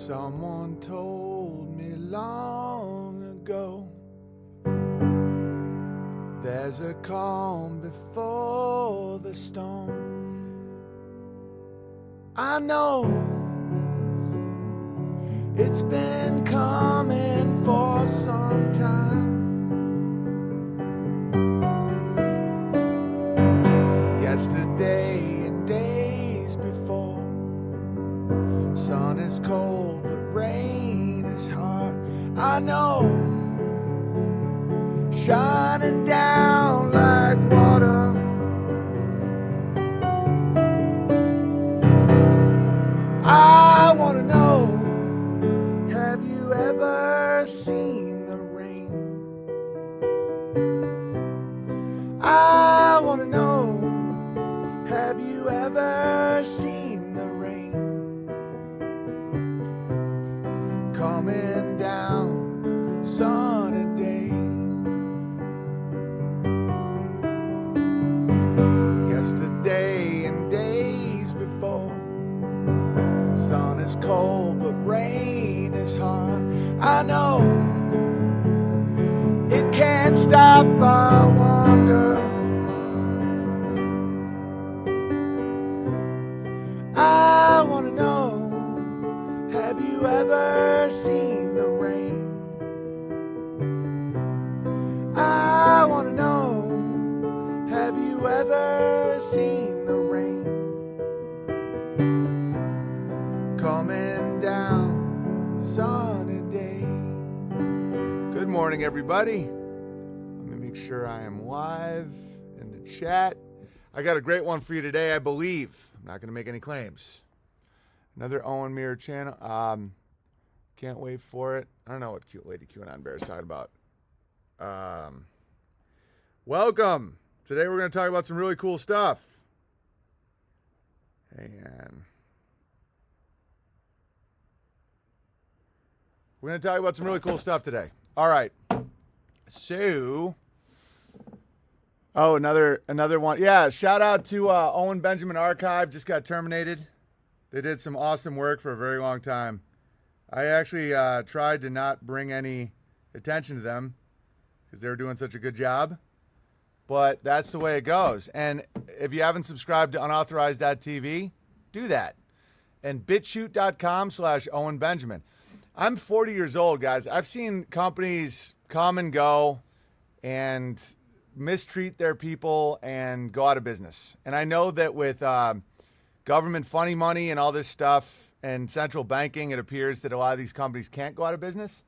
Someone told me long ago, there's a calm before the storm. I know it's been coming for some time. Yesterday and days before, sun is cold but rain is hard. I know, shining down like water. I wanna know, have you ever seen the rain? I wanna know, have you ever seen the rain coming down sunny day? Yesterday and days before, sun is cold but rain is hard. I know it can't stop, I wonder. I wanna know, have you ever seen the rain? I wanna know, have you ever seen the rain coming down sunny day? Good morning, everybody. Let me make sure I am live in the chat. I got a great one for you today, I believe. I'm not going to make any claims. Another Owen Mirror channel. Can't wait for it. I don't know what cute lady QAnon Bear is talking about. Welcome. Today we're going to talk about some really cool stuff. And we're going to talk about some really cool stuff today. All right. So, oh, another one. Yeah, shout out to Owen Benjamin Archive. Just got terminated. They did some awesome work for a very long time. I actually tried to not bring any attention to them because they were doing such a good job. But that's the way it goes. And if you haven't subscribed to unauthorized.tv, do that. And bitchute.com/Owen Benjamin. I'm 40 years old, guys. I've seen companies come and go and mistreat their people and go out of business. And I know that with government funny money and all this stuff and central banking, it appears that a lot of these companies can't go out of business.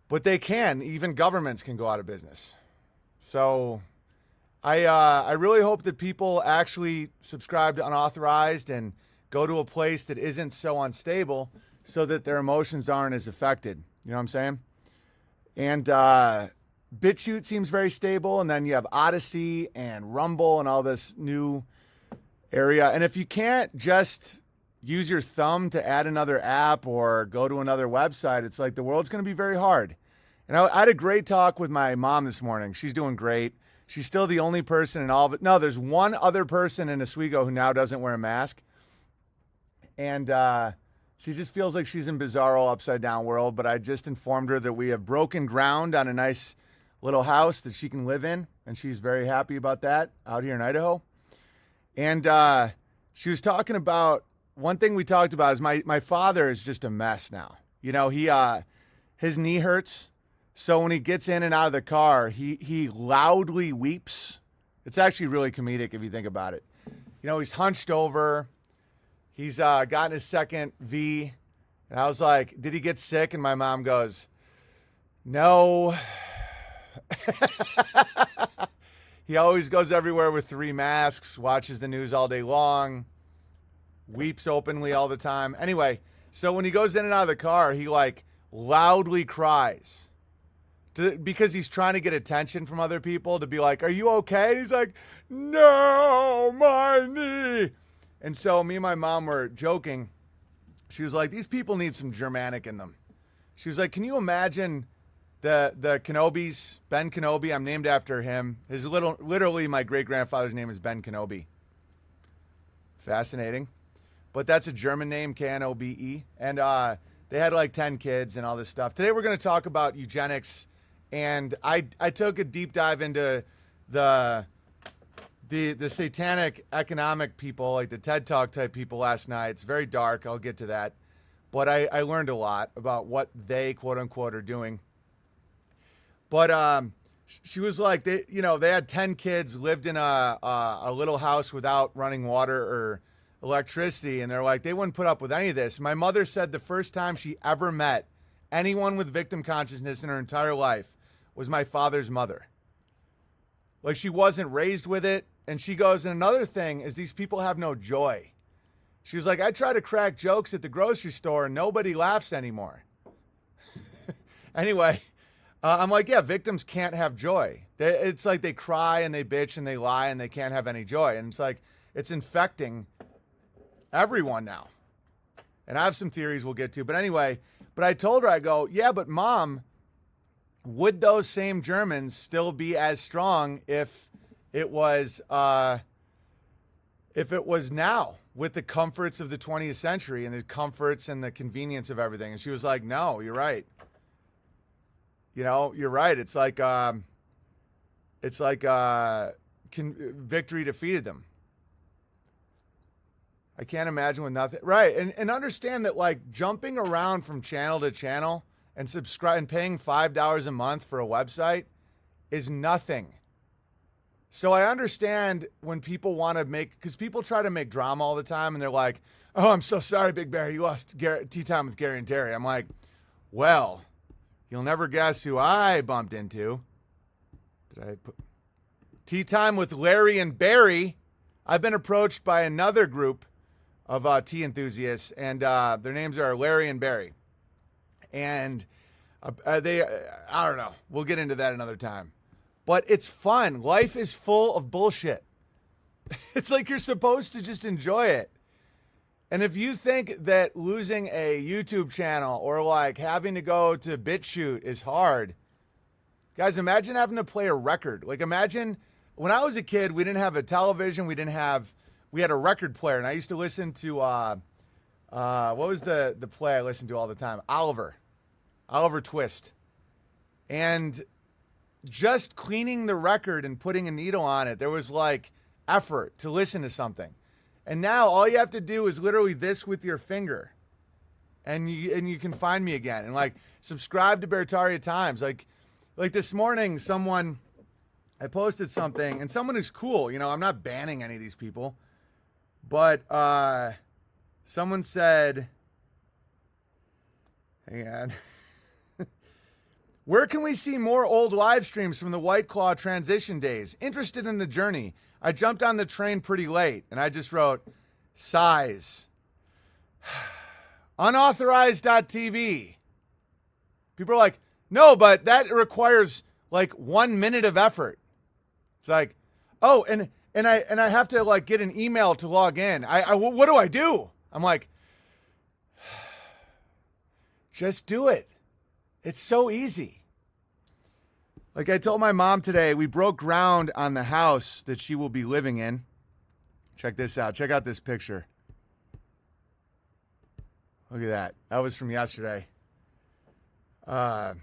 But they can. Even governments can go out of business. So I really hope that people actually subscribe to Unauthorized and go to a place that isn't so unstable so that their emotions aren't as affected. You know what I'm saying? And BitChute seems very stable. And then you have Odyssey and Rumble and all this new area. And if you can't just use your thumb to add another app or go to another website, it's like the world's going to be very hard. And I had a great talk with my mom this morning. She's doing great. She's still the only person in all of it. No, there's one other person in Oswego who now doesn't wear a mask. And she just feels like she's in bizarro upside down world. But I just informed her that we have broken ground on a nice little house that she can live in. And she's very happy about that out here in Idaho. And she was talking about, one thing we talked about is my father is just a mess now. You know, his knee hurts. So when he gets in and out of the car, he loudly weeps. It's actually really comedic if you think about it. You know, he's hunched over. He's gotten his second V. And I was like, did he get sick? And my mom goes, no. He always goes everywhere with 3 masks, watches the news all day long, weeps openly all the time. Anyway, so when he goes in and out of the car, he like loudly cries because he's trying to get attention from other people to be like, are you okay? And he's like, no, my knee. And so me and my mom were joking. She was like, these people need some Germanic in them. She was like, can you imagine the Kenobis, Ben Kenobi? I'm named after him. Literally my great-grandfather's name is Ben Kenobi. Fascinating. but that's a German name, Knobe. And they had like 10 kids and all this stuff. Today we're going to talk about eugenics, and I took a deep dive into the satanic economic people, like the TED Talk type people last night. It's very dark. I'll get to that. But I learned a lot about what they, quote unquote, are doing. But she was like, they had 10 kids, lived in a little house without running water or electricity. And they're like, they wouldn't put up with any of this. My mother said the first time she ever met anyone with victim consciousness in her entire life was my father's mother. Like, she wasn't raised with it. And she goes, and another thing is these people have no joy. She was like, I try to crack jokes at the grocery store and nobody laughs anymore. Anyway, I'm like, yeah, victims can't have joy. It's like they cry and they bitch and they lie and they can't have any joy. And it's like, it's infecting everyone now. And I have some theories we'll get to. But anyway, I told her, I go, yeah, but Mom, would those same Germans still be as strong if it was now, with the comforts of the 20th century and the comforts and the convenience of everything? And she was like, no, you're right. You're right. It's like victory defeated them. I can't imagine with nothing. Right. And understand that, like, jumping around from channel to channel and subscribe and paying $5 a month for a website is nothing. So I understand when people want to because people try to make drama all the time and they're like, oh, I'm so sorry, Big Bear, you lost Tea Time with Gary and Terry. I'm like, well, you'll never guess who I bumped into. Did I put Tea Time with Larry and Barry? I've been approached by another group of tea enthusiasts, and their names are Larry and Barry. And I don't know. We'll get into that another time. But it's fun. Life is full of bullshit. It's like you're supposed to just enjoy it. And if you think that losing a YouTube channel or like having to go to BitChute is hard, guys, imagine having to play a record. Like, imagine when I was a kid, we didn't have a television. We had a record player. And I used to listen to, what was the play I listened to all the time? Oliver Twist. And just cleaning the record and putting a needle on it, there was like effort to listen to something. And now all you have to do is literally this with your finger, and you can find me again. And like, subscribe to Bertaria Times. Like this morning, I posted something, and someone who's cool. I'm not banning any of these people, but someone said, hang on. Where can we see more old live streams from the White Claw transition days? Interested in the journey. I jumped on the train pretty late, and I just wrote, size. Unauthorized.tv. People are like, no, but that requires like 1 minute of effort. It's like, oh, and I have to like get an email to log in. What do I do? I'm like, just do it. It's so easy. Like I told my mom today, we broke ground on the house that she will be living in. Check this out. Check out this picture. Look at that. That was from yesterday. Charlie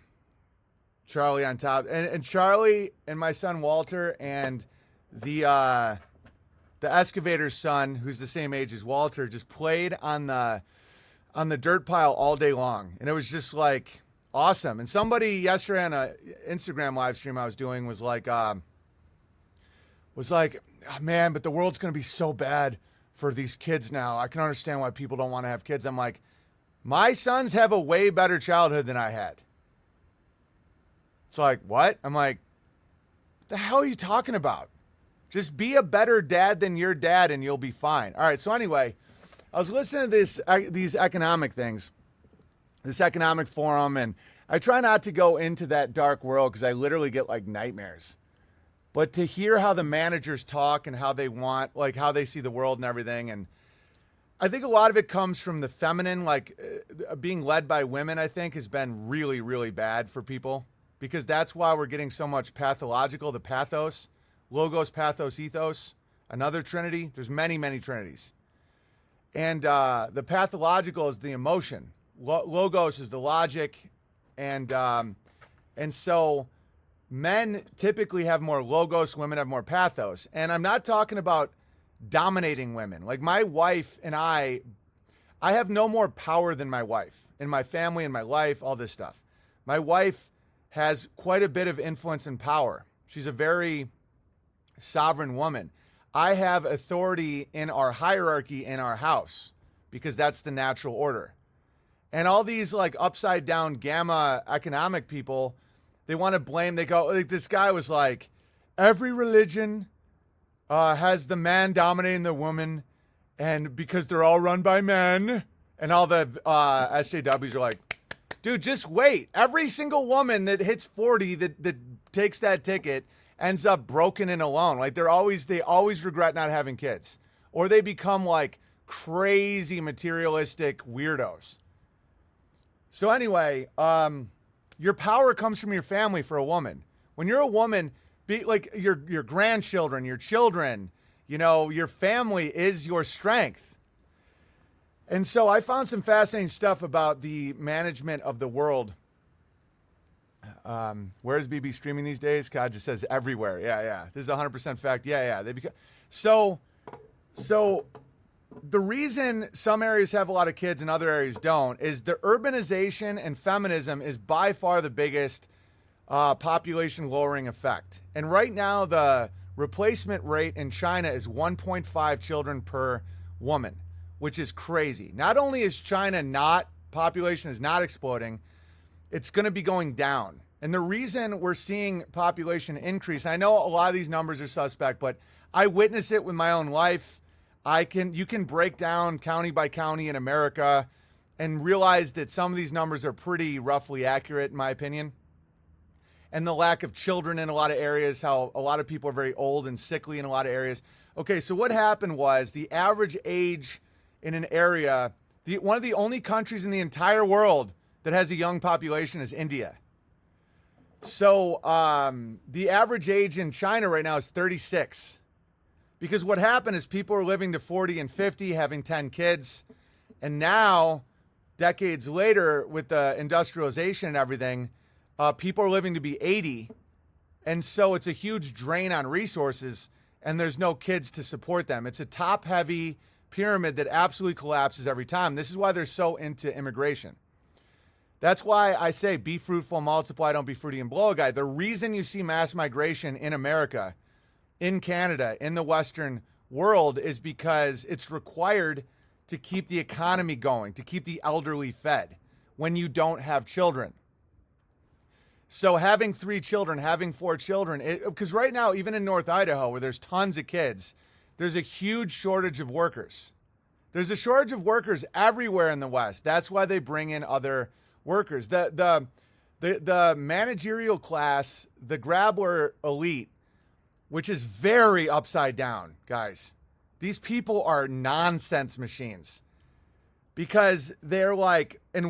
on top. And Charlie and my son Walter and the excavator's son, who's the same age as Walter, just played on the dirt pile all day long. And it was just like awesome. And somebody yesterday on a Instagram live stream I was doing was like, oh, man, but the world's going to be so bad for these kids now. I can understand why people don't want to have kids. I'm like, my sons have a way better childhood than I had. It's like, what? I'm like, what the hell are you talking about? Just be a better dad than your dad and you'll be fine. All right. So anyway, I was listening to these economic things, this economic forum, and I try not to go into that dark world because I literally get like nightmares. But to hear how the managers talk and how they want, like how they see the world and everything. And I think a lot of it comes from the feminine, like being led by women, I think has been really, really bad for people because that's why we're getting so much pathological, the pathos, logos, pathos, ethos, another trinity. There's many, many trinities. And the pathological is the emotion. Logos is the logic. And so men typically have more logos, women have more pathos. And I'm not talking about dominating women. Like my wife and I have no more power than my wife in my family, in my life, all this stuff. My wife has quite a bit of influence and power. She's a very sovereign woman. I have authority in our hierarchy in our house because that's the natural order. And all these like upside down gamma economic people, they want to blame. They go, like this guy was like, every religion has the man dominating the woman, and because they're all run by men, and all the SJWs are like, dude, just wait. Every single woman that hits 40 that takes that ticket ends up broken and alone. Like they always regret not having kids, or they become like crazy materialistic weirdos. So anyway, your power comes from your family for a woman. When you're a woman, be like your grandchildren, your children, your family is your strength. And so I found some fascinating stuff about the management of the world. Where is BB streaming these days? God just says everywhere. Yeah. This is 100% fact. Yeah. So the reason some areas have a lot of kids and other areas don't is the urbanization and feminism is by far the biggest population lowering effect. And right now, the replacement rate in China is 1.5 children per woman, which is crazy. Not only is China population is not exploding, it's going to be going down. And the reason we're seeing population increase, I know a lot of these numbers are suspect, but I witness it with my own life. You can break down county by county in America and realize that some of these numbers are pretty roughly accurate, in my opinion. And the lack of children in a lot of areas, how a lot of people are very old and sickly in a lot of areas. Okay, so what happened was the average age in an area, one of the only countries in the entire world that has a young population is India. So the average age in China right now is 36. Because what happened is people are living to 40 and 50, having 10 kids. And now, decades later, with the industrialization and everything, people are living to be 80. And so it's a huge drain on resources, and there's no kids to support them. It's a top-heavy pyramid that absolutely collapses every time. This is why they're so into immigration. That's why I say be fruitful, multiply, don't be fruity and blow a guy. The reason you see mass migration in America, in Canada, in the Western world is because it's required to keep the economy going, to keep the elderly fed when you don't have children. So having 3 children, having 4 children, because right now, even in North Idaho, where there's tons of kids, there's a huge shortage of workers. There's a shortage of workers everywhere in the West. That's why they bring in other workers. The managerial class, the Grabler elite, which is very upside down, guys. These people are nonsense machines because they're like, and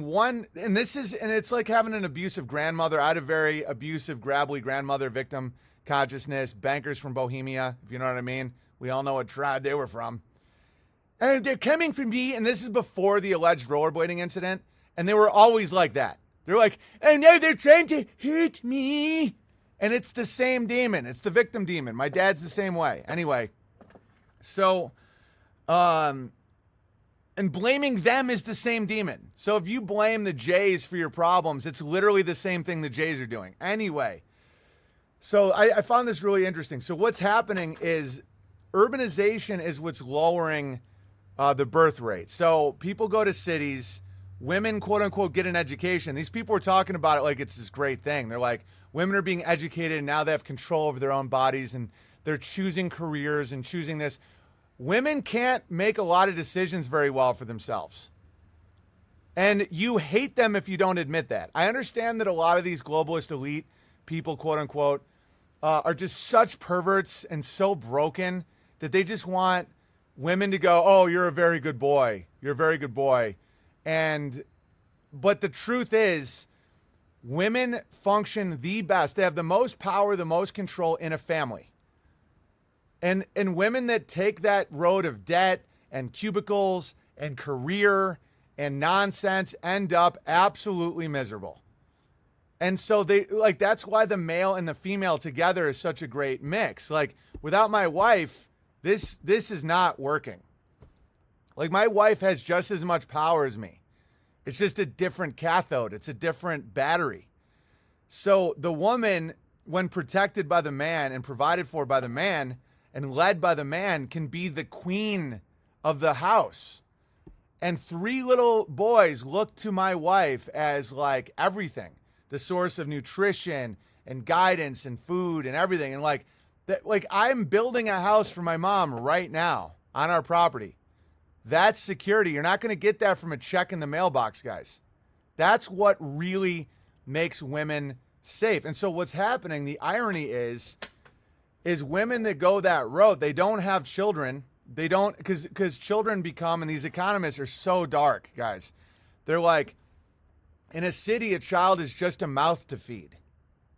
it's like having an abusive grandmother. I had a very abusive, grabbly grandmother, victim consciousness, bankers from Bohemia, if you know what I mean. We all know what tribe they were from. And they're coming for me, and this is before the alleged rollerblading incident, and they were always like that. They're like, and now they're trying to hurt me. And it's the same demon. It's the victim demon. My dad's the same way. Anyway, so, and blaming them is the same demon. So if you blame the Jays for your problems, it's literally the same thing the Jays are doing. Anyway, so I found this really interesting. So what's happening is urbanization is what's lowering the birth rate. So people go to cities, women, quote unquote, get an education. These people are talking about it like it's this great thing. They're like, women are being educated and now they have control over their own bodies and they're choosing careers and choosing this. Women can't make a lot of decisions very well for themselves. And you hate them if you don't admit that. I understand that a lot of these globalist elite people, quote unquote, are just such perverts and so broken that they just want women to go, oh, you're a very good boy. You're a very good boy. But the truth is, women function the best. They have the most power, the most control in a family. And women that take that road of debt and cubicles and career and nonsense end up absolutely miserable. And so that's why the male and the female together is such a great mix. Like, without my wife, this is not working. Like, my wife has just as much power as me. It's just a different cathode. It's a different battery. So the woman, when protected by the man and provided for by the man and led by the man, can be the queen of the house. And 3 little boys look to my wife as like everything, the source of nutrition and guidance and food and everything. And like that, like I'm building a house for my mom right now on our property. That's security. You're not going to get that from a check in the mailbox, guys. That's what really makes women safe. And so what's happening, the irony is women that go that road, they don't have children. They don't, because children become, and these economists are so dark, guys. They're like, in a city, a child is just a mouth to feed.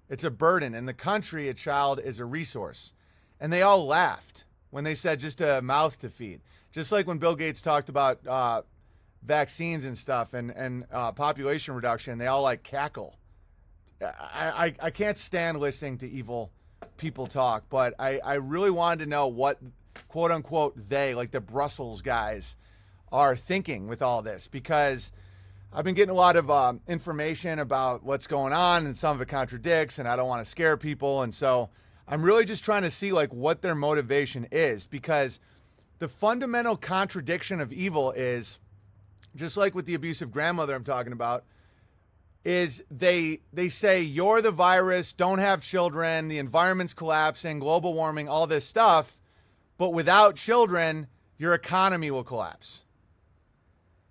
It's a burden. In the country, a child is a resource. And they all laughed when they said just a mouth to feed. Just like when Bill Gates talked about vaccines and stuff and population reduction, they all like cackle. I can't stand listening to evil people talk, but I really wanted to know what, quote unquote, they, like the Brussels guys, are thinking with all this, because I've been getting a lot of information about what's going on, and some of it contradicts, and I don't want to scare people. And so I'm really just trying to see like what their motivation is, because the fundamental contradiction of evil is, just like with the abusive grandmother I'm talking about, is they say you're the virus, don't have children, the environment's collapsing, global warming, all this stuff, but without children, your economy will collapse.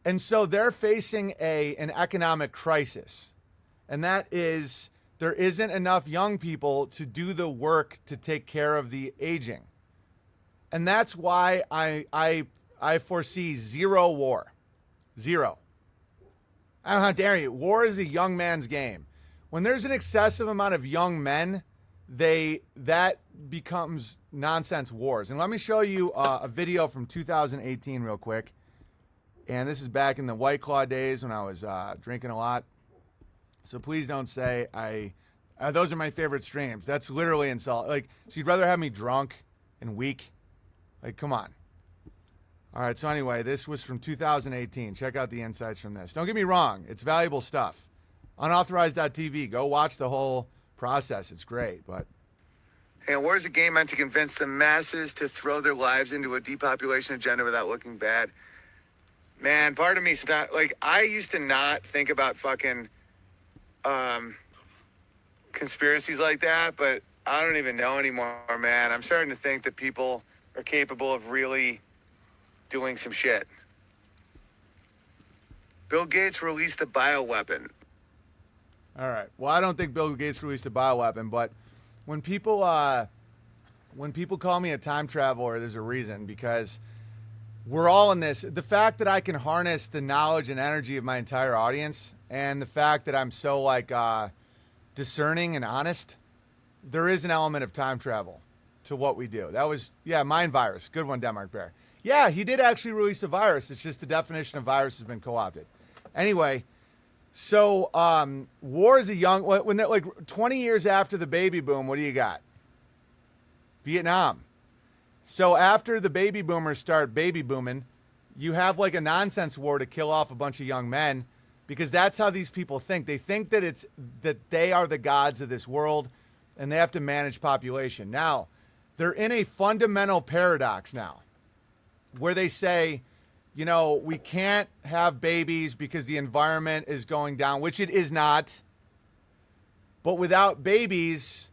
And so they're facing an economic crisis. And that is, there isn't enough young people to do the work to take care of the aging. And that's why I foresee zero war. Zero. How dare you? War is a young man's game. When there's an excessive amount of young men, that becomes nonsense wars. And let me show you a video from 2018 real quick. And this is back in the White Claw days when I was drinking a lot. So please don't say those are my favorite streams. That's literally insult. Like, so you'd rather have me drunk and weak? Like, come on. All right, so anyway, this was from 2018. Check out the insights from this. Don't get me wrong. It's valuable stuff. Unauthorized.tv. Go watch the whole process. It's great, but... Hey, war is a game meant to convince the masses to throw their lives into a depopulation agenda without looking bad. Man, part of me, like, I used to not think about fucking conspiracies like that, but I don't even know anymore, man. I'm starting to think that people are capable of really doing some shit. Bill Gates released a bioweapon. All right. Well, I don't think Bill Gates released a bioweapon, but when people call me a time traveler, there's a reason, because we're all in this. The fact that I can harness the knowledge and energy of my entire audience, and the fact that I'm so like discerning and honest, there is an element of time travel to what we do. That was, Mind Virus. Good one, Denmark Bear. Yeah, he did actually release a virus. It's just the definition of virus has been co-opted. Anyway, so war is a young, when they're like 20 years after the baby boom, what do you got? Vietnam. So after the baby boomers start baby booming, you have like a nonsense war to kill off a bunch of young men, because that's how these people think. They think that they are the gods of this world and they have to manage population. Now, they're in a fundamental paradox now where they say, you know, we can't have babies because the environment is going down, which it is not. But without babies,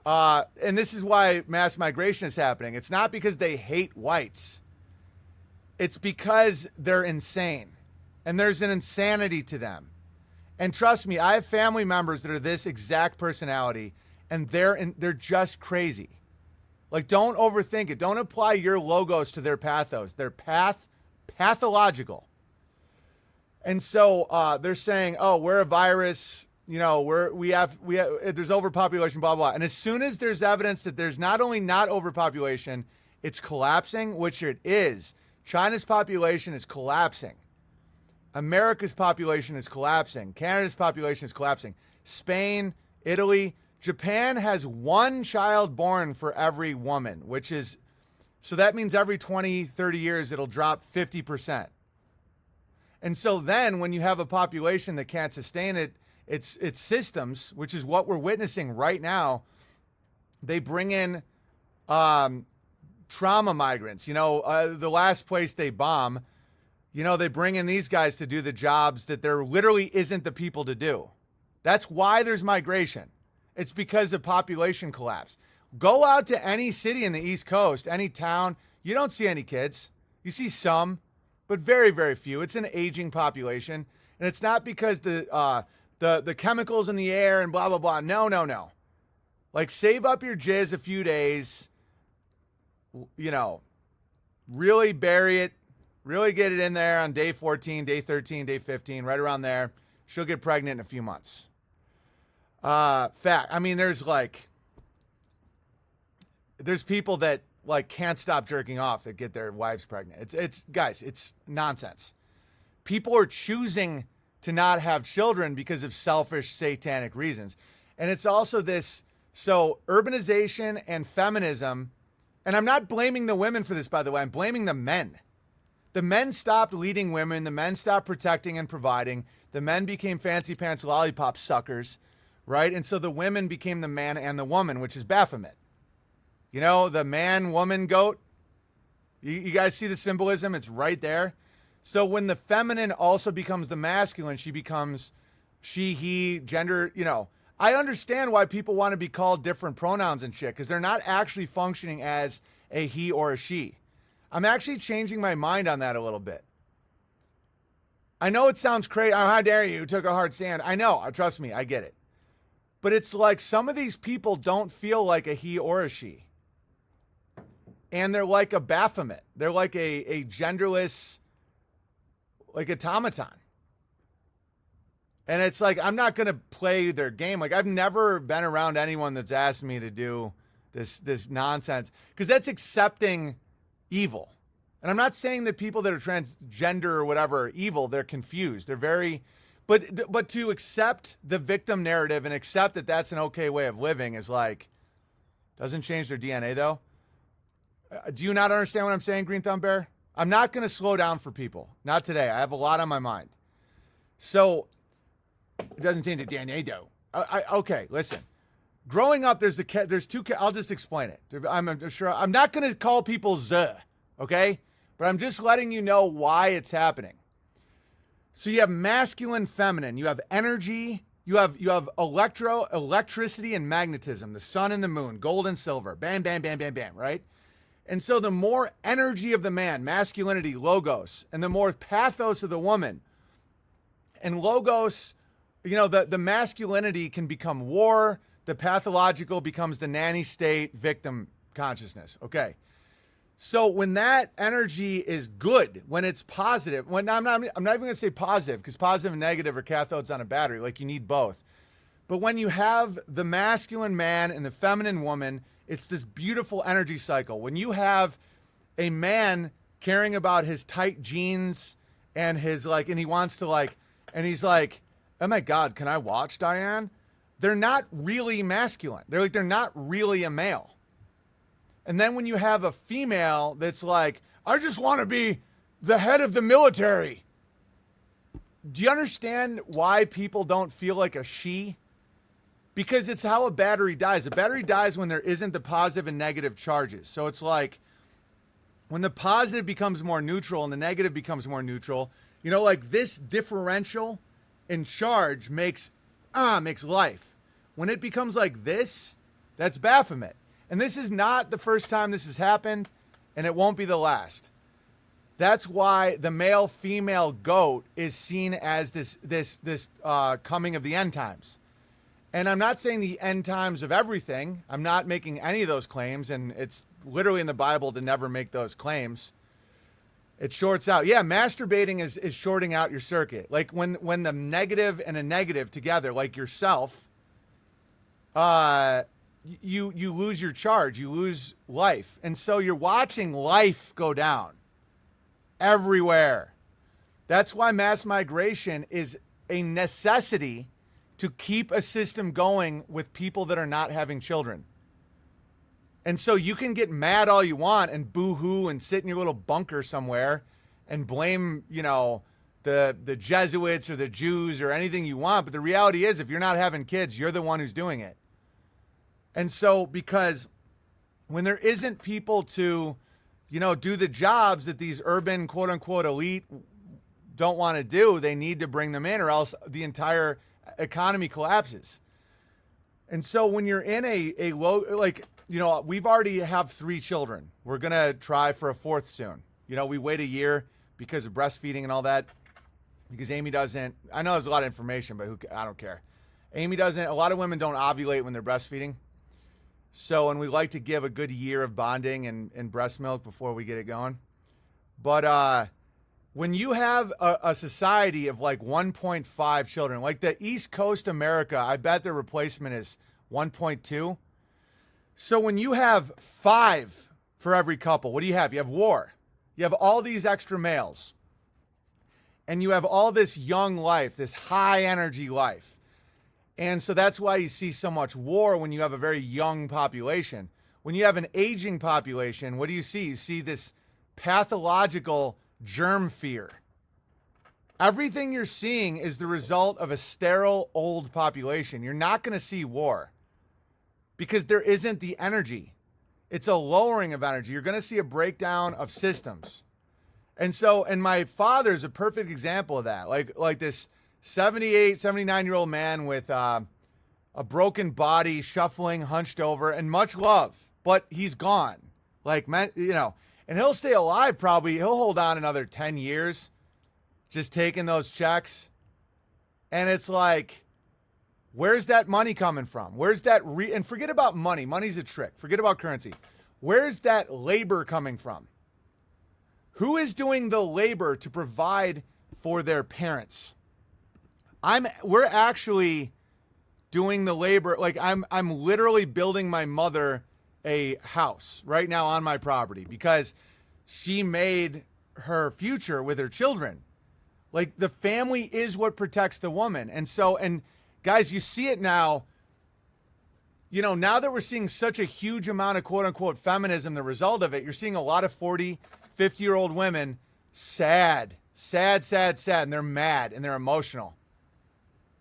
and this is why mass migration is happening. It's not because they hate whites. It's because they're insane. And there's an insanity to them. And trust me, I have family members that are this exact personality, and they're just crazy. Like, don't overthink it. Don't apply your logos to their pathos. They're pathological. And so they're saying, oh, we're a virus. You know, we have there's overpopulation, blah, blah. And as soon as there's evidence that there's not only not overpopulation, it's collapsing, which it is, China's population is collapsing. America's population is collapsing. Canada's population is collapsing. Spain, Italy, Japan has one child born for every woman, which is, so that means every 20, 30 years, it'll drop 50%. And so then when you have a population that can't sustain its systems, which is what we're witnessing right now, they bring in trauma migrants. The last place they bomb, they bring in these guys to do the jobs that there literally isn't the people to do. That's why there's migration. It's because of population collapse. Go out to any city in the East Coast, any town, you don't see any kids. You see some, but very, very few. It's an aging population. And it's not because the chemicals in the air and blah, blah, blah. No. Like, save up your jizz a few days, really bury it, really get it in there on day 14, day 13, day 15, right around there. She'll get pregnant in a few months. Fact. I mean, there's people that can't stop jerking off that get their wives pregnant. It's guys, it's nonsense. People are choosing to not have children because of selfish satanic reasons. And it's also this, so urbanization and feminism, and I'm not blaming the women for this, by the way, I'm blaming the men. The men stopped leading women. The men stopped protecting and providing. The men became fancy pants lollipop suckers, right? And so the women became the man and the woman, which is Baphomet. The man-woman goat. You guys see the symbolism? It's right there. So when the feminine also becomes the masculine, she becomes she, he, gender, I understand why people want to be called different pronouns and shit, because they're not actually functioning as a he or a she. I'm actually changing my mind on that a little bit. I know it sounds crazy. Oh, how dare you? Took a hard stand. I know. Trust me. I get it. But it's like some of these people don't feel like a he or a she. And they're like a Baphomet. They're like a genderless, like automaton. And it's like, I'm not going to play their game. Like, I've never been around anyone that's asked me to do this nonsense, because that's accepting evil. And I'm not saying that people that are transgender or whatever are evil. They're confused. They're very, but to accept the victim narrative and accept that that's an okay way of living is doesn't change their DNA though. Do you not understand what I'm saying, Green Thumb Bear? I'm not going to slow down for people. Not today. I have a lot on my mind. So it doesn't change the DNA though. Okay, listen. Growing up, there's two. I'll just explain it. I'm sure I'm not going to call people Z, okay? But I'm just letting you know why it's happening. So you have masculine, feminine. You have energy. You have electricity and magnetism. The sun and the moon, gold and silver. Bam, bam, bam, bam, bam. Right? And so the more energy of the man, masculinity, logos, and the more pathos of the woman, and logos, the masculinity can become war. The pathological becomes the nanny state, victim consciousness. Okay. So when that energy is good, when it's positive, I'm not even going to say positive, because positive and negative are cathodes on a battery. Like, you need both. But when you have the masculine man and the feminine woman, it's this beautiful energy cycle. When you have a man caring about his tight jeans and his and he wants to and he's like, oh my God, can I watch, Diane? They're not really masculine. They're not really a male. And then when you have a female that's like, I just want to be the head of the military. Do you understand why people don't feel like a she? Because it's how a battery dies. A battery dies when there isn't the positive and negative charges. So it's like when the positive becomes more neutral and the negative becomes more neutral, this differential in charge makes life. When it becomes like this, that's Baphomet. And this is not the first time this has happened, and it won't be the last. That's why the male-female goat is seen as this coming of the end times. And I'm not saying the end times of everything. I'm not making any of those claims, and it's literally in the Bible to never make those claims. It shorts out. Yeah, masturbating is shorting out your circuit. Like when the negative and a negative together, like yourself, you lose your charge, you lose life. And so you're watching life go down. everywhere. That's why mass migration is a necessity to keep a system going with people that are not having children. And so you can get mad all you want and boo-hoo and sit in your little bunker somewhere and blame, the Jesuits or the Jews or anything you want. But the reality is, if you're not having kids, you're the one who's doing it. And so because when there isn't people to, do the jobs that these urban quote unquote elite don't want to do, they need to bring them in or else the entire economy collapses. And so when you're in a low, we've already have 3 children. We're going to try for a 4th soon. We wait a year because of breastfeeding and all that, because Amy doesn't, I know there's a lot of information, but I don't care. Amy doesn't, a lot of women don't ovulate when they're breastfeeding. So, and we like to give a good year of bonding and breast milk before we get it going. But when you have a society of like 1.5 children, like the East Coast America, I bet the replacement is 1.2. So when you have 5 for every couple, what do you have? You have war. You have all these extra males. And you have all this young life, this high energy life. And so that's why you see so much war when you have a very young population. When you have an aging population, what do you see? You see this pathological germ fear. Everything you're seeing is the result of a sterile old population. You're not going to see war because there isn't the energy. It's a lowering of energy. You're going to see a breakdown of systems. And so, and my father's a perfect example of that. Like this 78, 79-year-old man with a broken body, shuffling, hunched over, and much love, but he's gone. And he'll stay alive probably. He'll hold on another 10 years, just taking those checks. And it's like, where's that money coming from? Where's that, and forget about money. Money's a trick. Forget about currency. Where's that labor coming from? Who is doing the labor to provide for their parents? We're actually doing the labor. Like I'm literally building my mother a house right now on my property because she made her future with her children. Like the family is what protects the woman. And so, and guys, you see it now, now that we're seeing such a huge amount of quote unquote feminism, the result of it, you're seeing a lot of 40, 50-year-old women sad, and they're mad and they're emotional.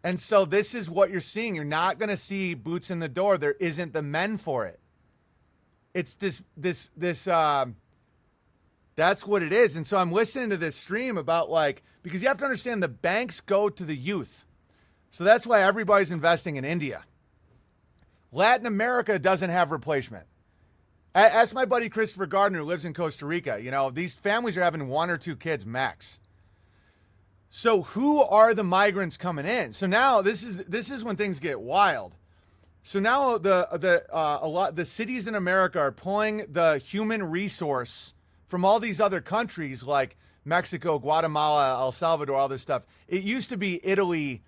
And so this is what you're seeing. You're not going to see boots in the door. There isn't the men for it. It's this, that's what it is. And so I'm listening to this stream about because you have to understand the banks go to the youth. So that's why everybody's investing in India. Latin America doesn't have replacement. Ask my buddy Christopher Gardner who lives in Costa Rica. These families are having 1 or 2 kids max. So who are the migrants coming in? So now this is when things get wild. So now the cities in America are pulling the human resource from all these other countries like Mexico, Guatemala, El Salvador, all this stuff. It used to be Italy,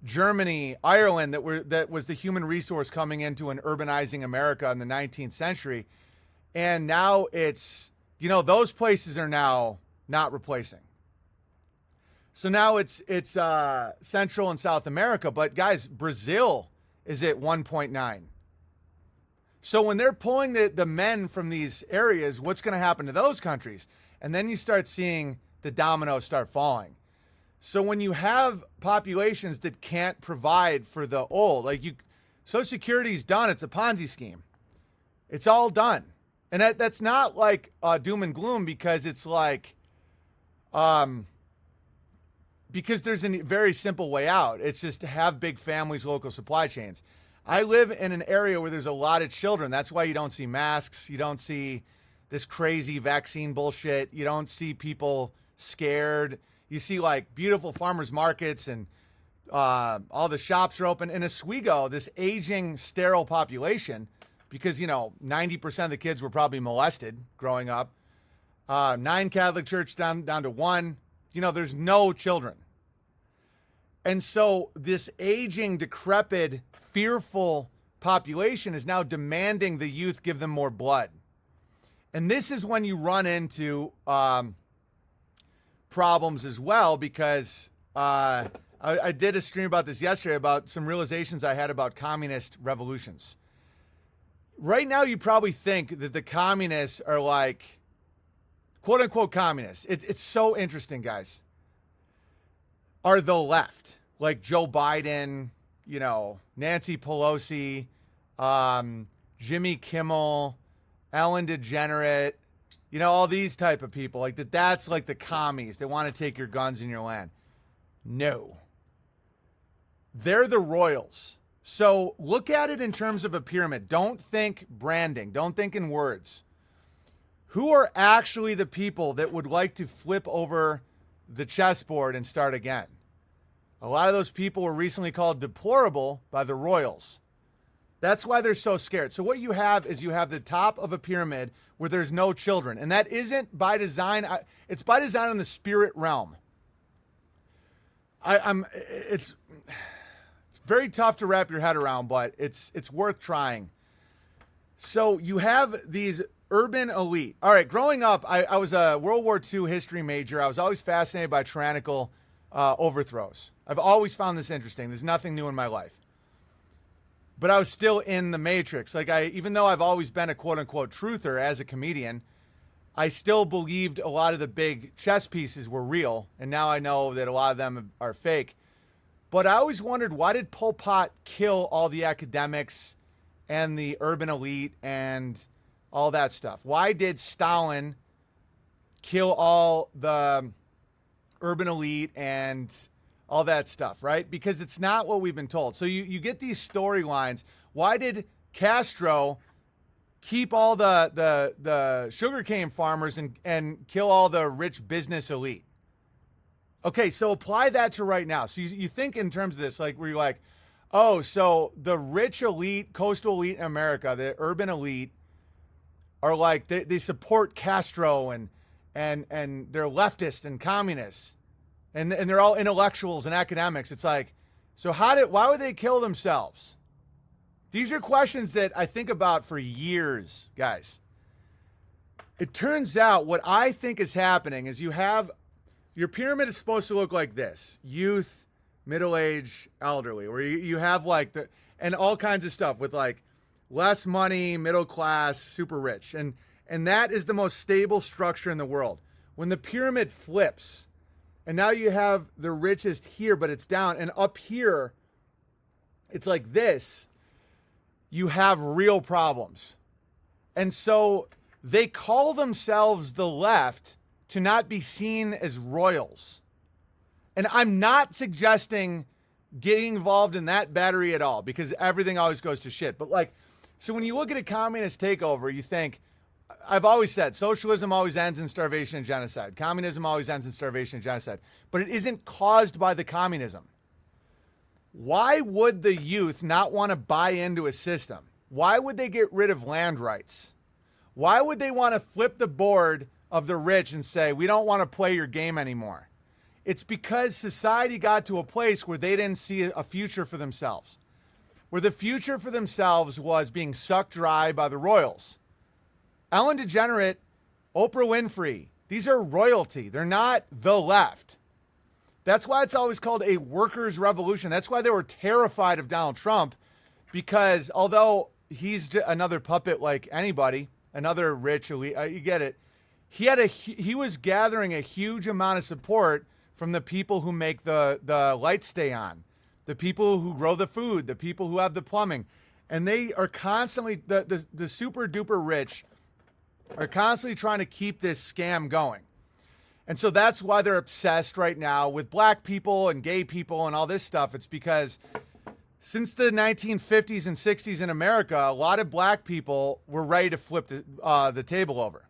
Germany, Ireland that was the human resource coming into an urbanizing America in the 19th century. And now it's, those places are now not replacing. So now it's Central and South America, but guys, Brazil is at 1.9. So when they're pulling the men from these areas, what's going to happen to those countries? And then you start seeing the dominoes start falling. So when you have populations that can't provide for the old, Social Security's done. It's a Ponzi scheme. It's all done. And that's not doom and gloom because it's because there's a very simple way out. It's just to have big families, local supply chains. I live in an area where there's a lot of children. That's why you don't see masks. You don't see this crazy vaccine bullshit. You don't see people scared. You see beautiful farmers markets and all the shops are open. In Oswego, this aging, sterile population, because, 90% of the kids were probably molested growing up. 9 Catholic church down to 1. There's no children. And so this aging, decrepit, fearful population is now demanding the youth give them more blood. And this is when you run into problems as well because I did a stream about this yesterday about some realizations I had about communist revolutions. Right now, you probably think that the communists are like, quote unquote, communists. It's so interesting, guys. Are the left, like Joe Biden, you know, Nancy Pelosi, Jimmy Kimmel, Ellen DeGenerate, you know, all these type of people, like that's like the commies. They want to take your guns and your land. No. They're the royals. So look at it in terms of a pyramid. Don't think branding. Don't think in words. Who are actually the people that would like to flip over the chessboard and start again? A lot of those people were recently called deplorable by the royals. That's why they're so scared. So what you have is you have the top of a pyramid where there's no children. And that isn't by design. It's by design in the spirit realm. It's very tough to wrap your head around, but it's worth trying. So you have these urban elite. All right, growing up, I was a World War II history major. I was always fascinated by tyrannical overthrows. I've always found this interesting. There's nothing new in my life. But I was still in the matrix. Like even though I've always been a quote unquote truther as a comedian, I still believed a lot of the big chess pieces were real. And now I know that a lot of them are fake. But I always wondered, why did Pol Pot kill all the academics and the urban elite and all that stuff? Why did Stalin kill all the urban elite and all that stuff, right? Because it's not what we've been told. So you get these storylines. Why did Castro keep all the sugarcane farmers and kill all the rich business elite? Okay, so apply that to right now. So you think in terms of this, like where you're like, oh, so the rich elite, coastal elite in America, the urban elite, are like they support Castro and they're leftist and communists. And they're all intellectuals and academics. It's like, so why would they kill themselves? These are questions that I think about for years, guys. It turns out what I think is happening is your pyramid is supposed to look like this: youth, middle-aged, elderly, where you have like and all kinds of stuff with like less money, middle class, super rich. And that is the most stable structure in the world. When the pyramid flips, and now you have the richest here, but it's down. And up here, it's like this. You have real problems. And so they call themselves the left to not be seen as royals. And I'm not suggesting getting involved in that battery at all, because everything always goes to shit. But like, so when you look at a communist takeover, you think, I've always said socialism always ends in starvation and genocide. Communism always ends in starvation and genocide. But it isn't caused by the communism. Why would the youth not want to buy into a system? Why would they get rid of land rights? Why would they want to flip the board of the rich and say, we don't want to play your game anymore? It's because society got to a place where they didn't see a future for themselves, where the future for themselves was being sucked dry by the royals. Ellen DeGenerate, Oprah Winfrey, these are royalty. They're not the left. That's why it's always called a workers' revolution. That's why they were terrified of Donald Trump, because although he's another puppet like anybody, another rich elite, you get it, he was gathering a huge amount of support from the people who make the lights stay on, the people who grow the food, the people who have the plumbing. And they are constantly, the super duper rich are constantly trying to keep this scam going. And so that's why they're obsessed right now with black people and gay people and all this stuff. It's because since the 1950s and 60s in America, a lot of black people were ready to flip the table over.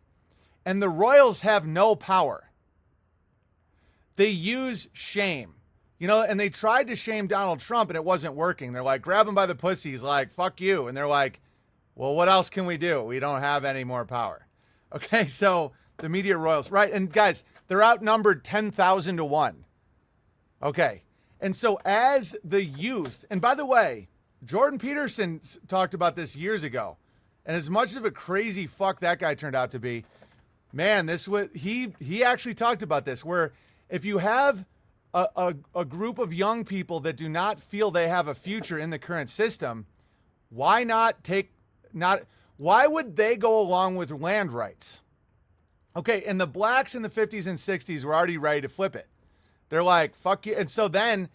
And the royals have no power. They use shame. You know, and they tried to shame Donald Trump and it wasn't working. They're like, grab him by the pussy. He's like, fuck you. And they're like, well, what else can we do? We don't have any more power. Okay, so the media royals, right? And guys, they're outnumbered 10,000 to 1. Okay, and so as the youth, and by the way, Jordan Peterson talked about this years ago, and as much of a crazy fuck that guy turned out to be, man, he actually talked about this, where if you have a group of young people that do not feel they have a future in the current system, why would they go along with land rights? Okay, and the blacks in the 50s and 60s were already ready to flip it. They're like, fuck you. And so then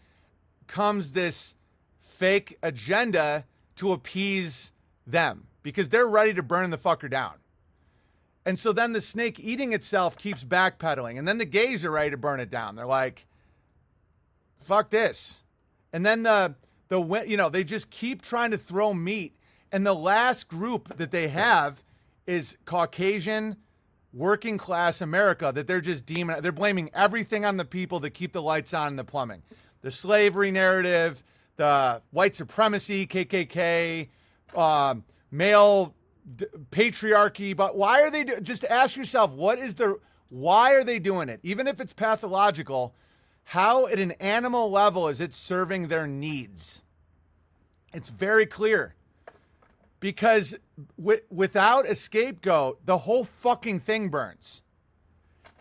comes this fake agenda to appease them because they're ready to burn the fucker down. And so then the snake eating itself keeps backpedaling. And then the gays are ready to burn it down. They're like, fuck this. And then they just keep trying to throw meat. And the last group that they have is Caucasian working class America that they're just they're blaming everything on the people that keep the lights on and the plumbing. The slavery narrative, the white supremacy, KKK, male patriarchy. But why are they just ask yourself, why are they doing it? Even if it's pathological, how at an animal level is it serving their needs? It's very clear. Because without a scapegoat, the whole fucking thing burns.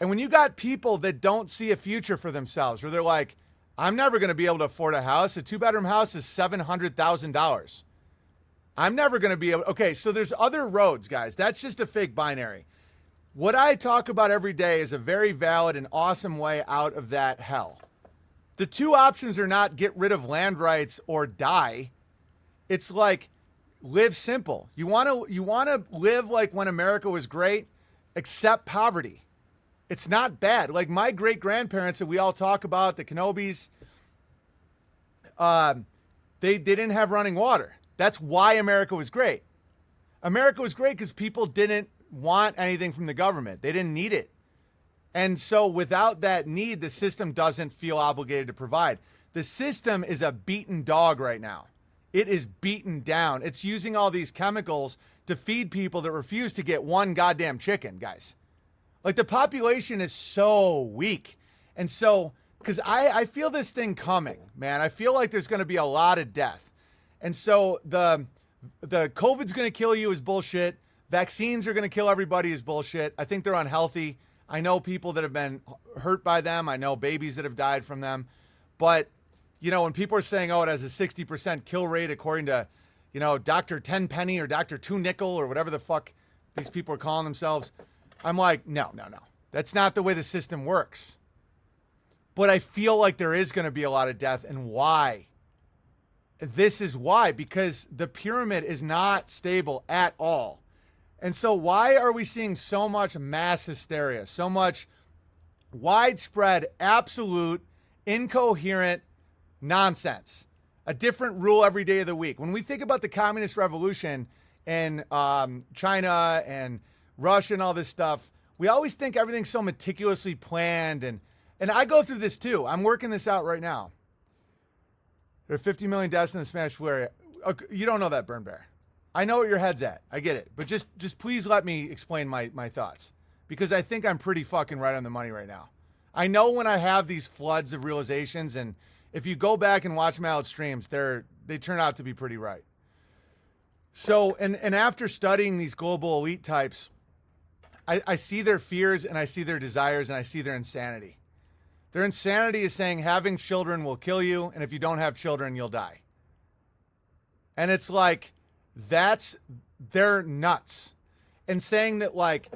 And when you got people that don't see a future for themselves, where they're like, I'm never going to be able to afford a house. A 2-bedroom house is $700,000. I'm never going to be able. Okay, so there's other roads, guys. That's just a fake binary. What I talk about every day is a very valid and awesome way out of that hell. The two options are not get rid of land rights or die. It's like, live simple. You want to live like when America was great, accept poverty. It's not bad. Like my great grandparents that we all talk about, the Kenobis, they didn't have running water. That's why America was great. America was great because people didn't want anything from the government. They didn't need it. And so without that need, the system doesn't feel obligated to provide. The system is a beaten dog right now. It is beaten down. It's using all these chemicals to feed people that refuse to get one goddamn chicken, guys. Like the population is so weak. And so, because I feel this thing coming, man. I feel like there's going to be a lot of death. And so the COVID's going to kill you is bullshit. Vaccines are going to kill everybody is bullshit. I think they're unhealthy. I know people that have been hurt by them. I know babies that have died from them. But you know, when people are saying, oh, it has a 60% kill rate according to, you know, Dr. Tenpenny or Dr. Two Nickel or whatever the fuck these people are calling themselves, I'm like, no. That's not the way the system works. But I feel like there is going to be a lot of death. And why? This is why. Because the pyramid is not stable at all. And so why are we seeing so much mass hysteria, so much widespread, absolute, incoherent nonsense? A different rule every day of the week. When we think about the communist revolution in China and Russia and all this stuff, we always think everything's so meticulously planned. And I go through this too. I'm working this out right now. There are 50 million deaths in the Spanish flu. You don't know that, Burn Bear. I know what your head's at. I get it. But just please let me explain my thoughts. Because I think I'm pretty fucking right on the money right now. I know when I have these floods of realizations, and if you go back and watch my old streams, they turn out to be pretty right. So, and after studying these global elite types, I see their fears and I see their desires and I see their insanity. Their insanity is saying having children will kill you, and if you don't have children, you'll die. And it's like, they're nuts. And saying that, like,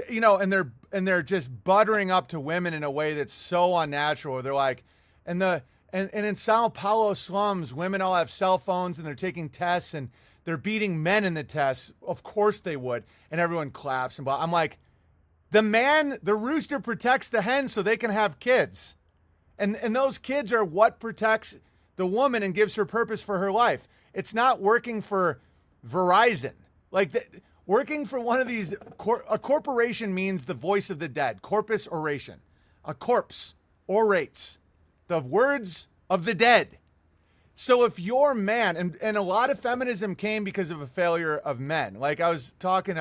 you know, and they're just buttering up to women in a way that's so unnatural. They're like, and in Sao Paulo slums, women all have cell phones and they're taking tests and they're beating men in the tests. Of course they would. And everyone claps. And I'm like, the rooster protects the hen so they can have kids. And those kids are what protects the woman and gives her purpose for her life. It's not working for Verizon. Like, working for one of these, a corporation means the voice of the dead, corpus oration. A corpse orates the words of the dead. So if your man, and a lot of feminism came because of a failure of men. Like I was talking,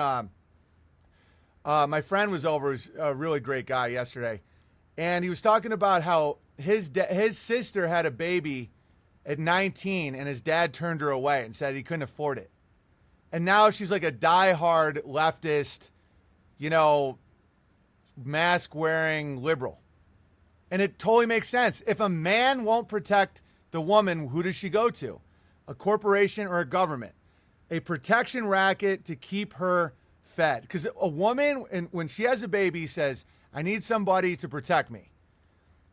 my friend was over, who's a really great guy yesterday, and he was talking about how his sister had a baby at 19 and his dad turned her away and said he couldn't afford it. And now she's like a diehard leftist, you know, mask wearing liberal. And it totally makes sense. If a man won't protect the woman, who does she go to? A corporation or a government? A protection racket to keep her fed. Because a woman, when she has a baby, says, I need somebody to protect me.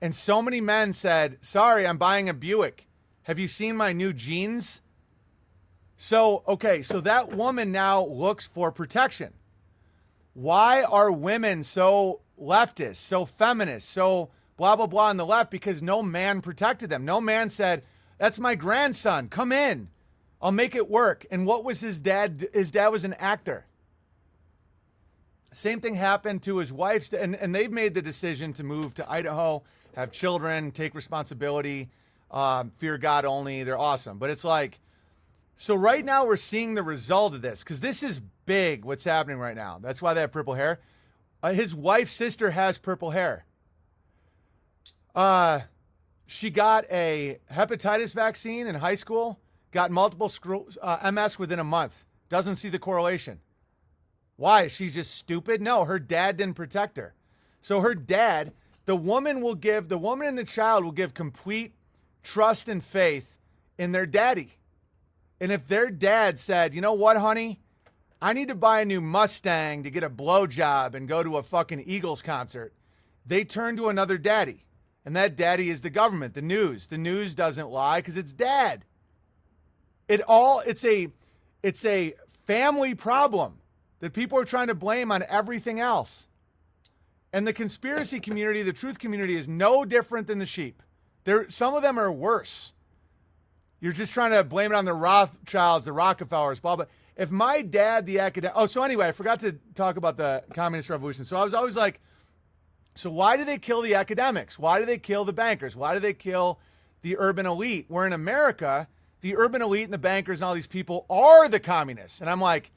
And so many men said, sorry, I'm buying a Buick. Have you seen my new jeans? So that woman now looks for protection. Why are women so leftist, so feminist, so blah, blah, blah on the left? Because no man protected them. No man said, that's my grandson. Come in. I'll make it work. And what was his dad? His dad was an actor. Same thing happened to his wife. And they've made the decision to move to Idaho, have children, take responsibility, fear God only. They're awesome. But it's like, so right now we're seeing the result of this, because this is big what's happening right now. That's why they have purple hair. His wife's sister has purple hair. She got a hepatitis vaccine in high school, got multiple MS within a month. Doesn't see the correlation. Why? Is she just stupid? No, her dad didn't protect her. So her dad, the woman and the child will give complete trust and faith in their daddy. And if their dad said, you know what, honey? I need to buy a new Mustang to get a blowjob and go to a fucking Eagles concert, they turn to another daddy. And that daddy is the government, the news. The news doesn't lie because it's dad. It's a family problem that people are trying to blame on everything else. And the conspiracy community, the truth community, is no different than the sheep. Some of them are worse. You're just trying to blame it on the Rothschilds, the Rockefellers, blah, blah. If my dad, the academic... Oh, so anyway, I forgot to talk about the communist revolution. So I was always like, so why do they kill the academics? Why do they kill the bankers? Why do they kill the urban elite? Where in America, the urban elite and the bankers and all these people are the communists. And I'm like,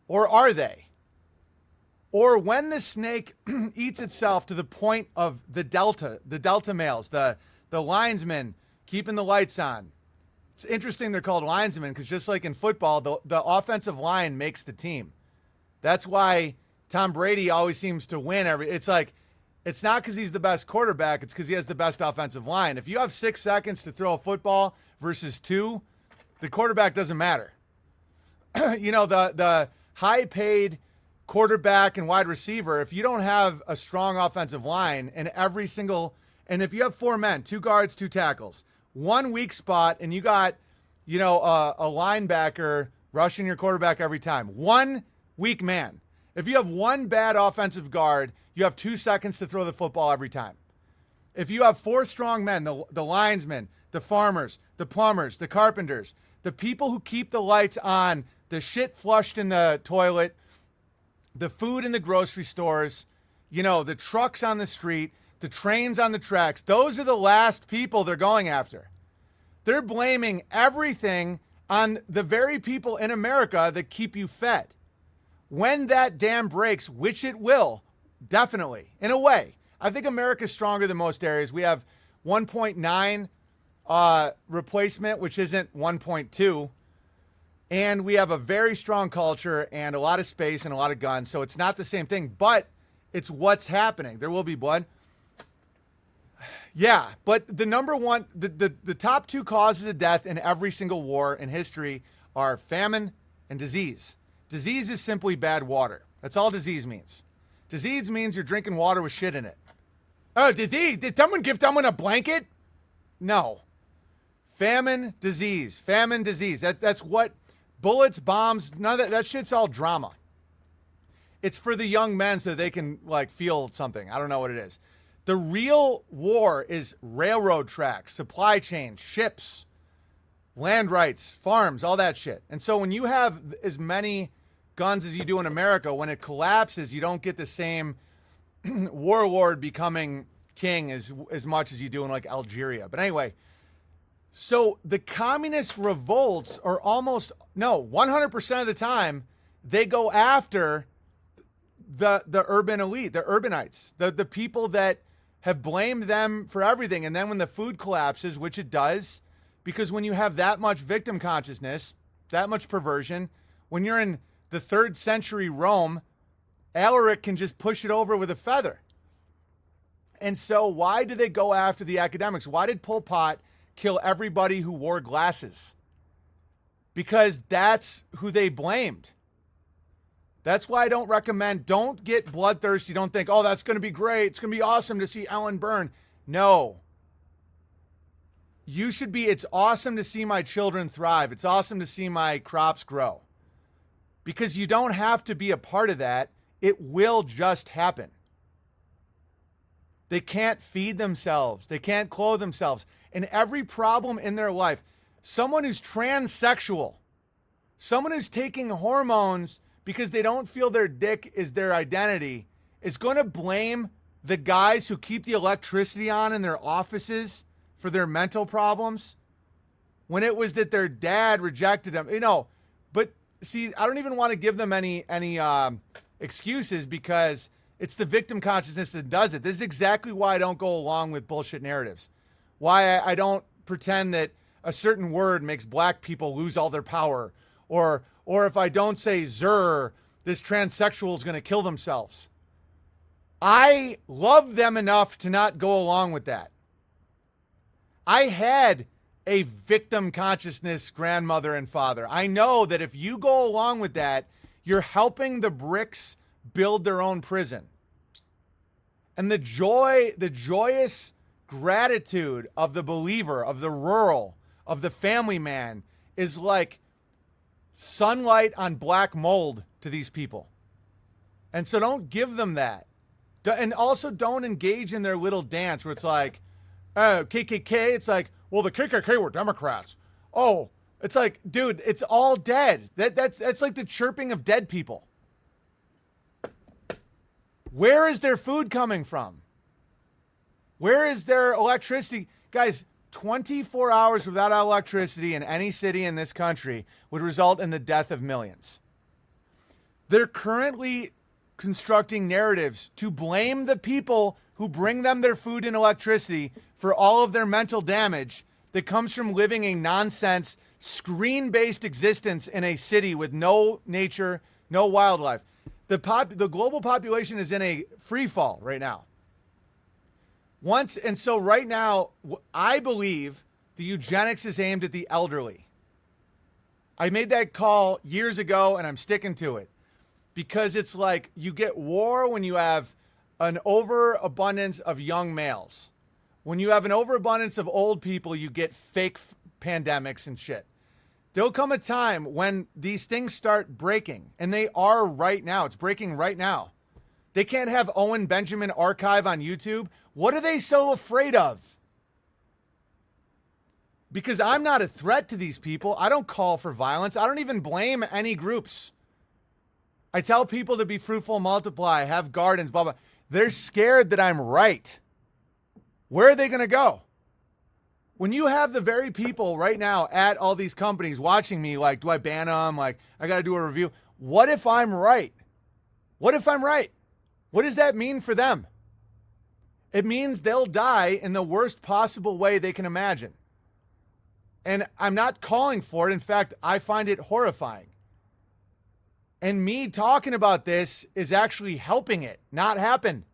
or are they? Or when the snake eats itself to the point of the delta males, the linesmen keeping the lights on. It's interesting they're called linesmen because just like in football, the offensive line makes the team. That's why Tom Brady always seems to win it's like, it's not because he's the best quarterback. It's because he has the best offensive line. If you have 6 seconds to throw a football versus 2, the quarterback doesn't matter. You know, the high-paid quarterback and wide receiver, if you don't have a strong offensive line and if you have 4 men, 2 guards, 2 tackles, 1 weak spot, and you got, you know, a linebacker rushing your quarterback every time. 1 weak man. If you have 1 bad offensive guard, you have 2 seconds to throw the football every time. If you have 4 strong men, the linesmen, the farmers, the plumbers, the carpenters, the people who keep the lights on, the shit flushed in the toilet, the food in the grocery stores, you know, the trucks on the street, the trains on the tracks, those are the last people they're going after. They're blaming everything on the very people in America that keep you fed. When that dam breaks, which it will, definitely, in a way. I think America's stronger than most areas. We have 1.9 replacement, which isn't 1.2. And we have a very strong culture and a lot of space and a lot of guns. So it's not the same thing, but it's what's happening. There will be blood. Yeah, but the number one, the top 2 causes of death in every single war in history are famine and disease. Disease is simply bad water. That's all disease means. Disease means you're drinking water with shit in it. Oh, did someone give someone a blanket? No. Famine, disease. That's what bullets, bombs, none of that shit's all drama. It's for the young men so they can like feel something. I don't know what it is. The real war is railroad tracks, supply chain, ships, land rights, farms, all that shit. And so when you have as many guns as you do in America, when it collapses, you don't get the same warlord becoming king as much as you do in like Algeria. But anyway, so the communist revolts are 100% of the time, they go after the urban elite, the urbanites, the people that have blamed them for everything. And then when the food collapses, which it does, because when you have that much victim consciousness, that much perversion, when you're in the 3rd century Rome, Alaric can just push it over with a feather. And so why do they go after the academics? Why did Pol Pot kill everybody who wore glasses? Because that's who they blamed. That's why I don't recommend, don't get bloodthirsty. Don't think, oh, that's going to be great. It's going to be awesome to see Ellen burn. No. You should be, it's awesome to see my children thrive. It's awesome to see my crops grow. Because you don't have to be a part of that. It will just happen. They can't feed themselves. They can't clothe themselves. And every problem in their life, someone who's transsexual, someone who's taking hormones because they don't feel their dick is their identity, is going to blame the guys who keep the electricity on in their offices for their mental problems when it was that their dad rejected them. But see, I don't even want to give them any excuses because it's the victim consciousness that does it. This is exactly why I don't go along with bullshit narratives. Why I don't pretend that a certain word makes black people lose all their power, or if I don't say Zer, this transsexual is going to kill themselves. I love them enough to not go along with that. I had a victim consciousness grandmother and father. I know that if you go along with that, you're helping the bricks build their own prison. And the joyous gratitude of the believer, of the rural, of the family man is like sunlight on black mold to these people. And so don't give them that. And also don't engage in their little dance where it's like, oh, KKK. It's like, well, the KKK were Democrats. Oh, it's like, dude, it's all dead. That's like the chirping of dead people. Where is their food coming from? Where is their electricity? Guys, 24 hours without electricity in any city in this country would result in the death of millions. They're currently constructing narratives to blame the people who bring them their food and electricity for all of their mental damage that comes from living a nonsense, screen-based existence in a city with no nature, no wildlife. The global population is in a free fall right now. So right now, I believe the eugenics is aimed at the elderly. I made that call years ago and I'm sticking to it because it's like you get war when you have an overabundance of young males. When you have an overabundance of old people, you get fake pandemics and shit. There'll come a time when these things start breaking, and they are right now. It's breaking right now. They can't have Owen Benjamin archive on YouTube. What are they so afraid of? Because I'm not a threat to these people. I don't call for violence. I don't even blame any groups. I tell people to be fruitful, multiply, have gardens, blah, blah. They're scared that I'm right. Where are they going to go? When you have the very people right now at all these companies watching me, like, do I ban them? Like, I got to do a review. What if I'm right? What if I'm right? What does that mean for them? It means they'll die in the worst possible way they can imagine. And I'm not calling for it. In fact, I find it horrifying. And me talking about this is actually helping it not happen.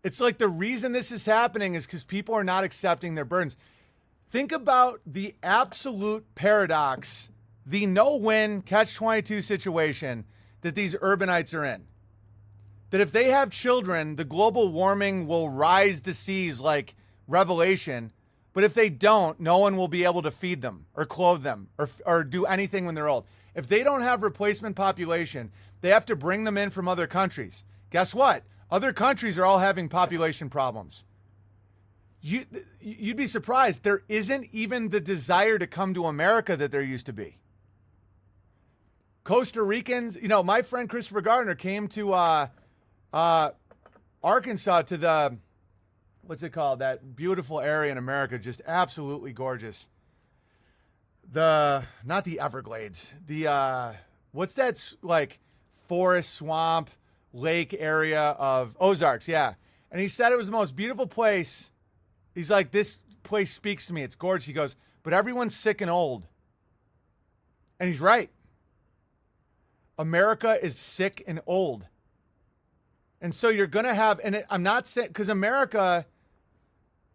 It's like the reason this is happening is because people are not accepting their burdens. Think about the absolute paradox, the no-win catch-22 situation that these urbanites are in. That if they have children, the global warming will rise the seas like Revelation. But if they don't, no one will be able to feed them or clothe them or do anything when they're old. If they don't have replacement population, they have to bring them in from other countries. Guess what? Other countries are all having population problems. You'd be surprised. There isn't even the desire to come to America that there used to be. Costa Ricans, my friend Christopher Gardner came to Arkansas to the, what's it called? That beautiful area in America, just absolutely gorgeous. Not the Everglades. What's that like forest, swamp, lake area of Ozarks, yeah. And he said it was the most beautiful place. He's like, this place speaks to me. It's gorgeous. He goes, but everyone's sick and old. And he's right. America is sick and old. And so you're going to have, I'm not saying, because America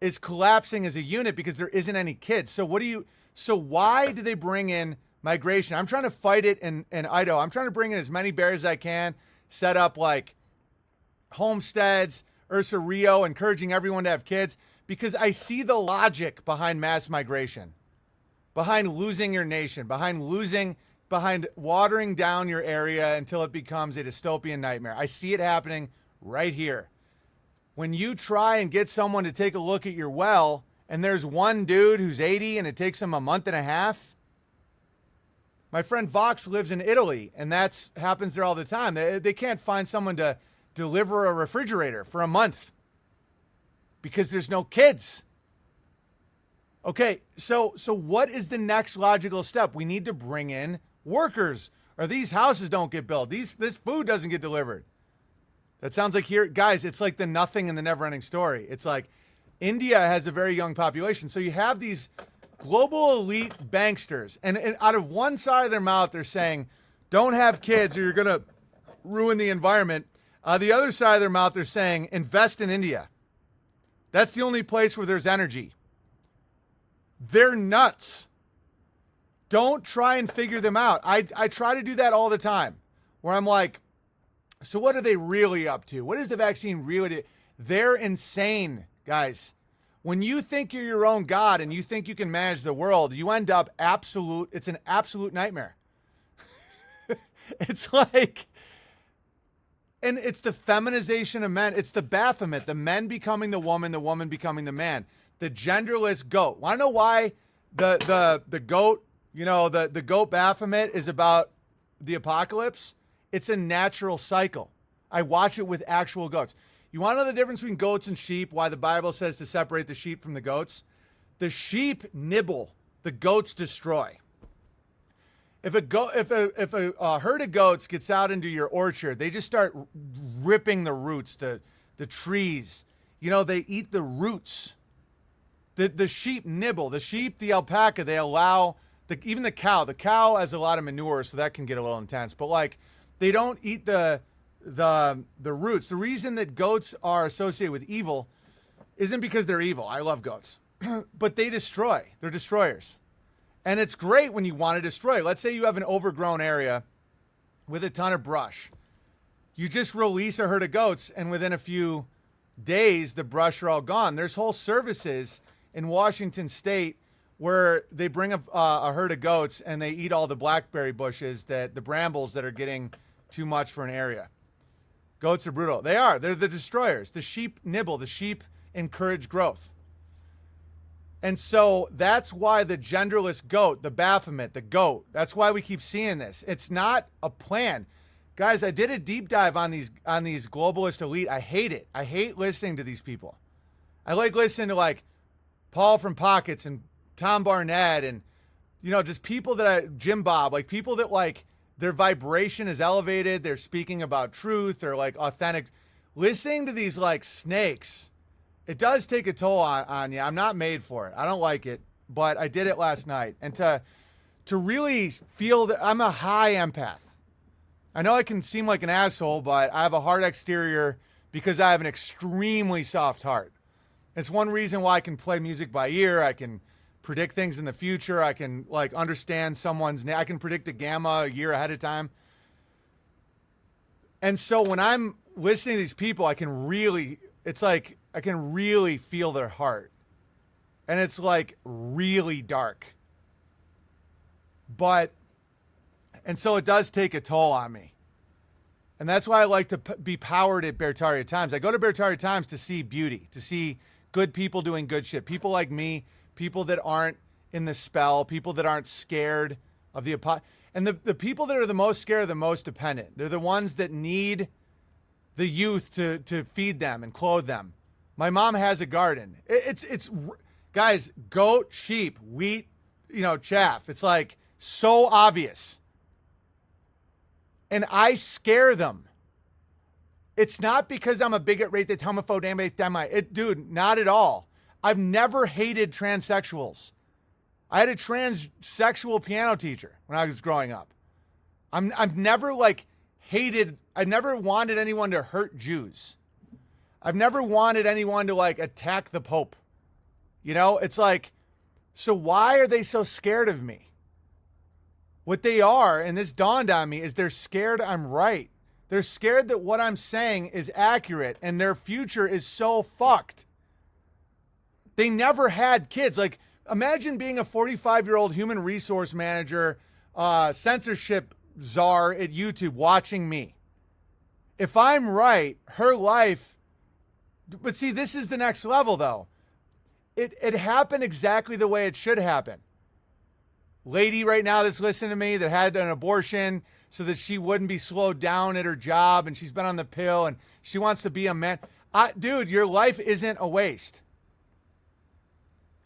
is collapsing as a unit because there isn't any kids. So why do they bring in migration? I'm trying to fight it in Idaho. I'm trying to bring in as many bears as I can, set up like homesteads, Ursa Rio, encouraging everyone to have kids, because I see the logic behind mass migration, behind losing your nation, behind watering down your area until it becomes a dystopian nightmare. I see it happening right here. When you try and get someone to take a look at your well, and there's one dude who's 80 and it takes him a month and a half. My friend Vox lives in Italy, and that happens there all the time. They can't find someone to deliver a refrigerator for a month because there's no kids. Okay, so what is the next logical step? We need to bring in workers, or these houses don't get built. This food doesn't get delivered. That sounds like here, guys, it's like the nothing in the never-ending story. It's like India has a very young population. So you have these global elite banksters, and out of one side of their mouth, they're saying, don't have kids or you're going to ruin the environment. The other side of their mouth, they're saying, invest in India. That's the only place where there's energy. They're nuts. Don't try and figure them out. I try to do that all the time, where I'm like, so what are they really up to? What is the vaccine really do? They're insane, guys. When you think you're your own God and you think you can manage the world, you end up it's an absolute nightmare. It's like, and it's the feminization of men. It's the Baphomet, the men becoming the woman becoming the man. The genderless goat. Want to know why the goat, the goat Baphomet is about the apocalypse? It's a natural cycle. I watch it with actual goats. You want to know the difference between goats and sheep? Why the Bible says to separate the sheep from the goats? The sheep nibble, the goats destroy. If a herd of goats gets out into your orchard, they just start ripping the roots, the trees. They eat the roots. The sheep nibble. The sheep, the alpaca, they allow even the cow. The cow has a lot of manure, so that can get a little intense. But they don't eat the roots. The reason that goats are associated with evil isn't because they're evil. I love goats. But they destroy. They're destroyers. And it's great when you want to destroy. Let's say you have an overgrown area with a ton of brush. You just release a herd of goats, and within a few days, the brush are all gone. There's whole services in Washington State where they bring a herd of goats and they eat all the blackberry bushes, the brambles that are getting too much for an area. Goats are brutal. They're the destroyers. The sheep nibble. The sheep encourage growth. And so that's why the genderless goat, the Baphomet, the goat, that's why we keep seeing this. It's not a plan. Guys, I did a deep dive on these globalist elite. I hate it. I hate listening to these people. I like listening to Paul from Pockets and Tom Barnett and, just people Jim Bob, people that their vibration is elevated. They're speaking about truth. They're authentic. Listening to these snakes, it does take a toll on you. I'm not made for it. I don't like it, but I did it last night. And to really feel that I'm a high empath. I know I can seem like an asshole, but I have a hard exterior because I have an extremely soft heart. It's one reason why I can play music by ear. I can predict things in the future. I can understand someone's name. I can predict a gamma a year ahead of time. And so when I'm listening to these people, I can really feel their heart. And it's really dark. And so it does take a toll on me. And that's why I like to be powered at Beartaria Times. I go to Beartaria Times to see beauty, to see good people doing good shit. People like me, people that aren't in the spell, people that aren't scared of the and the people that are the most scared are the most dependent. They're the ones that need the youth to feed them and clothe them. My mom has a garden. It's guys, goat, sheep, wheat, chaff. It's so obvious. And I scare them. It's not because I'm a bigot, racist, homophobe, anti-Semite. Dude, not at all. I've never hated transsexuals. I had a transsexual piano teacher when I was growing up. I've never hated. I never wanted anyone to hurt Jews. I've never wanted anyone to like attack the Pope. You know, it's like, so why are they so scared of me? What they are, and this dawned on me, is they're scared I'm right. They're scared that what I'm saying is accurate and their future is so fucked. They never had kids. Like, imagine being a 45-year-old human resource manager, censorship czar at YouTube watching me. If I'm right, her life, but see, this is the next level though. It happened exactly the way it should happen. Lady right now that's listening to me that had an abortion so that she wouldn't be slowed down at her job, and she's been on the pill and she wants to be a man. Dude, your life isn't a waste.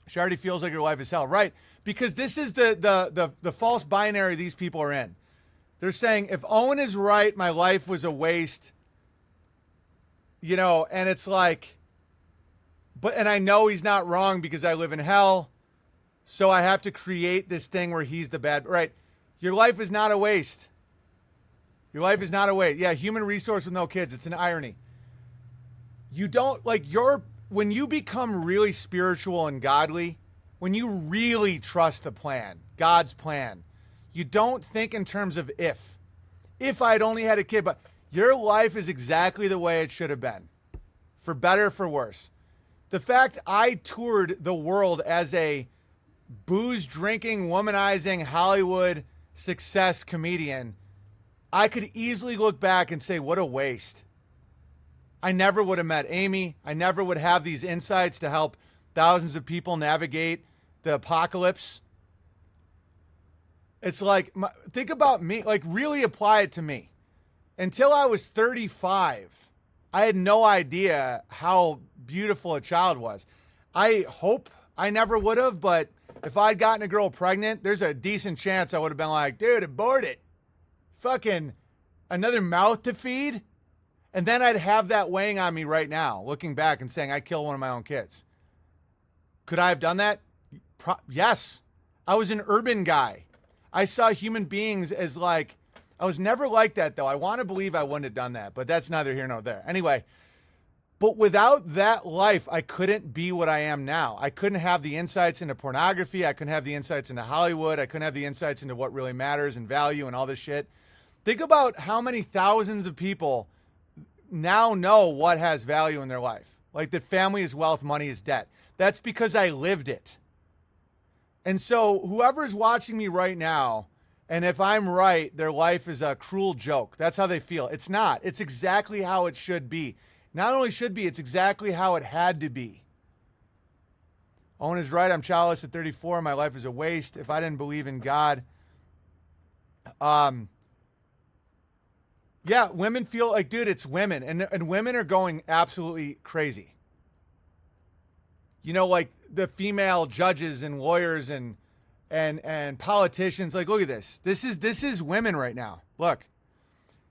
She already feels like her life is hell, right? Because this is the false binary these people are in. They're saying, if Owen is right, my life was a waste. You know, and it's like, and I know he's not wrong because I live in hell. So I have to create this thing where he's the bad, right? Your life is not a waste. Your life is not a waste. Yeah, human resource with no kids. It's an irony. You don't, like, when you become really spiritual and godly, when you really trust the plan, God's plan, you don't think in terms of if I'd only had a kid, but your life is exactly the way it should have been, for better, for worse. The fact I toured the world as a booze drinking, womanizing Hollywood success comedian, I could easily look back and say, what a waste. I never would have met Amy. I never would have these insights to help thousands of people navigate the apocalypse. It's like, think about me, like really apply it to me. Until I was 35, I had no idea how beautiful a child was. I hope I never would have, but if I'd gotten a girl pregnant, there's a decent chance I would have been like, dude, abort it. Fucking another mouth to feed. And then I'd have that weighing on me right now, looking back and saying I killed one of my own kids. Could I have done that? Yes. I was an urban guy. I saw human beings as like, I was never like that though. I want to believe I wouldn't have done that, but that's neither here nor there. Anyway, but without that life, I couldn't be what I am now. I couldn't have the insights into pornography. I couldn't have the insights into Hollywood. I couldn't have the insights into what really matters and value and all this shit. Think about how many thousands of people now know what has value in their life. Like that family is wealth, money is debt. That's because I lived it. And so whoever's watching me right now, and if I'm right, their life is a cruel joke. That's how they feel. It's not. It's exactly how it should be. Not only should be, it's exactly how it had to be. Owen is right. I'm childless at 34. My life is a waste. If I didn't believe in God. Yeah, women feel like, dude, it's women. And women are going absolutely crazy. You know, like the female judges and lawyers and politicians, like, look at this. This is women right now. Look.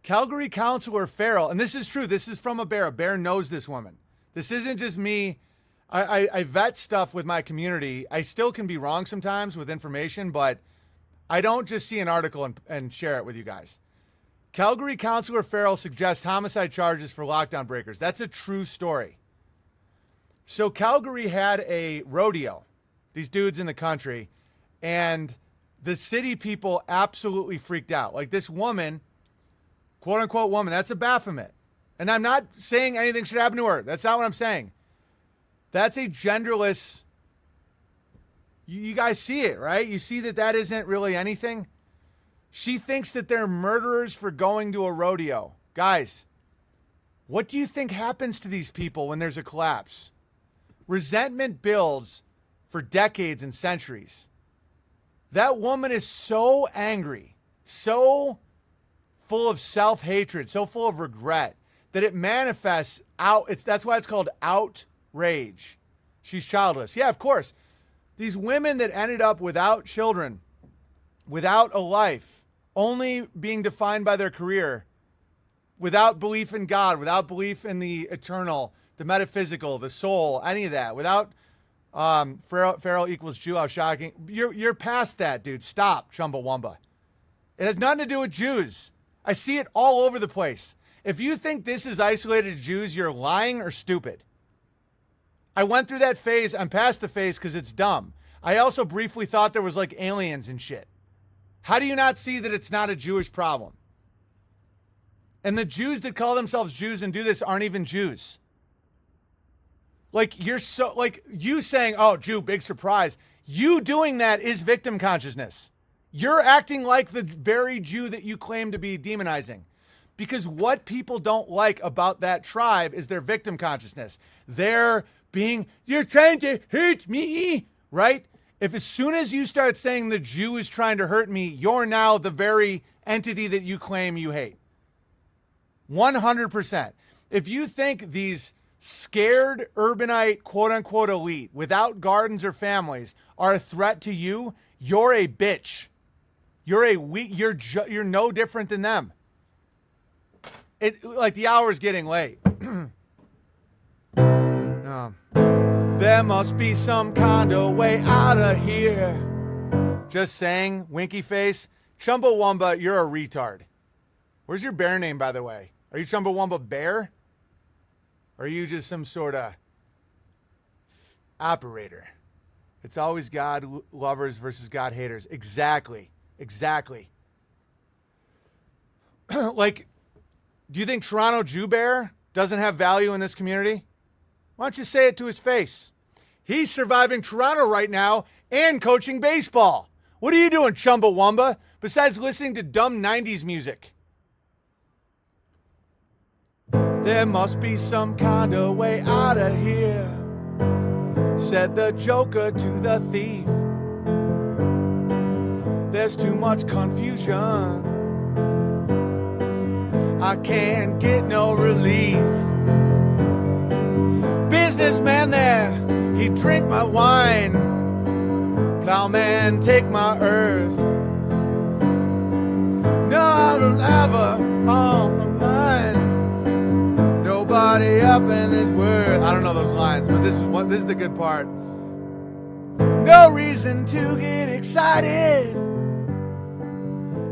Calgary Councilor Farrell, and this is true. This is from a bear. A bear knows this woman. This isn't just me. I vet stuff with my community. I still can be wrong sometimes with information, but I don't just see an article and share it with you guys. Calgary Councilor Farrell suggests homicide charges for lockdown breakers. That's a true story. So Calgary had a rodeo, these dudes in the country, and the city people absolutely freaked out. Like this woman, quote unquote woman, that's a Baphomet. And I'm not saying anything should happen to her. That's not what I'm saying. That's a genderless, you guys see it, right? You see that isn't really anything. She thinks that they're murderers for going to a rodeo. Guys, what do you think happens to these people when there's a collapse? Resentment builds for decades and centuries. That woman is so angry, so full of self-hatred, so full of regret that it manifests out. That's why it's called outrage. She's childless. Yeah, of course. These women that ended up without children, without a life, only being defined by their career, without belief in God, without belief in the eternal, the metaphysical, the soul, any of that, without Pharaoh equals Jew, how shocking. You're past that, dude. Stop, Chumbawamba. It has nothing to do with Jews. I see it all over the place. If you think this is isolated to Jews, you're lying or stupid. I went through that phase. I'm past the phase because it's dumb. I also briefly thought there was like aliens and shit. How do you not see that it's not a Jewish problem? And the Jews that call themselves Jews and do this aren't even Jews. Like, you're so, like, you saying, oh, Jew, big surprise. You doing that is victim consciousness. You're acting like the very Jew that you claim to be demonizing. Because what people don't like about that tribe is their victim consciousness. They're being, you're trying to hurt me, right? If as soon as you start saying the Jew is trying to hurt me, you're now the very entity that you claim you hate. 100%. If you think these scared urbanite quote-unquote elite without gardens or families are a threat to you, you're a bitch. You're no different than them. Like the hour's getting late. There must be some kind of way out of here. Just saying, winky face. Chumbawamba, you're a retard. Where's your bear name, by the way? Are you Chumbawamba Bear? Or are you just some sort of operator? It's always God lovers versus God haters. Exactly. Like, do you think Toronto Jew Bear doesn't have value in this community? Why don't you say it to his face? He's surviving Toronto right now and coaching baseball. What are you doing, Chumbawamba, besides listening to dumb 90s music? There must be some kind of way out of here, said the Joker to the thief. There's too much confusion. I can't get no relief. Businessman there, he drink my wine. Plowman take my earth. No, I don't have a on the line. Nobody up in this world. I don't know those lines, but this is the good part. No reason to get excited.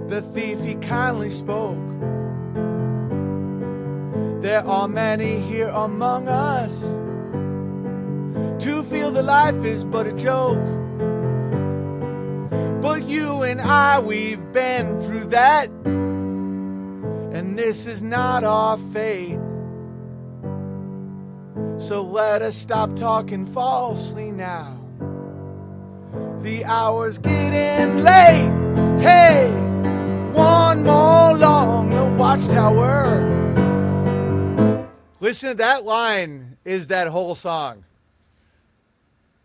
The thief, he kindly spoke. There are many here among us to feel that life is but a joke. But you and I, we've been through that, and this is not our fate. So let us stop talking falsely now. The hour's getting late. Hey, one more along the watchtower. Listen to that line, is that whole song.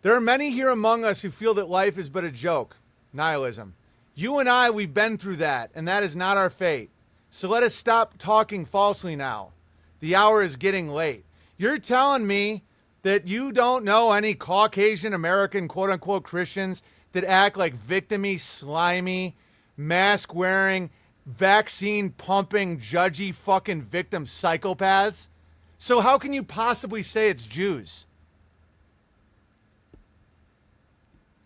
There are many here among us who feel that life is but a joke. Nihilism. You and I, we've been through that, and that is not our fate. So let us stop talking falsely now. The hour is getting late. You're telling me that you don't know any Caucasian American quote-unquote Christians that act like victim-y, slimy, mask-wearing, vaccine-pumping, judgy fucking victim psychopaths? So how can you possibly say it's Jews?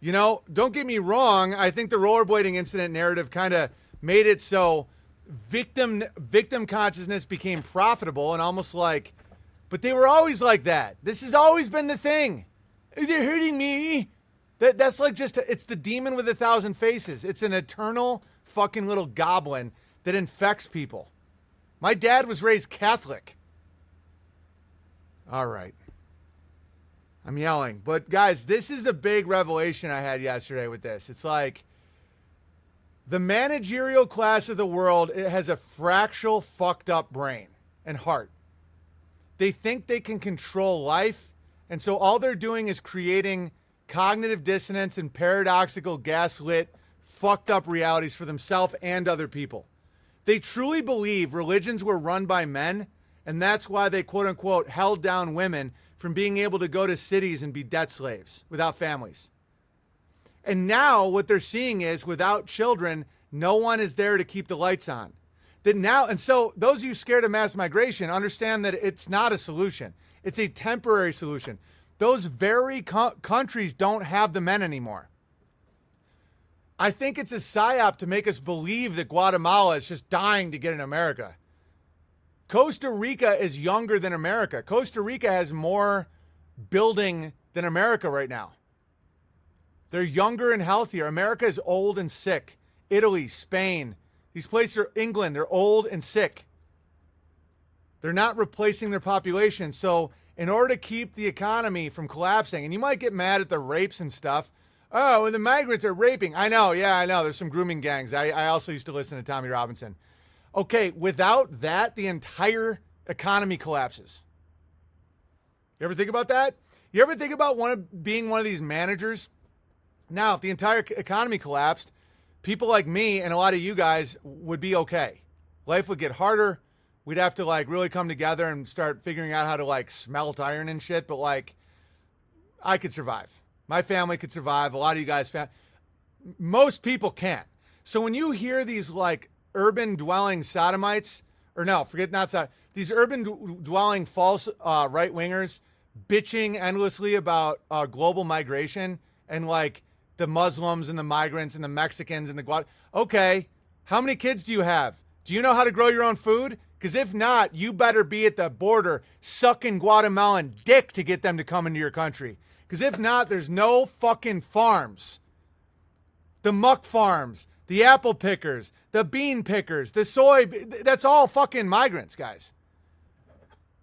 You know, don't get me wrong. I think the rollerblading incident narrative kind of made it so victim consciousness became profitable and almost like, but they were always like that. This has always been the thing. They're hurting me. That's like just, it's the demon with 1,000 faces. It's an eternal fucking little goblin that infects people. My dad was raised Catholic. All right. I'm yelling. But guys, this is a big revelation I had yesterday with this. It's like the managerial class of the world, it has a fractal, fucked up brain and heart. They think they can control life. And so all they're doing is creating cognitive dissonance and paradoxical, gaslit, fucked up realities for themselves and other people. They truly believe religions were run by men, and that's why they quote unquote held down women from being able to go to cities and be debt slaves without families. And now what they're seeing is without children, no one is there to keep the lights on. That now, and so those of you scared of mass migration understand that it's not a solution. It's a temporary solution. Those very countries don't have the men anymore. I think it's a psyop to make us believe that Guatemala is just dying to get in America. Costa Rica is younger than America. Costa Rica has more building than America right now. They're younger and healthier. America is old and sick. Italy, Spain, these places are England. They're old and sick. They're not replacing their population. So in order to keep the economy from collapsing, and you might get mad at the rapes and stuff. Oh, and the migrants are raping. I know. Yeah, I know. There's some grooming gangs. I also used to listen to Tommy Robinson. Okay, without that, the entire economy collapses. You ever think about that? You ever think about being one of these managers? Now, if the entire economy collapsed, people like me and a lot of you guys would be okay. Life would get harder. We'd have to like really come together and start figuring out how to like smelt iron and shit. But like, I could survive. My family could survive. A lot of you guys, most people can't. So when you hear these like urban dwelling sodomites, or no, forget not sodom, these urban dwelling false right wingers bitching endlessly about global migration and like the Muslims and the migrants and the Mexicans and the okay, how many kids do you have? Do you know how to grow your own food? Because if not, you better be at the border sucking Guatemalan dick to get them to come into your country. Because if not, there's no fucking farms. The muck farms, the apple pickers, the bean pickers, the soy, that's all fucking migrants, guys.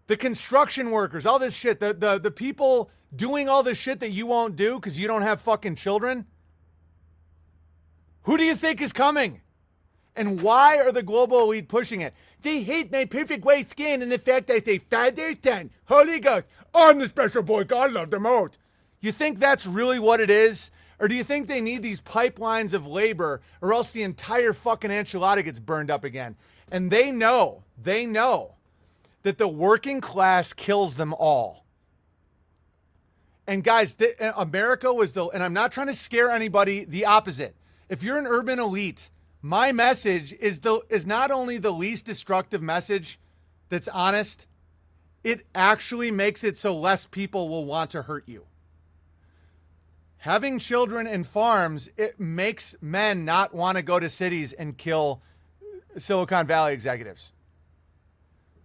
The construction workers, all this shit, the people doing all this shit that you won't do because you don't have fucking children. Who do you think is coming? And why are the global elite pushing it? They hate my perfect white skin and the fact I say, Father, Son, Holy Ghost, I'm the special boy, God love them out. You think that's really what it is? Or do you think they need these pipelines of labor or else the entire fucking enchilada gets burned up again? And they know that the working class kills them all. And guys, America was and I'm not trying to scare anybody, the opposite. If you're an urban elite, my message is not only the least destructive message that's honest, it actually makes it so less people will want to hurt you. Having children in farms, it makes men not want to go to cities and kill Silicon Valley executives.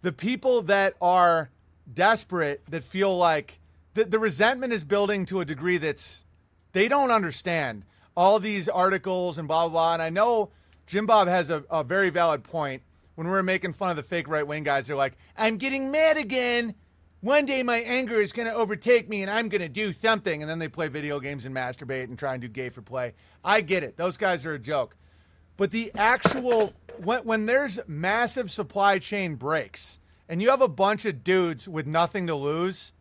The people that are desperate, that feel like the resentment is building to a degree that's, they don't understand all these articles and blah, blah, blah. And I know Jim Bob has a very valid point. When we were making fun of the fake right-wing guys, they're like, I'm getting mad again. One day my anger is going to overtake me and I'm going to do something. And then they play video games and masturbate and try and do gay for play. I get it. Those guys are a joke. But the actual, when there's massive supply chain breaks and you have a bunch of dudes with nothing to lose,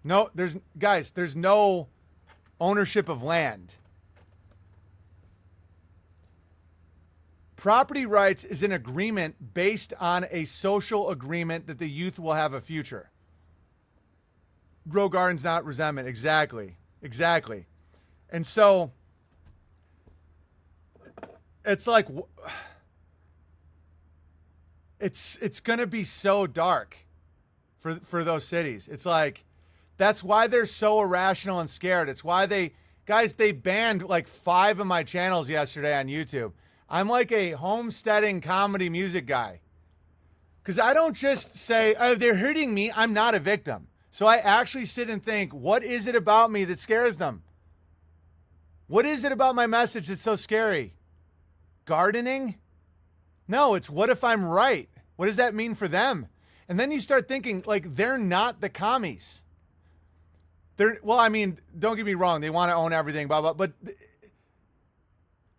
there's no ownership of land. Property rights is an agreement based on a social agreement that the youth will have a future. Grow gardens, not resentment. Exactly. And so it's like, it's going to be so dark for those cities. It's like, that's why they're so irrational and scared. It's why they banned like 5 of my channels yesterday on YouTube. I'm like a homesteading comedy music guy. Because I don't just say, oh, they're hurting me. I'm not a victim. So I actually sit and think, what is it about me that scares them? What is it about my message that's so scary? Gardening? No, it's what if I'm right? What does that mean for them? And then you start thinking, like, they're not the commies. Don't get me wrong. They want to own everything, blah, blah, but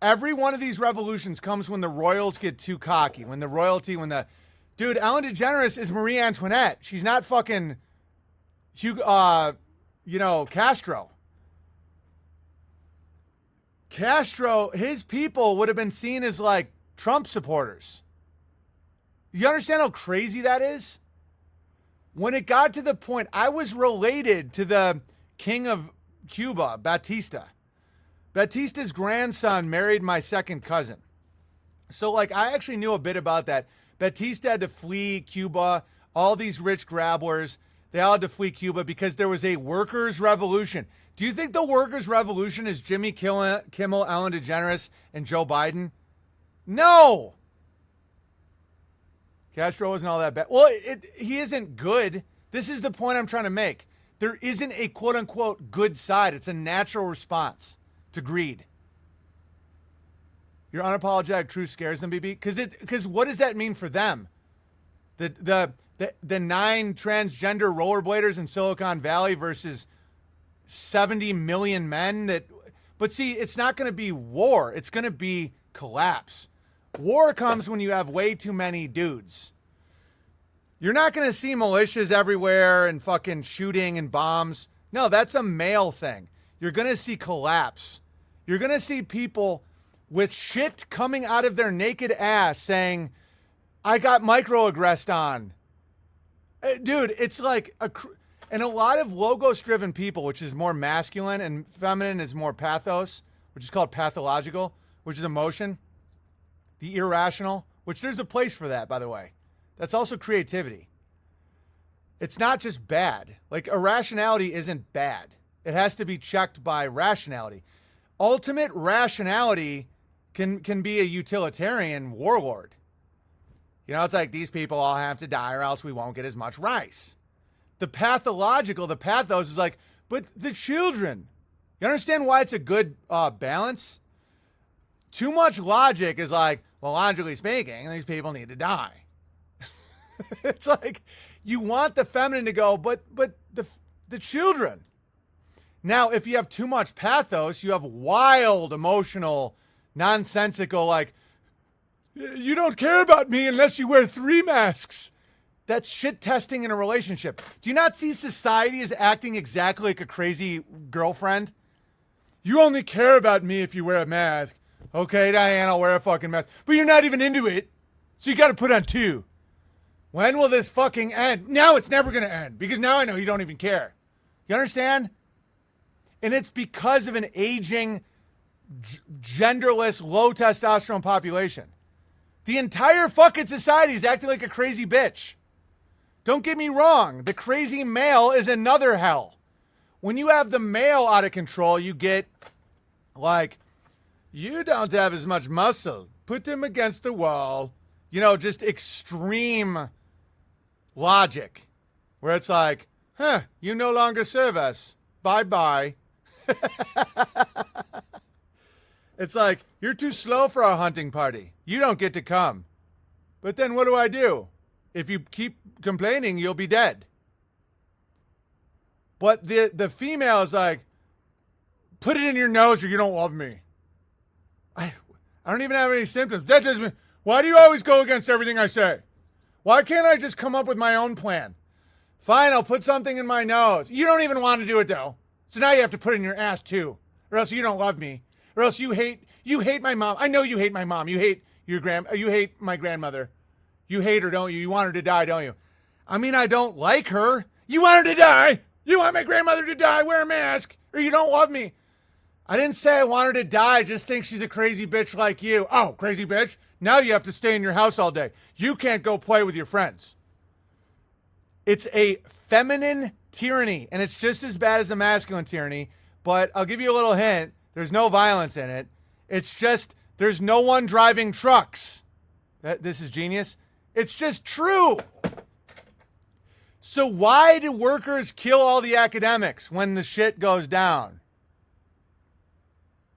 every one of these revolutions comes when the royals get too cocky, Ellen DeGeneres is Marie Antoinette. She's not fucking Castro. Castro, his people would have been seen as like Trump supporters. You understand how crazy that is? When it got to the point, I was related to the king of Cuba, Batista. Batista's grandson married my second cousin. So, like, I actually knew a bit about that. Batista had to flee Cuba. All these rich grabblers, they all had to flee Cuba because there was a workers' revolution. Do you think the workers' revolution is Jimmy Kimmel, Ellen DeGeneres, and Joe Biden? No. Castro wasn't all that bad. Well, he isn't good. This is the point I'm trying to make. There isn't a quote-unquote good side. It's a natural response to greed. Your unapologetic truth scares them, BB? Because what does that mean for them? The 9 transgender rollerbladers in Silicon Valley versus 70 million men that... But see, it's not going to be war. It's going to be collapse. War comes when you have way too many dudes. You're not going to see militias everywhere and fucking shooting and bombs. No, that's a male thing. You're going to see collapse. You're going to see people with shit coming out of their naked ass saying, I got microaggressed on. Dude, it's like and a lot of logos-driven people, which is more masculine, and feminine is more pathos, which is called pathological, which is emotion. The irrational, which there's a place for that, by the way. That's also creativity. It's not just bad. Like, irrationality isn't bad. It has to be checked by rationality. Ultimate rationality can be a utilitarian warlord. You know, it's like these people all have to die or else we won't get as much rice. The pathological, the pathos is like, but the children. You understand why it's a good balance? Too much logic is like, well, logically speaking, these people need to die. It's like you want the feminine to go, but the children. Now, if you have too much pathos, you have wild, emotional, nonsensical, like, you don't care about me unless you wear 3 masks. That's shit testing in a relationship. Do you not see society as acting exactly like a crazy girlfriend? You only care about me if you wear a mask. Okay, Diane, I'll wear a fucking mask. But you're not even into it, so you got to put on 2. When will this fucking end? Now it's never going to end, because now I know you don't even care. You understand? And it's because of an aging, genderless, low testosterone population. The entire fucking society is acting like a crazy bitch. Don't get me wrong. The crazy male is another hell. When you have the male out of control, you get like, you don't have as much muscle. Put them against the wall. You know, just extreme logic where it's like, you no longer serve us. Bye-bye. It's like, you're too slow for our hunting party. You don't get to come. But then what do I do? If you keep complaining, you'll be dead. But the female is like, put it in your nose or you don't love me. I don't even have any symptoms. That doesn't mean, why do you always go against everything I say? Why can't I just come up with my own plan? Fine, I'll put something in my nose. You don't even want to do it though. So now you have to put it in your ass too. Or else you don't love me. Or else you hate my mom. I know you hate my mom. You hate you hate my grandmother. You hate her, don't you? You want her to die, don't you? I mean, I don't like her. You want her to die? You want my grandmother to die? Wear a mask. Or you don't love me. I didn't say I want her to die. I just think she's a crazy bitch like you. Oh, crazy bitch. Now you have to stay in your house all day. You can't go play with your friends. It's a feminine tyranny, and it's just as bad as a masculine tyranny. But I'll give you a little hint. There's no violence in it. It's just there's no one driving trucks. This is genius. It's just true. So why do workers kill all the academics when the shit goes down?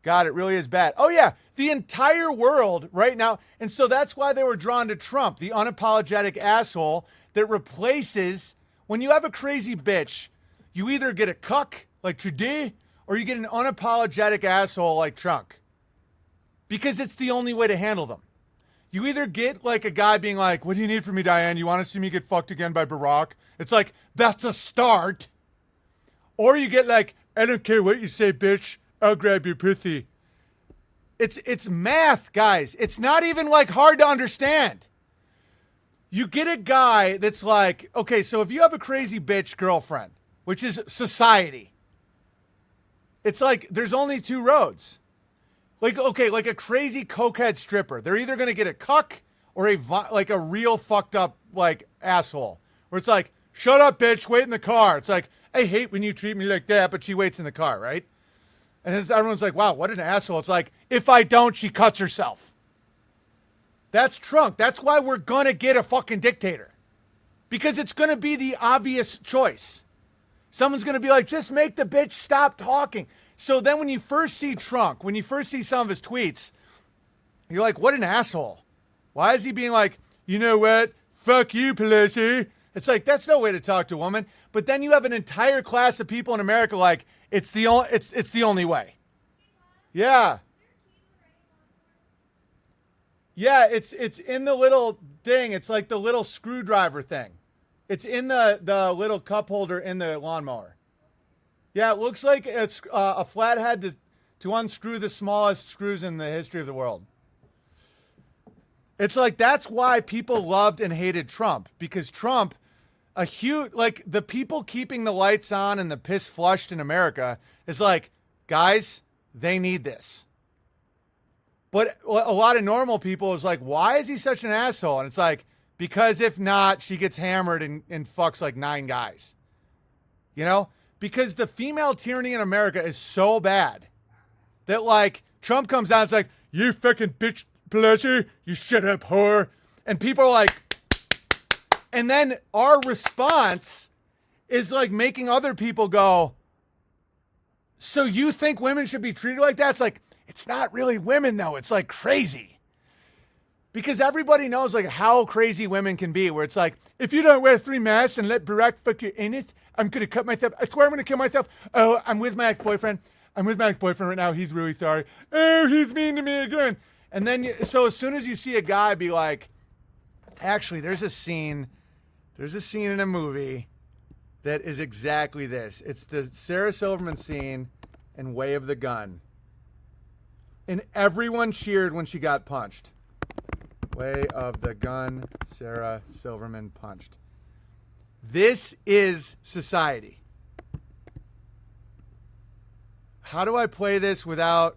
God, it really is bad. Oh, yeah, the entire world right now. And so that's why they were drawn to Trump, the unapologetic asshole that replaces, when you have a crazy bitch, you either get a cuck like Trudeau or you get an unapologetic asshole like Trump. Because it's the only way to handle them. You either get like a guy being like, what do you need from me, Diane? You want to see me get fucked again by Barack? It's like, that's a start. Or you get like, I don't care what you say, bitch. I'll grab your pussy. It's math, guys. It's not even like hard to understand. You get a guy that's like, okay, so if you have a crazy bitch girlfriend, which is society, it's like there's only 2 roads. Like, okay, like a crazy cokehead stripper. They're either going to get a cuck or like a real fucked up like asshole. Where it's like, shut up, bitch, wait in the car. It's like, I hate when you treat me like that, but she waits in the car, right? And everyone's like, wow, what an asshole. It's like, if I don't, she cuts herself. That's Trump. That's why we're going to get a fucking dictator. Because it's going to be the obvious choice. Someone's going to be like, just make the bitch stop talking. So then when you first see Trump, when you first see some of his tweets, you're like, what an asshole. Why is he being like, you know what? Fuck you, Pelosi. It's like, that's no way to talk to a woman. But then you have an entire class of people in America like, it's the only way. Yeah. Yeah, it's in the little thing. It's like the little screwdriver thing. It's in the little cup holder in the lawnmower. Yeah, it looks like it's a flathead to unscrew the smallest screws in the history of the world. It's like that's why people loved and hated Trump, because Trump, like the people keeping the lights on and the piss flushed in America is like, guys, they need this. But a lot of normal people is like, why is he such an asshole? And it's like, because if not, she gets hammered and fucks like 9 guys. You know? Because the female tyranny in America is so bad that like Trump comes out and it's like, you fucking bitch, Pelosi, you shut up, whore. And people are like, and then our response is like making other people go, so you think women should be treated like that? It's like, it's not really women though. It's like crazy. Because everybody knows like how crazy women can be, where it's like, if you don't wear 3 masks and let Barack fuck you in it, I'm going to cut myself. I swear I'm going to kill myself. Oh, I'm with my ex-boyfriend. Right now. He's really sorry. Oh, he's mean to me again. And then, so as soon as you see a guy be like, actually, there's a scene in a movie that is exactly this. It's the Sarah Silverman scene in Way of the Gun. And everyone cheered when she got punched. Way of the Gun, Sarah Silverman punched. This is society. How do I play this without...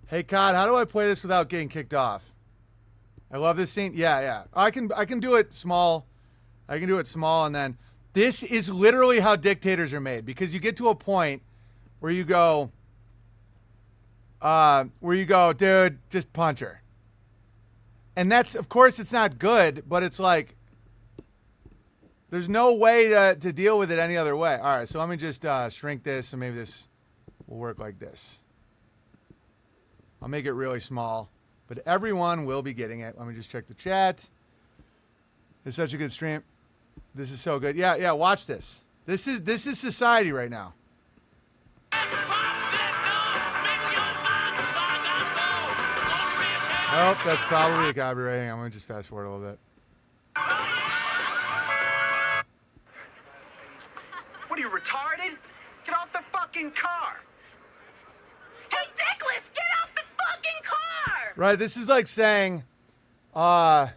Hey, Cod, how do I play this without getting kicked off? I love this scene. Yeah. I can do it small. I can do it small, and then... This is literally how dictators are made, because you get to a point where you go, dude, just punch her. And that's, of course, it's not good, but it's like, there's no way to deal with it any other way. All right, so let me just shrink this, and maybe this will work like this. I'll make it really small, but everyone will be getting it. Let me just check the chat. It's such a good stream. This is so good. Yeah, watch this. This is society right now. Nope, that's probably a copyright. I'm going to just fast forward a little bit. What are you, retarded? Get off the fucking car! Hey, Dickless, get off the fucking car! Right, this is like saying, stop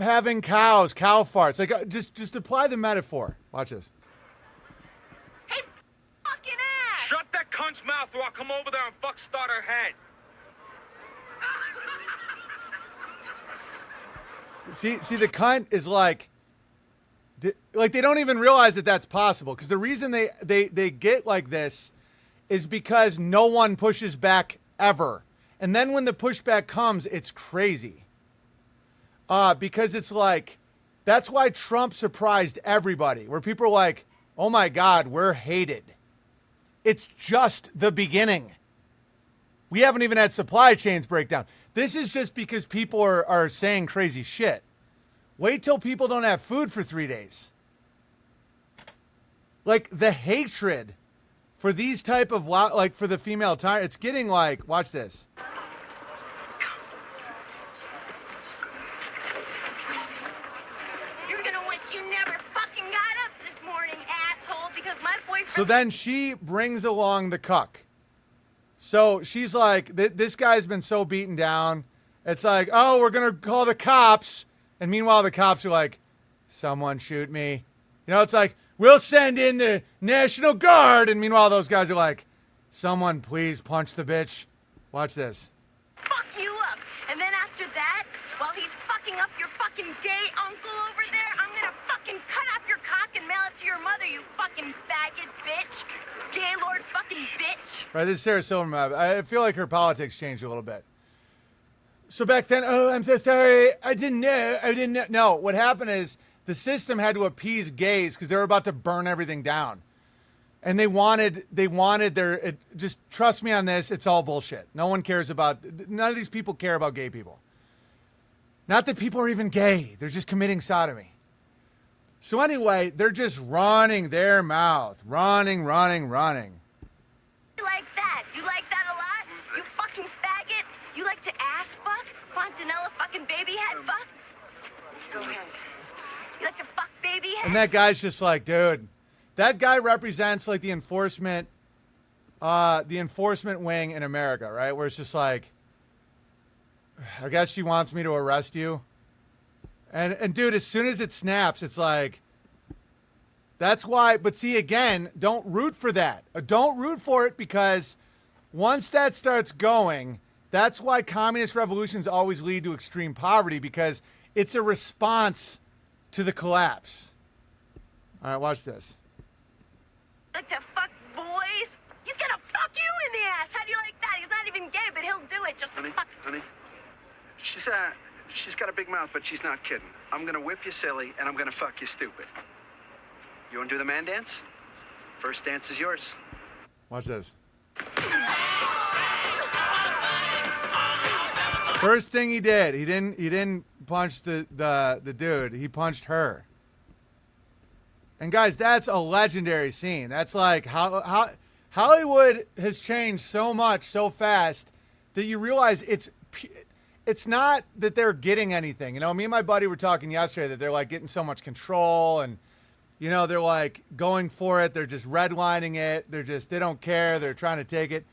having cow farts. Like, just apply the metaphor. Watch this. Hey, fucking ass! Shut that cunt's mouth or I'll come over there and start her head. See, the cunt is like they don't even realize that that's possible, because the reason they get like this is because no one pushes back ever. And then when the pushback comes, it's crazy. Because it's like, that's why Trump surprised everybody, where people are like, oh my God, we're hated. It's just the beginning. We haven't even had supply chains break down. This is just because people are saying crazy shit. Wait till people don't have food for 3 days. Like, the hatred for these type of, like, for the female tyrant, it's getting like, watch this. You're gonna wish you never fucking got up this morning, asshole, because my boyfriend... So then she brings along the cuck. So she's like, this guy's been so beaten down. It's like, oh, we're going to call the cops. And meanwhile, the cops are like, someone shoot me. You know, it's like, we'll send in the National Guard. And meanwhile, those guys are like, someone please punch the bitch. Watch this. Fuck you up. And then after that, while he's fucking up your fucking gay uncle over there, I'm gonna fucking cut off your cock and mail it to your mother, you fucking faggot bitch. Gaylord fucking bitch. Right, this is Sarah Silverman. I feel like her politics changed a little bit. So back then, oh, I'm so sorry. I didn't know. No, what happened is the system had to appease gays because they were about to burn everything down. And they wanted just trust me on this, it's all bullshit. No one cares about, none of these people care about gay people. Not that people are even gay. They're just committing sodomy. So anyway, they're just running their mouth. Running. You like that? You like that a lot? You fucking faggot? You like to ass fuck? Fontanella fucking baby head fuck? Go ahead. You like to fuck baby head? And that guy's just like, dude, that guy represents like the enforcement wing in America, right? Where it's just like, I guess she wants me to arrest you. And dude, as soon as it snaps, it's like, that's why, but see, again, don't root for that. Don't root for it, because once that starts going, that's why communist revolutions always lead to extreme poverty, because it's a response to the collapse. All right, watch this. Like to fuck boys? He's gonna fuck you in the ass. How do you like that? He's not even gay, but he'll do it just to fuck. Honey, she's got a big mouth, but she's not kidding. I'm gonna whip you silly, and I'm gonna fuck you stupid. You wanna do the man dance? First dance is yours. Watch this. First thing he did, he didn't punch the dude. He punched her. And guys, that's a legendary scene. That's like how Hollywood has changed so much so fast that you realize it's not that they're getting anything. You know, me and my buddy were talking yesterday that they're like getting so much control, and you know, they're like going for it. They're just redlining it. They don't care. They're trying to take it.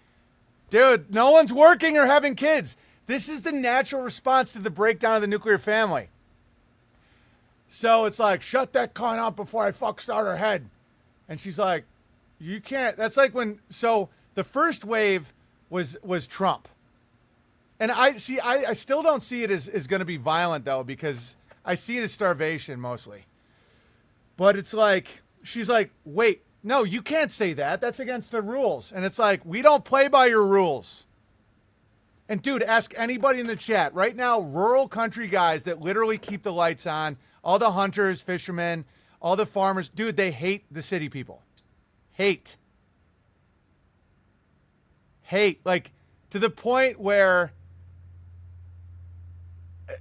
Dude, no one's working or having kids. This is the natural response to the breakdown of the nuclear family. So it's like, shut that cunt up before I start her head. And she's like, you can't. That's like when, so the first wave was Trump. And I still don't see it as going to be violent, though, because I see it as starvation mostly. But it's like, she's like, wait, no, you can't say that. That's against the rules. And it's like, we don't play by your rules. And dude, ask anybody in the chat right now, rural country guys that literally keep the lights on, all the hunters, fishermen, all the farmers, dude, they hate the city people. Hate. Like, to the point where,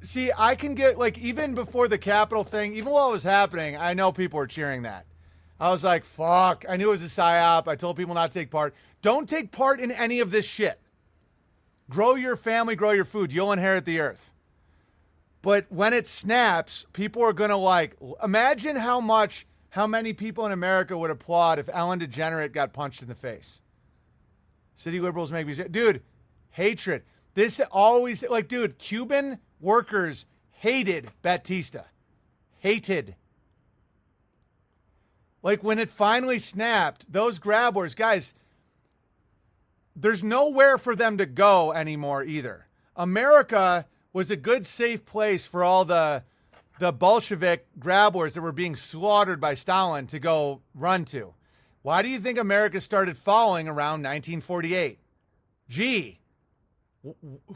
see, I can get, like, even before the Capitol thing, even while it was happening, I know people were cheering that. I was like, fuck, I knew it was a psyop. I told people not to take part. Don't take part in any of this shit. Grow your family, grow your food. You'll inherit the earth. But when it snaps, people are going to like, imagine how many people in America would applaud if Ellen DeGeneres got punched in the face. City liberals make me say, dude, hatred. This always, like, dude, Cuban workers hated Batista. Hated. Like, when it finally snapped, those grab wars, guys, there's nowhere for them to go anymore either. America was a good, safe place for all the Bolshevik grab wars that were being slaughtered by Stalin to go run to. Why do you think America started falling around 1948? Gee,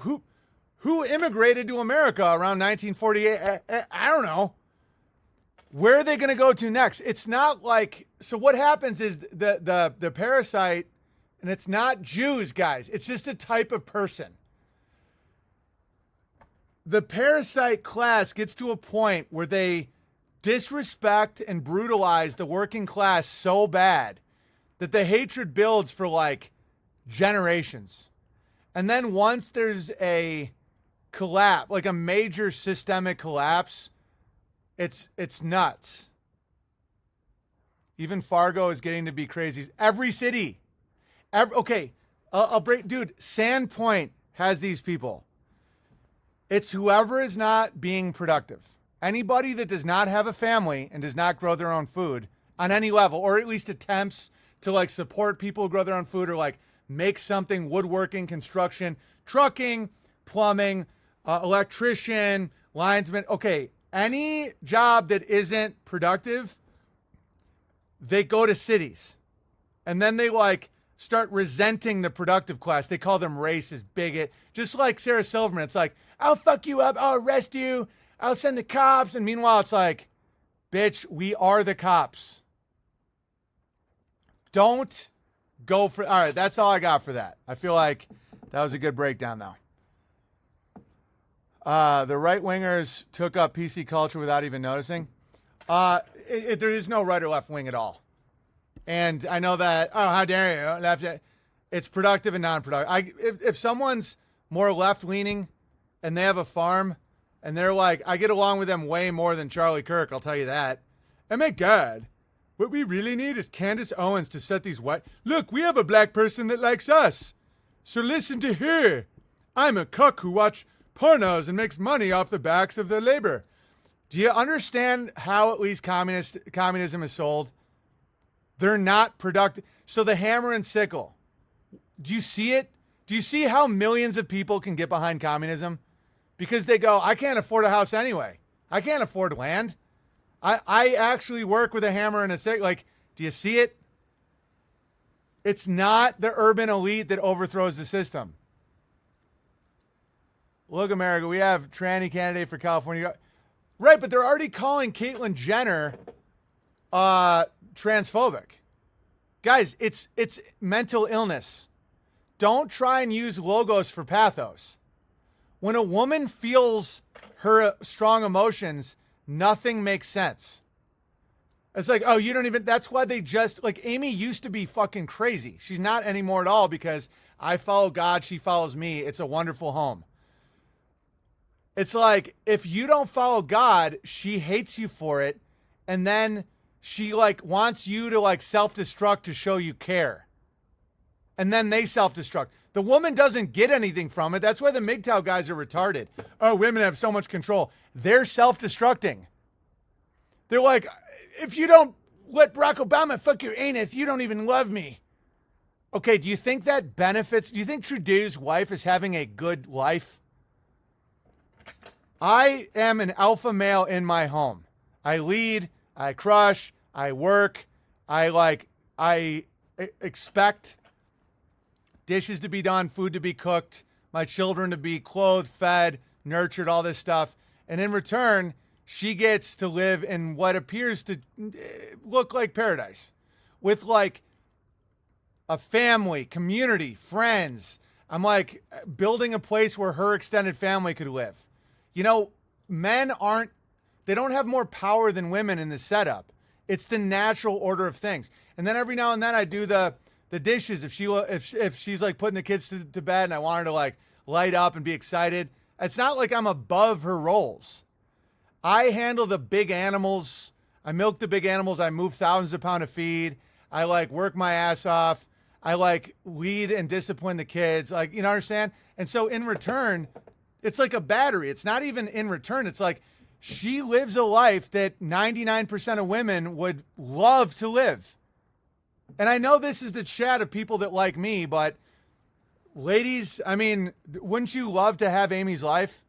who immigrated to America around 1948? I don't know. Where are they going to go to next? It's not like, so what happens is the parasite, and it's not Jews, guys. It's just a type of person. The parasite class gets to a point where they disrespect and brutalize the working class so bad that the hatred builds for like generations. And then once there's a collapse, like a major systemic collapse, it's nuts. Even Fargo is getting to be crazy. Every city. Okay, I'll break. Dude, Sandpoint has these people. It's whoever is not being productive. Anybody that does not have a family and does not grow their own food on any level, or at least attempts to like support people who grow their own food, or like make something, woodworking, construction, trucking, plumbing, electrician, linesman. Okay, any job that isn't productive, they go to cities. And then they like start resenting the productive class. They call them racist, bigot. Just like Sarah Silverman. It's like, I'll fuck you up. I'll arrest you. I'll send the cops. And meanwhile, it's like, bitch, we are the cops. Don't go for, all right, that's all I got for that. I feel like that was a good breakdown, though. The right-wingers took up PC culture without even noticing. There is no right or left wing at all. And I know that, oh, how dare you, left. It's productive and non-productive. If someone's more left-leaning and they have a farm and they're like, I get along with them way more than Charlie Kirk, I'll tell you that. Oh my God, what we really need is Candace Owens to set these white, look, we have a black person that likes us. So listen to her. I'm a cuck who watch pornos and makes money off the backs of their labor. Do you understand how at least communism is sold? They're not productive. So the hammer and sickle, do you see it? Do you see how millions of people can get behind communism? Because they go, I can't afford a house anyway. I can't afford land. I actually work with a hammer and a sickle. Like, do you see it? It's not the urban elite that overthrows the system. Look, America, we have tranny candidate for California. Right, but they're already calling Caitlyn Jenner transphobic. Guys, it's mental illness. Don't try and use logos for pathos. When a woman feels her strong emotions, nothing makes sense. It's like, oh, you don't even, that's why they just, like, Amy used to be fucking crazy. She's not anymore at all because I follow God, she follows me. It's a wonderful home. It's like, if you don't follow God, she hates you for it. And then she like wants you to like self-destruct to show you care. And then they self-destruct. The woman doesn't get anything from it. That's why the MGTOW guys are retarded. Oh, women have so much control. They're self-destructing. They're like, if you don't let Barack Obama fuck your anus, you don't even love me. Okay, do you think that benefits? Do you think Trudeau's wife is having a good life? I am an alpha male in my home. I lead, I crush, I work, I expect dishes to be done, food to be cooked, my children to be clothed, fed, nurtured, all this stuff. And in return, she gets to live in what appears to look like paradise with like a family, community, friends. I'm like building a place where her extended family could live. You know, men they don't have more power than women in the setup. It's the natural order of things. And then every now and then I do the dishes. If she's like putting the kids to bed and I want her to like light up and be excited, it's not like I'm above her roles. I handle the big animals. I milk the big animals. I move thousands of pounds of feed. I like work my ass off. I like lead and discipline the kids. Like, you know, understand? And so in return, it's like a battery. It's not even in return. It's like she lives a life that 99% of women would love to live. And I know this is the chat of people that like me, but ladies, I mean, wouldn't you love to have Amy's life?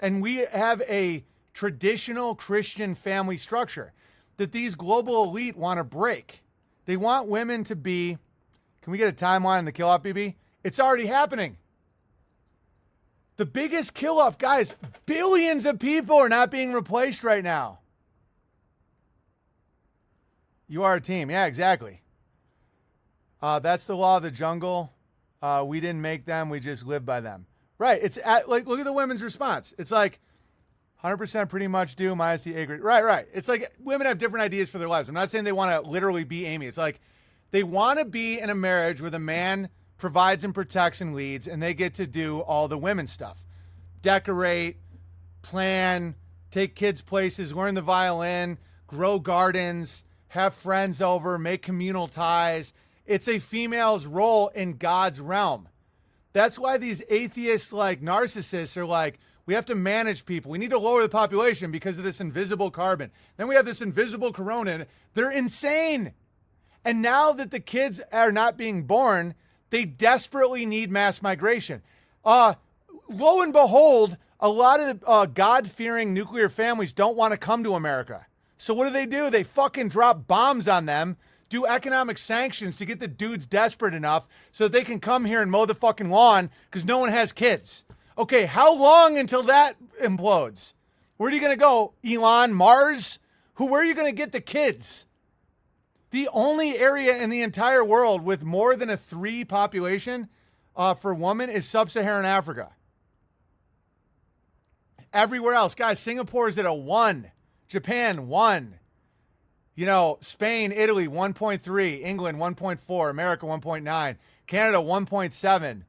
And we have a traditional Christian family structure that these global elite want to break. They want women to be, can we get a timeline on the kill off, BB? It's already happening. The biggest kill off, guys, billions of people are not being replaced right now. You are a team. Yeah, exactly. That's the law of the jungle. We didn't make them. We just live by them. Right. It's like, look at the women's response. It's like 100% pretty much do minus the A grade. Right. It's like women have different ideas for their lives. I'm not saying they want to literally be Amy. It's like they want to be in a marriage where the man provides and protects and leads, and they get to do all the women stuff. Decorate, plan, take kids places, learn the violin, grow gardens, have friends over, make communal ties. It's a female's role in God's realm. That's why these atheists like narcissists are like, we have to manage people. We need to lower the population because of this invisible carbon. Then we have this invisible corona. They're insane. And now that the kids are not being born, they desperately need mass migration. Lo and behold, a lot of God-fearing nuclear families don't want to come to America. So what do? They fucking drop bombs on them do economic sanctions to get the dudes desperate enough so that they can come here and mow the fucking lawn because no one has kids. Okay, how long until that implodes? Where are you going to go? Elon, Mars? Where are you going to get the kids? The only area in the entire world with more than a 3 population for women is sub-Saharan Africa. Everywhere else, guys, Singapore is at a 1. Japan, 1. You know, Spain, Italy, 1.3. England, 1.4. America, 1.9. Canada, 1.7.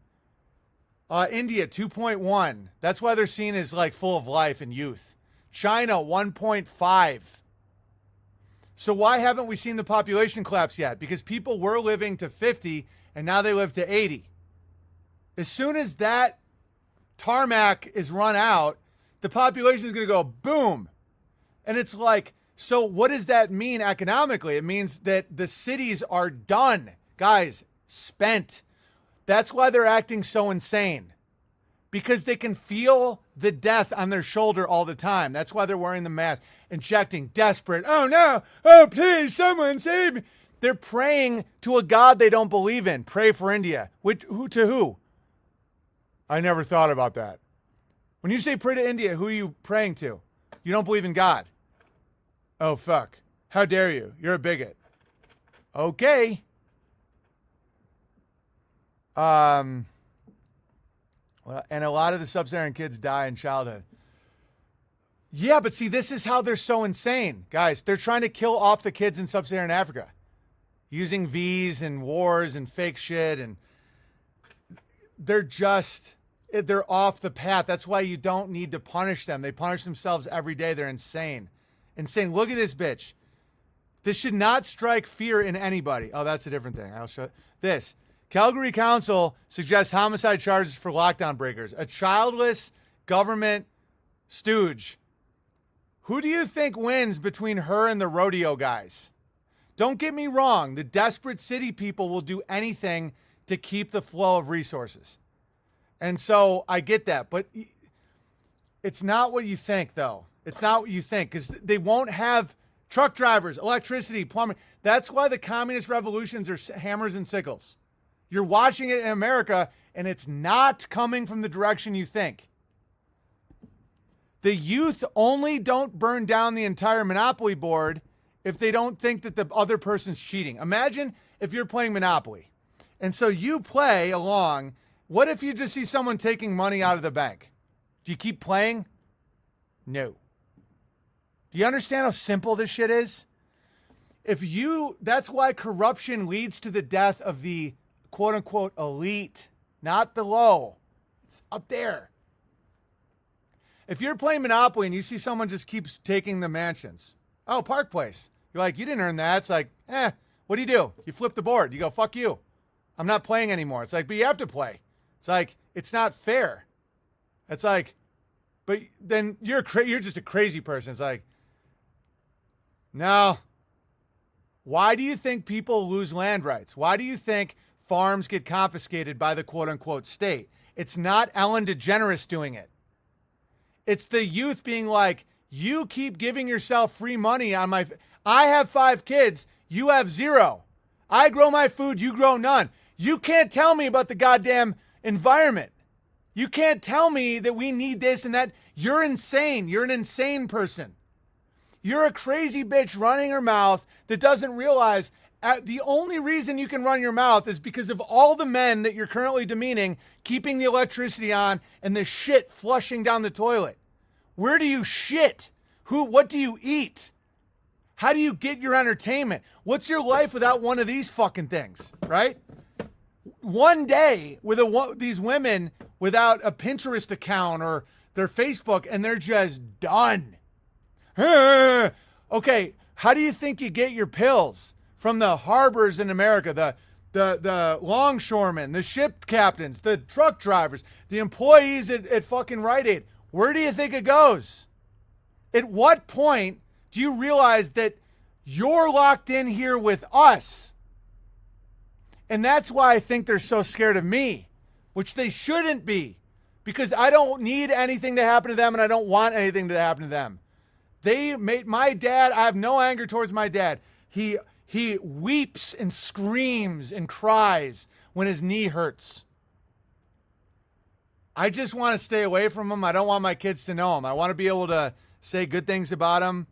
India, 2.1. That's why they're seen as like full of life and youth. China, 1.5. So why haven't we seen the population collapse yet? Because people were living to 50 and now they live to 80. As soon as that tarmac is run out, the population is going to go boom. And it's like, so what does that mean economically? It means that the cities are done. Guys, spent. That's why they're acting so insane. Because they can feel the death on their shoulder all the time. That's why they're wearing the mask, injecting, desperate. Oh no, oh please, someone save me. They're praying to a God they don't believe in. Pray for India. To who? I never thought about that. When you say pray to India, who are you praying to? You don't believe in God. Oh, fuck. How dare you? You're a bigot. Okay. Well, and a lot of the sub-Saharan kids die in childhood. Yeah, but see, this is how they're so insane. Guys, they're trying to kill off the kids in sub-Saharan Africa using Vs and wars and fake shit. And they're off the path. That's why you don't need to punish them. They punish themselves every day. They're insane. Insane. Look at this bitch. This should not strike fear in anybody. Oh, that's a different thing. I'll show this. Calgary Council suggests homicide charges for lockdown breakers. A childless government stooge. Who do you think wins between her and the rodeo guys? Don't get me wrong. The desperate city people will do anything to keep the flow of resources. And so I get that. But it's not what you think, though. It's not what you think, because they won't have truck drivers, electricity, plumbing. That's why the communist revolutions are hammers and sickles. You're watching it in America, and it's not coming from the direction you think. The youth only don't burn down the entire Monopoly board if they don't think that the other person's cheating. Imagine if you're playing Monopoly, and so you play along. What if you just see someone taking money out of the bank? Do you keep playing? No. Do you understand how simple this shit is? That's why corruption leads to the death of the quote unquote elite, not the low. It's up there. If you're playing Monopoly and you see someone just keeps taking the mansions, oh, Park Place. You're like, you didn't earn that. It's like, what do? You flip the board. You go, fuck you. I'm not playing anymore. It's like, but you have to play. It's like, it's not fair. It's like, but then you're just a crazy person. It's like, no. Why do you think people lose land rights? Why do you think farms get confiscated by the quote-unquote state? It's not Ellen DeGeneres doing it. It's the youth being like, you keep giving yourself free money on my... I have 5 kids. You have 0. I grow my food. You grow none. You can't tell me about the goddamn environment. You can't tell me that we need this and that. You're insane. You're an insane person. You're a crazy bitch running her mouth that doesn't realize the only reason you can run your mouth is because of all the men that you're currently demeaning, keeping the electricity on and the shit flushing down the toilet. Where do you shit? What do you eat? How do you get your entertainment? What's your life without one of these fucking things, right? One day with these women without a Pinterest account or their Facebook, and they're just done. Okay, how do you think you get your pills? From the harbors in America, the longshoremen, the ship captains, the truck drivers, the employees at fucking Rite Aid. Where do you think it goes? At what point do you realize that you're locked in here with us? And that's why I think they're so scared of me, which they shouldn't be, because I don't need anything to happen to them and I don't want anything to happen to them. They made my dad, I have no anger towards my dad. He He weeps and screams and cries when his knee hurts. I just want to stay away from him. I don't want my kids to know him. I want to be able to say good things about him.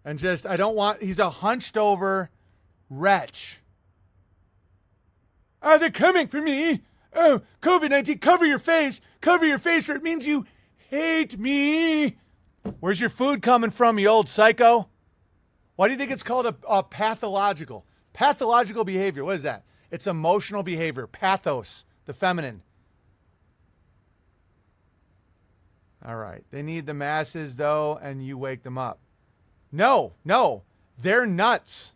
And just, I don't want, he's a hunched over wretch. Oh, they're coming for me. Oh, COVID-19, cover your face. Cover your face or it means you hate me. Where's your food coming from, you old psycho? Why do you think it's called a pathological? Pathological behavior, what is that? It's emotional behavior. Pathos, the feminine. All right. They need the masses, though, and you wake them up. No. They're nuts.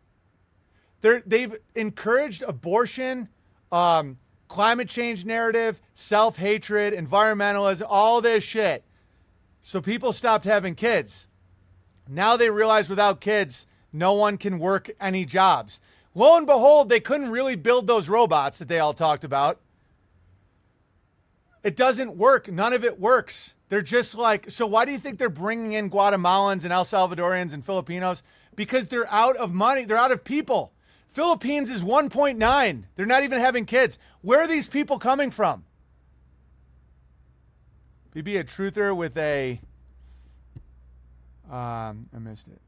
They've encouraged abortion, climate change narrative, self-hatred, environmentalism, all this shit. So people stopped having kids. Now they realize without kids, no one can work any jobs. Lo and behold, they couldn't really build those robots that they all talked about. It doesn't work. None of it works. They're just like, so why do you think they're bringing in Guatemalans and El Salvadorians and Filipinos? Because they're out of money. They're out of people. Philippines is 1.9. They're not even having kids. Where are these people coming from? Be a truther with a, I missed it.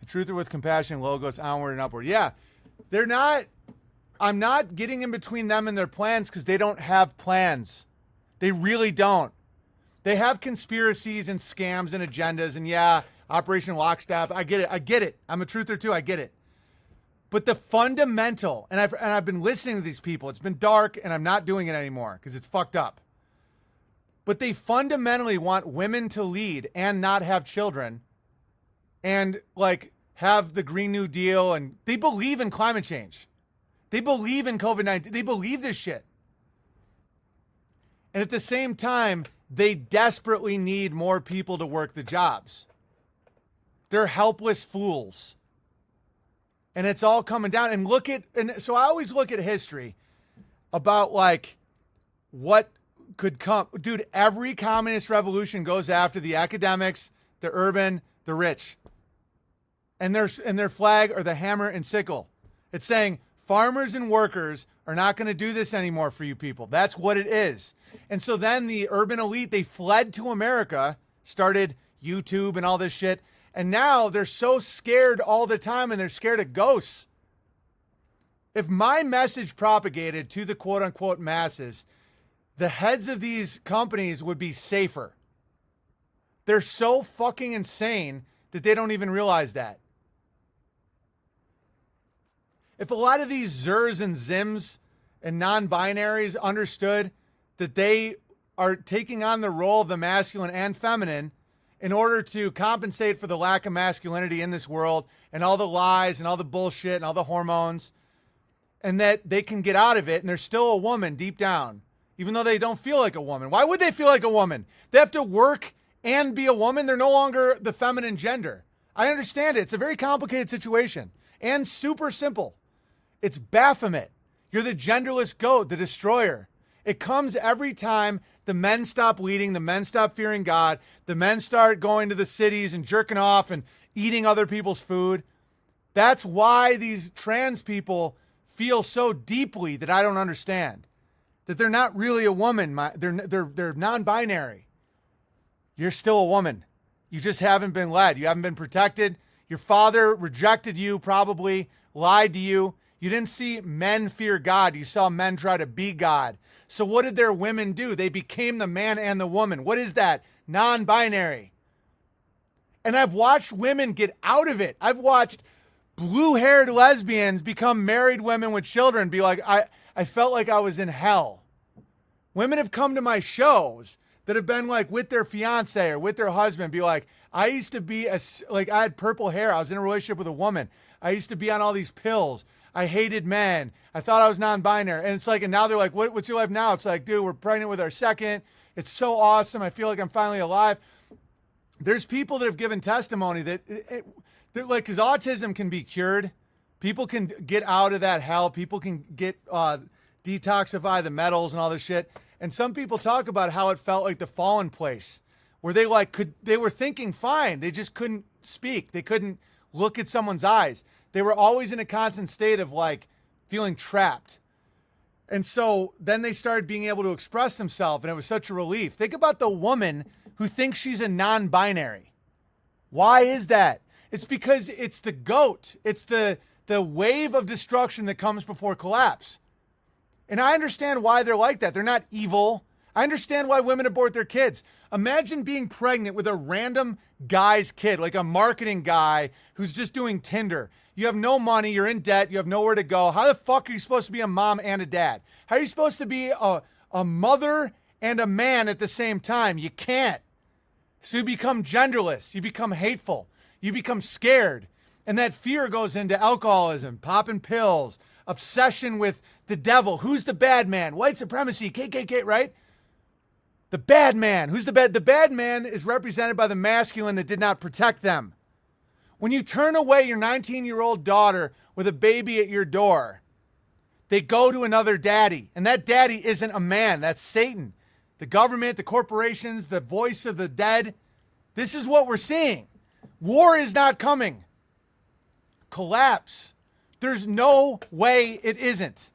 A truther with compassion, logos onward and upward. Yeah, they're not, I'm not getting in between them and their plans because they don't have plans. They really don't. They have conspiracies and scams and agendas and yeah, Operation Lockstaff. I get it. I'm a truther too. I get it. But the fundamental, and I've been listening to these people. It's been dark and I'm not doing it anymore because it's fucked up. But they fundamentally want women to lead and not have children and like have the Green New Deal. And they believe in climate change. They believe in COVID-19. They believe this shit. And at the same time, they desperately need more people to work the jobs. They're helpless fools. And it's all coming down. And so I always look at history about like what could come. Dude, every communist revolution goes after the academics, the urban, the rich. And their flag are the hammer and sickle. It's saying farmers and workers are not going to do this anymore for you people. That's what it is. And so then the urban elite, they fled to America, started YouTube and all this shit. And now they're so scared all the time and they're scared of ghosts. If my message propagated to the quote unquote masses, the heads of these companies would be safer. They're so fucking insane that they don't even realize that. If a lot of these Zers and Zims and non-binaries understood that they are taking on the role of the masculine and feminine in order to compensate for the lack of masculinity in this world and all the lies and all the bullshit and all the hormones, and that they can get out of it and they're still a woman deep down, even though they don't feel like a woman. Why would they feel like a woman? They have to work and be a woman. They're no longer the feminine gender. I understand it. It's a very complicated situation and super simple. It's Baphomet. You're the genderless goat, the destroyer. It comes every time the men stop leading, the men stop fearing God, the men start going to the cities and jerking off and eating other people's food. That's why these trans people feel so deeply that I don't understand. That they're not really a woman. They're non-binary. You're still a woman. You just haven't been led. You haven't been protected. Your father rejected you, probably lied to you. You didn't see men fear God. You saw men try to be God. So what did their women do? They became the man and the woman. What is that? Non-binary. And I've watched women get out of it. I've watched blue-haired lesbians become married women with children, be like, I felt like I was in hell. Women have come to my shows that have been like with their fiance or with their husband, be like, I used to be, I had purple hair. I was in a relationship with a woman. I used to be on all these pills. I hated men. I thought I was non-binary. And it's like, and now they're like, what's your life now? It's like, dude, we're pregnant with our second. It's so awesome. I feel like I'm finally alive. There's people that have given testimony that, like, because autism can be cured. People can get out of that hell. People can get, detoxify the metals and all this shit. And some people talk about how it felt like the fallen place where they they were thinking fine. They just couldn't speak. They couldn't look at someone's eyes. They were always in a constant state of like feeling trapped. And so then they started being able to express themselves, and it was such a relief. Think about the woman who thinks she's a non-binary. Why is that? It's because it's the goat. It's the wave of destruction that comes before collapse. And I understand why they're like that. They're not evil. I understand why women abort their kids. Imagine being pregnant with a random guy's kid, like a marketing guy who's just doing Tinder. You have no money, you're in debt, you have nowhere to go. How the fuck are you supposed to be a mom and a dad? How are you supposed to be a mother and a man at the same time? You can't. So you become genderless, you become hateful, you become scared. And that fear goes into alcoholism, popping pills, obsession with the devil. Who's the bad man? White supremacy, KKK, right? The bad man. Who's the bad? The bad man is represented by the masculine that did not protect them. When you turn away your 19-year-old daughter with a baby at your door, they go to another daddy. And that daddy isn't a man. That's Satan. The government, the corporations, the voice of the dead. This is what we're seeing. War is not coming. Collapse. There's no way it isn't.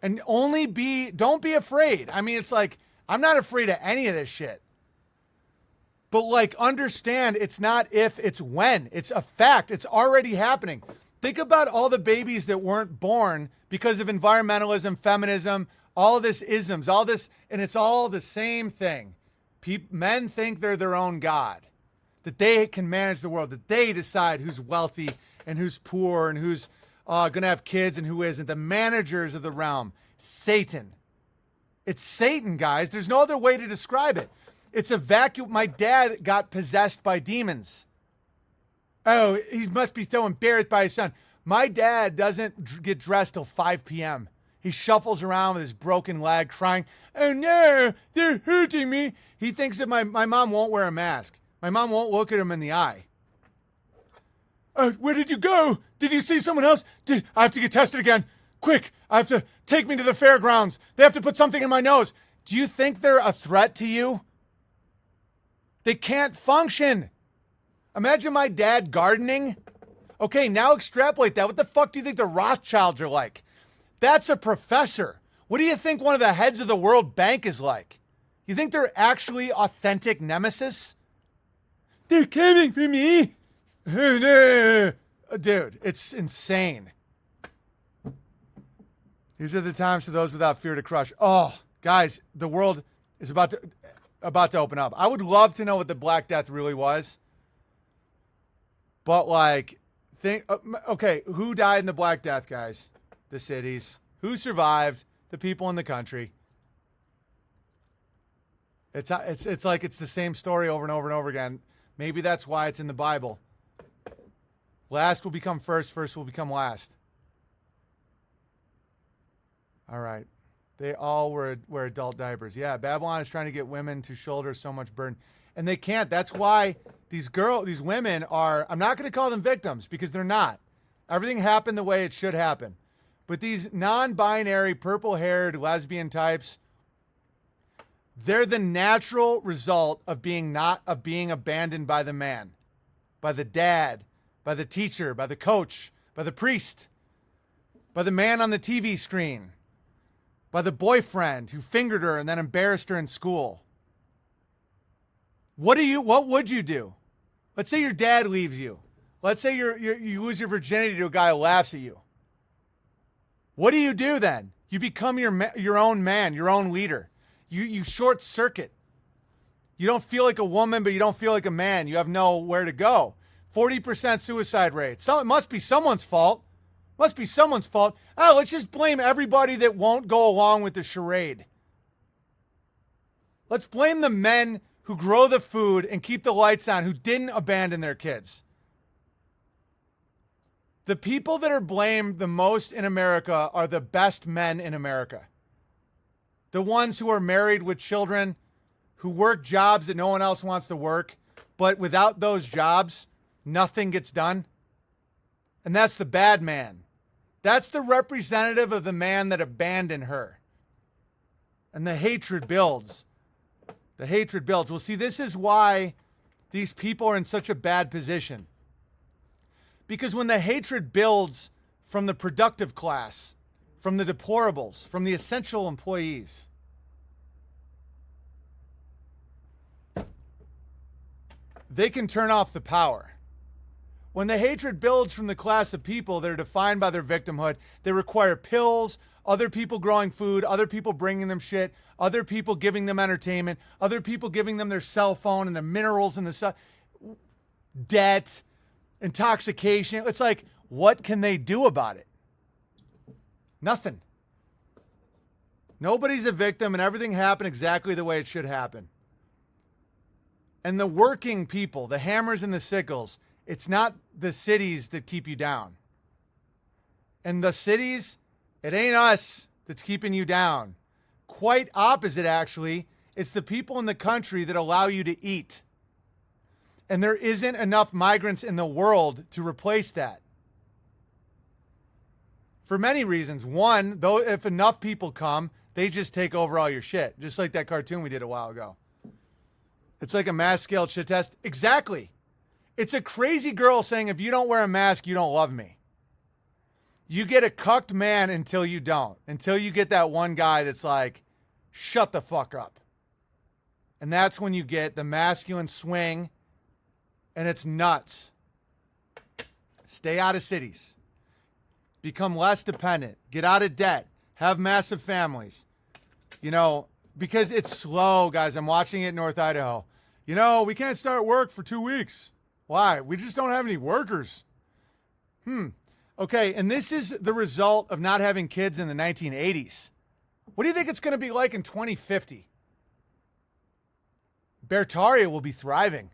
And don't be afraid. I mean, it's like, I'm not afraid of any of this shit. But like, understand it's not if, it's when. It's a fact. It's already happening. Think about all the babies that weren't born because of environmentalism, feminism, all this isms, all this, and it's all the same thing. Men think they're their own God, that they can manage the world, that they decide who's wealthy and who's poor and who's going to have kids and who isn't. The managers of the realm, Satan. It's Satan, guys. There's no other way to describe it. It's a vacuum. My dad got possessed by demons. Oh, he must be so embarrassed by his son. My dad doesn't get dressed till 5 p.m. He shuffles around with his broken leg crying, "Oh no, they're hurting me." He thinks that my mom won't wear a mask. My mom won't look at him in the eye. Where did you go? Did you see someone else? I have to get tested again. Quick, I have to take me to the fairgrounds. They have to put something in my nose. Do you think they're a threat to you? They can't function. Imagine my dad gardening. Okay, now extrapolate that. What the fuck do you think the Rothschilds are like? That's a professor. What do you think one of the heads of the World Bank is like? You think they're actually authentic nemesis? They're coming for me. Oh, no. Dude, it's insane. These are the times for those without fear to crush. Oh, guys, the world is about to open up. I would love to know what the Black Death really was. But like, okay, who died in the Black Death, guys? The cities. Who survived? The people in the country. It's like it's the same story over and over and over again. Maybe that's why it's in the Bible. Last will become first, first will become last. All right. They all wear adult diapers. Yeah, Babylon is trying to get women to shoulder so much burden. And they can't. That's why these women are, I'm not going to call them victims because they're not. Everything happened the way it should happen. But these non-binary, purple-haired lesbian types, they're the natural result of being abandoned by the man, by the dad, by the teacher, by the coach, by the priest, by the man on the TV screen, by the boyfriend who fingered her and then embarrassed her in school. What would you do? Let's say your dad leaves you. Let's say you lose your virginity to a guy who laughs at you. What do you do then? You become your own man, your own leader. You short circuit. You don't feel like a woman, but you don't feel like a man. You have nowhere to go. 40% suicide rate. So it must be someone's fault. Must be someone's fault. Oh, let's just blame everybody that won't go along with the charade. Let's blame the men who grow the food and keep the lights on, who didn't abandon their kids. The people that are blamed the most in America are the best men in America. The ones who are married with children, who work jobs that no one else wants to work, but without those jobs, nothing gets done. And that's the bad man. That's the representative of the man that abandoned her. And the hatred builds. The hatred builds. Well, see, this is why these people are in such a bad position. Because when the hatred builds from the productive class, from the deplorables, from the essential employees, they can turn off the power. When the hatred builds from the class of people that are defined by their victimhood, they require pills, other people growing food, other people bringing them shit, other people giving them entertainment, other people giving them their cell phone and the minerals and the debt, intoxication. It's like, what can they do about it? Nothing. Nobody's a victim and everything happened exactly the way it should happen. And the working people, the hammers and the sickles, it's not the cities that keep you down. And the cities, it ain't us that's keeping you down. Quite opposite, actually. It's the people in the country that allow you to eat. And there isn't enough migrants in the world to replace that. For many reasons. One, though, if enough people come, they just take over all your shit. Just like that cartoon we did a while ago. It's like a mass scale shit test. Exactly. It's a crazy girl saying, if you don't wear a mask, you don't love me. You get a cucked man until you don't. Until you get that one guy that's like, shut the fuck up. And that's when you get the masculine swing, and it's nuts. Stay out of cities. Become less dependent. Get out of debt. Have massive families. You know, because it's slow, guys. I'm watching it in North Idaho. You know, we can't start work for 2 weeks. Why? We just don't have any workers. Okay, and this is the result of not having kids in the 1980s. What do you think it's going to be like in 2050? Bertaria will be thriving.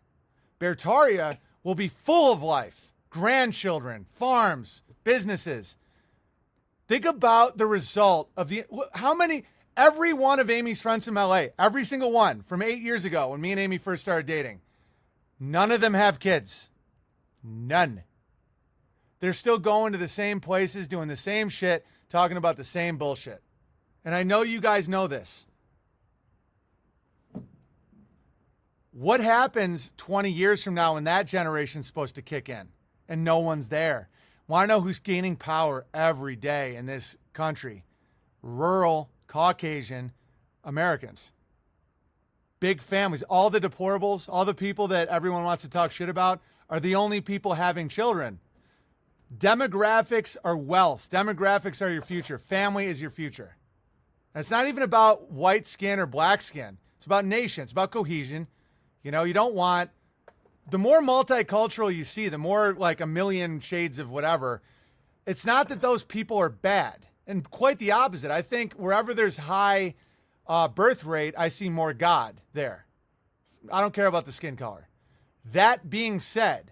Bertaria will be full of life. Grandchildren, farms, businesses. Think about the result of every one of Amy's friends from LA, every single one from 8 years ago when me and Amy first started dating, none of them have kids. None. They're still going to the same places, doing the same shit, talking about the same bullshit. And I know you guys know this. What happens 20 years from now when that generation's supposed to kick in and no one's there? Want to know who's gaining power every day in this country? Rural, Caucasian Americans. Big families. All the deplorables, all the people that everyone wants to talk shit about are the only people having children. Demographics are wealth. Demographics are your future. Family is your future. And it's not even about white skin or black skin. It's about nation. It's about cohesion. You know, you don't want... The more multicultural you see, the more like a million shades of whatever, it's not that those people are bad. And quite the opposite. I think wherever there's high birth rate, I see more God there. I don't care about the skin color. That being said,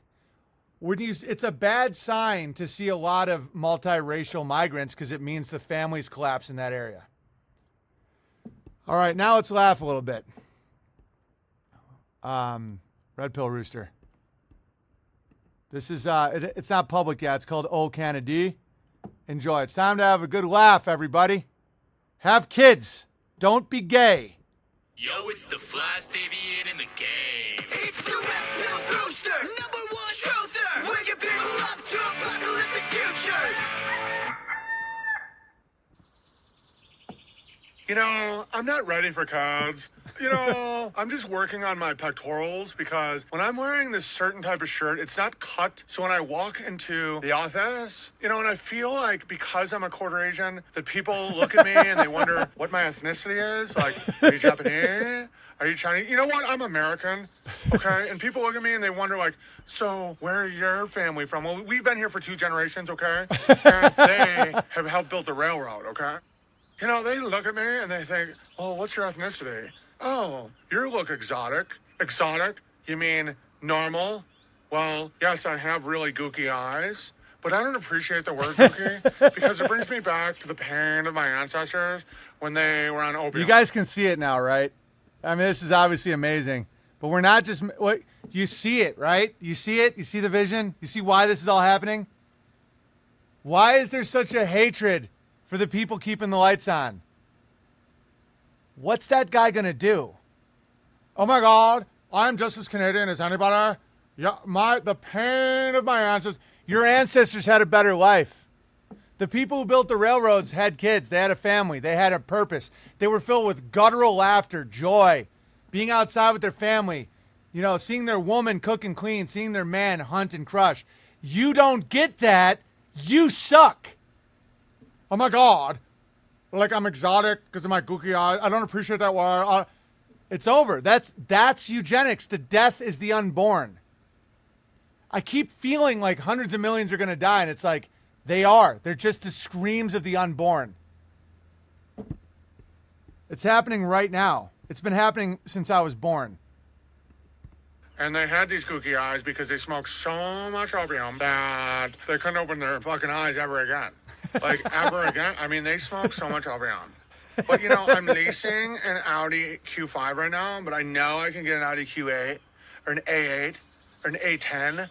it's a bad sign to see a lot of multiracial migrants because it means the families collapse in that area. All right, now let's laugh a little bit. Red Pill Rooster. This is, it's not public yet. It's called Old Canada. Enjoy. It's time to have a good laugh, everybody. Have kids. Don't be gay. Yo, it's the flyest avian in the game. It's the Red Pill Rooster, #1 truther, waking people up to apocalyptic futures. You know, I'm not ready for kids. You know, I'm just working on my pectorals because when I'm wearing this certain type of shirt, it's not cut. So when I walk into the office, you know, and I feel like because I'm a quarter Asian, that people look at me and they wonder what my ethnicity is. Like, are you Japanese? Are you Chinese? You know what? I'm American, okay? And people look at me and they wonder, like, so where are your family from? Well, we've been here for 2 generations, okay? And they have helped build the railroad, okay? You know, they look at me and they think, oh, what's your ethnicity? Oh, you look exotic. Exotic? You mean normal? Well, yes, I have really gooky eyes, but I don't appreciate the word gooky because it brings me back to the pain of my ancestors when they were on opium. You guys can see it now, right? I mean, this is obviously amazing, but we're not just, you see it, right? You see it? You see the vision? You see why this is all happening? Why is there such a hatred for the people keeping the lights on? What's that guy going to do? Oh my God, I'm just as Canadian as anybody. Yeah, the pain of my ancestors. Your ancestors had a better life. The people who built the railroads had kids. They had a family. They had a purpose. They were filled with guttural laughter, joy, being outside with their family, you know, seeing their woman cook and clean, seeing their man hunt and crush. You don't get that. You suck. Oh my God. Like I'm exotic because of my gooky eyes. I don't appreciate that word. It's over. That's eugenics. The death is the unborn. I keep feeling like hundreds of millions are going to die, and it's like, they are. They're just the screams of the unborn. It's happening right now. It's been happening since I was born. And they had these kooky eyes because they smoked so much opium that they couldn't open their fucking eyes ever again. Like, ever again. I mean, they smoked so much opium. But, you know, I'm leasing an Audi Q5 right now, but I know I can get an Audi Q8 or an A8 or an A10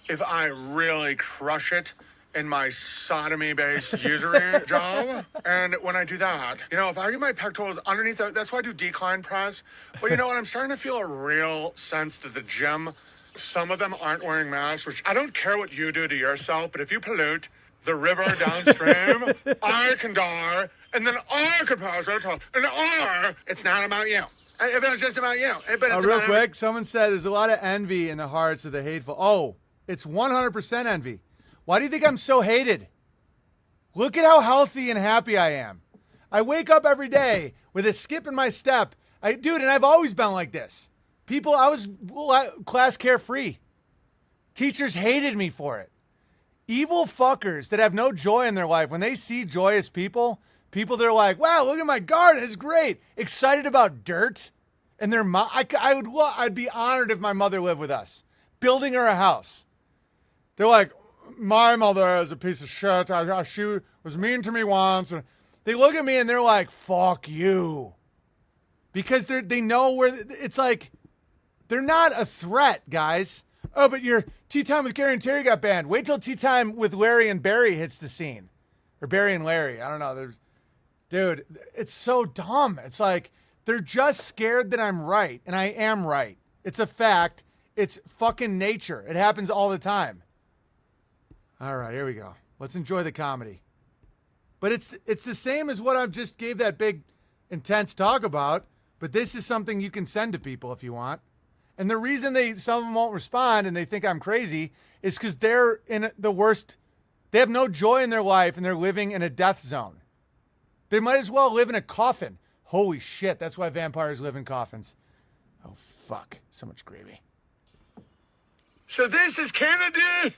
if I really crush it in my sodomy-based usury job. And when I do that, you know, if I get my pectorals underneath that, that's why I do decline press. But you know what? I'm starting to feel a real sense that the gym, some of them aren't wearing masks, which I don't care what you do to yourself, but if you pollute the river downstream, I can die, and then I could pass it, and it's not about you. If it was just about you. But it's Real about quick, someone said there's a lot of envy in the hearts of the hateful. Oh, it's 100% envy. Why do you think I'm so hated? Look at how healthy and happy I am. I wake up every day with a skip in my step. Dude, and I've always been like this. I was class carefree. Teachers hated me for it. Evil fuckers that have no joy in their life, when they see joyous people they're like, wow, look at my garden, it's great. Excited about dirt. And their I'd be honored if my mother lived with us. Building her a house. They're like, my mother is a piece of shit. She was mean to me once. They look at me and they're like, fuck you. Because they know where, it's like, they're not a threat, guys. Oh, but your Tea Time with Gary and Terry got banned. Wait till Tea Time with Larry and Barry hits the scene. Or Barry and Larry. I don't know. Dude, it's so dumb. It's like, they're just scared that I'm right. And I am right. It's a fact. It's fucking nature. It happens all the time. All right, here we go. Let's enjoy the comedy. But it's the same as what I just gave that big, intense talk about. But this is something you can send to people if you want. And the reason some of them won't respond and they think I'm crazy is because they're in the worst. They have no joy in their life and they're living in a death zone. They might as well live in a coffin. Holy shit, that's why vampires live in coffins. Oh, fuck. So much gravy. So this is Kennedy.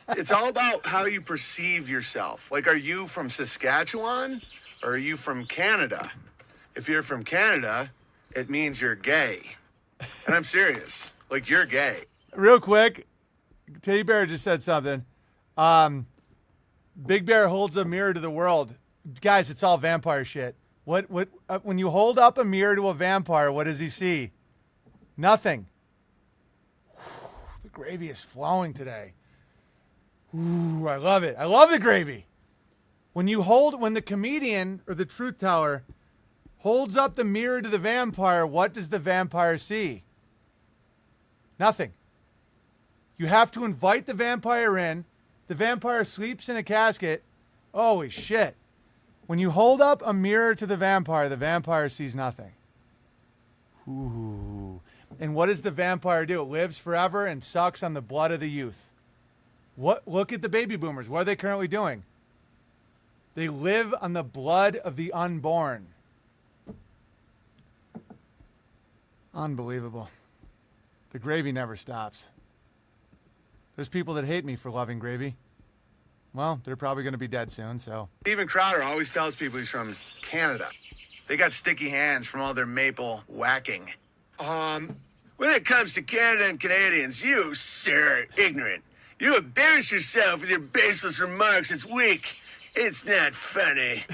It's all about how you perceive yourself. Like, are you from Saskatchewan or are you from Canada? If you're from Canada, it means you're gay. And I'm serious. Like, you're gay. Real quick, Teddy Bear just said something. Big Bear holds a mirror to the world. Guys, it's all vampire shit. When you hold up a mirror to a vampire, what does he see? Nothing. The gravy is flowing today. Ooh, I love it. I love the gravy. When the comedian or the truth teller holds up the mirror to the vampire, what does the vampire see? Nothing. You have to invite the vampire in. The vampire sleeps in a casket. Holy shit. When you hold up a mirror to the vampire sees nothing. Ooh. And what does the vampire do? It lives forever and sucks on the blood of the youth. Look at the baby boomers. What are they currently doing? They live on the blood of the unborn. Unbelievable. The gravy never stops. There's people that hate me for loving gravy. Well, they're probably going to be dead soon, so. Steven Crowder always tells people he's from Canada. They got sticky hands from all their maple whacking. When it comes to Canada and Canadians, you, sir, are ignorant. You embarrass yourself with your baseless remarks. It's weak. It's not funny.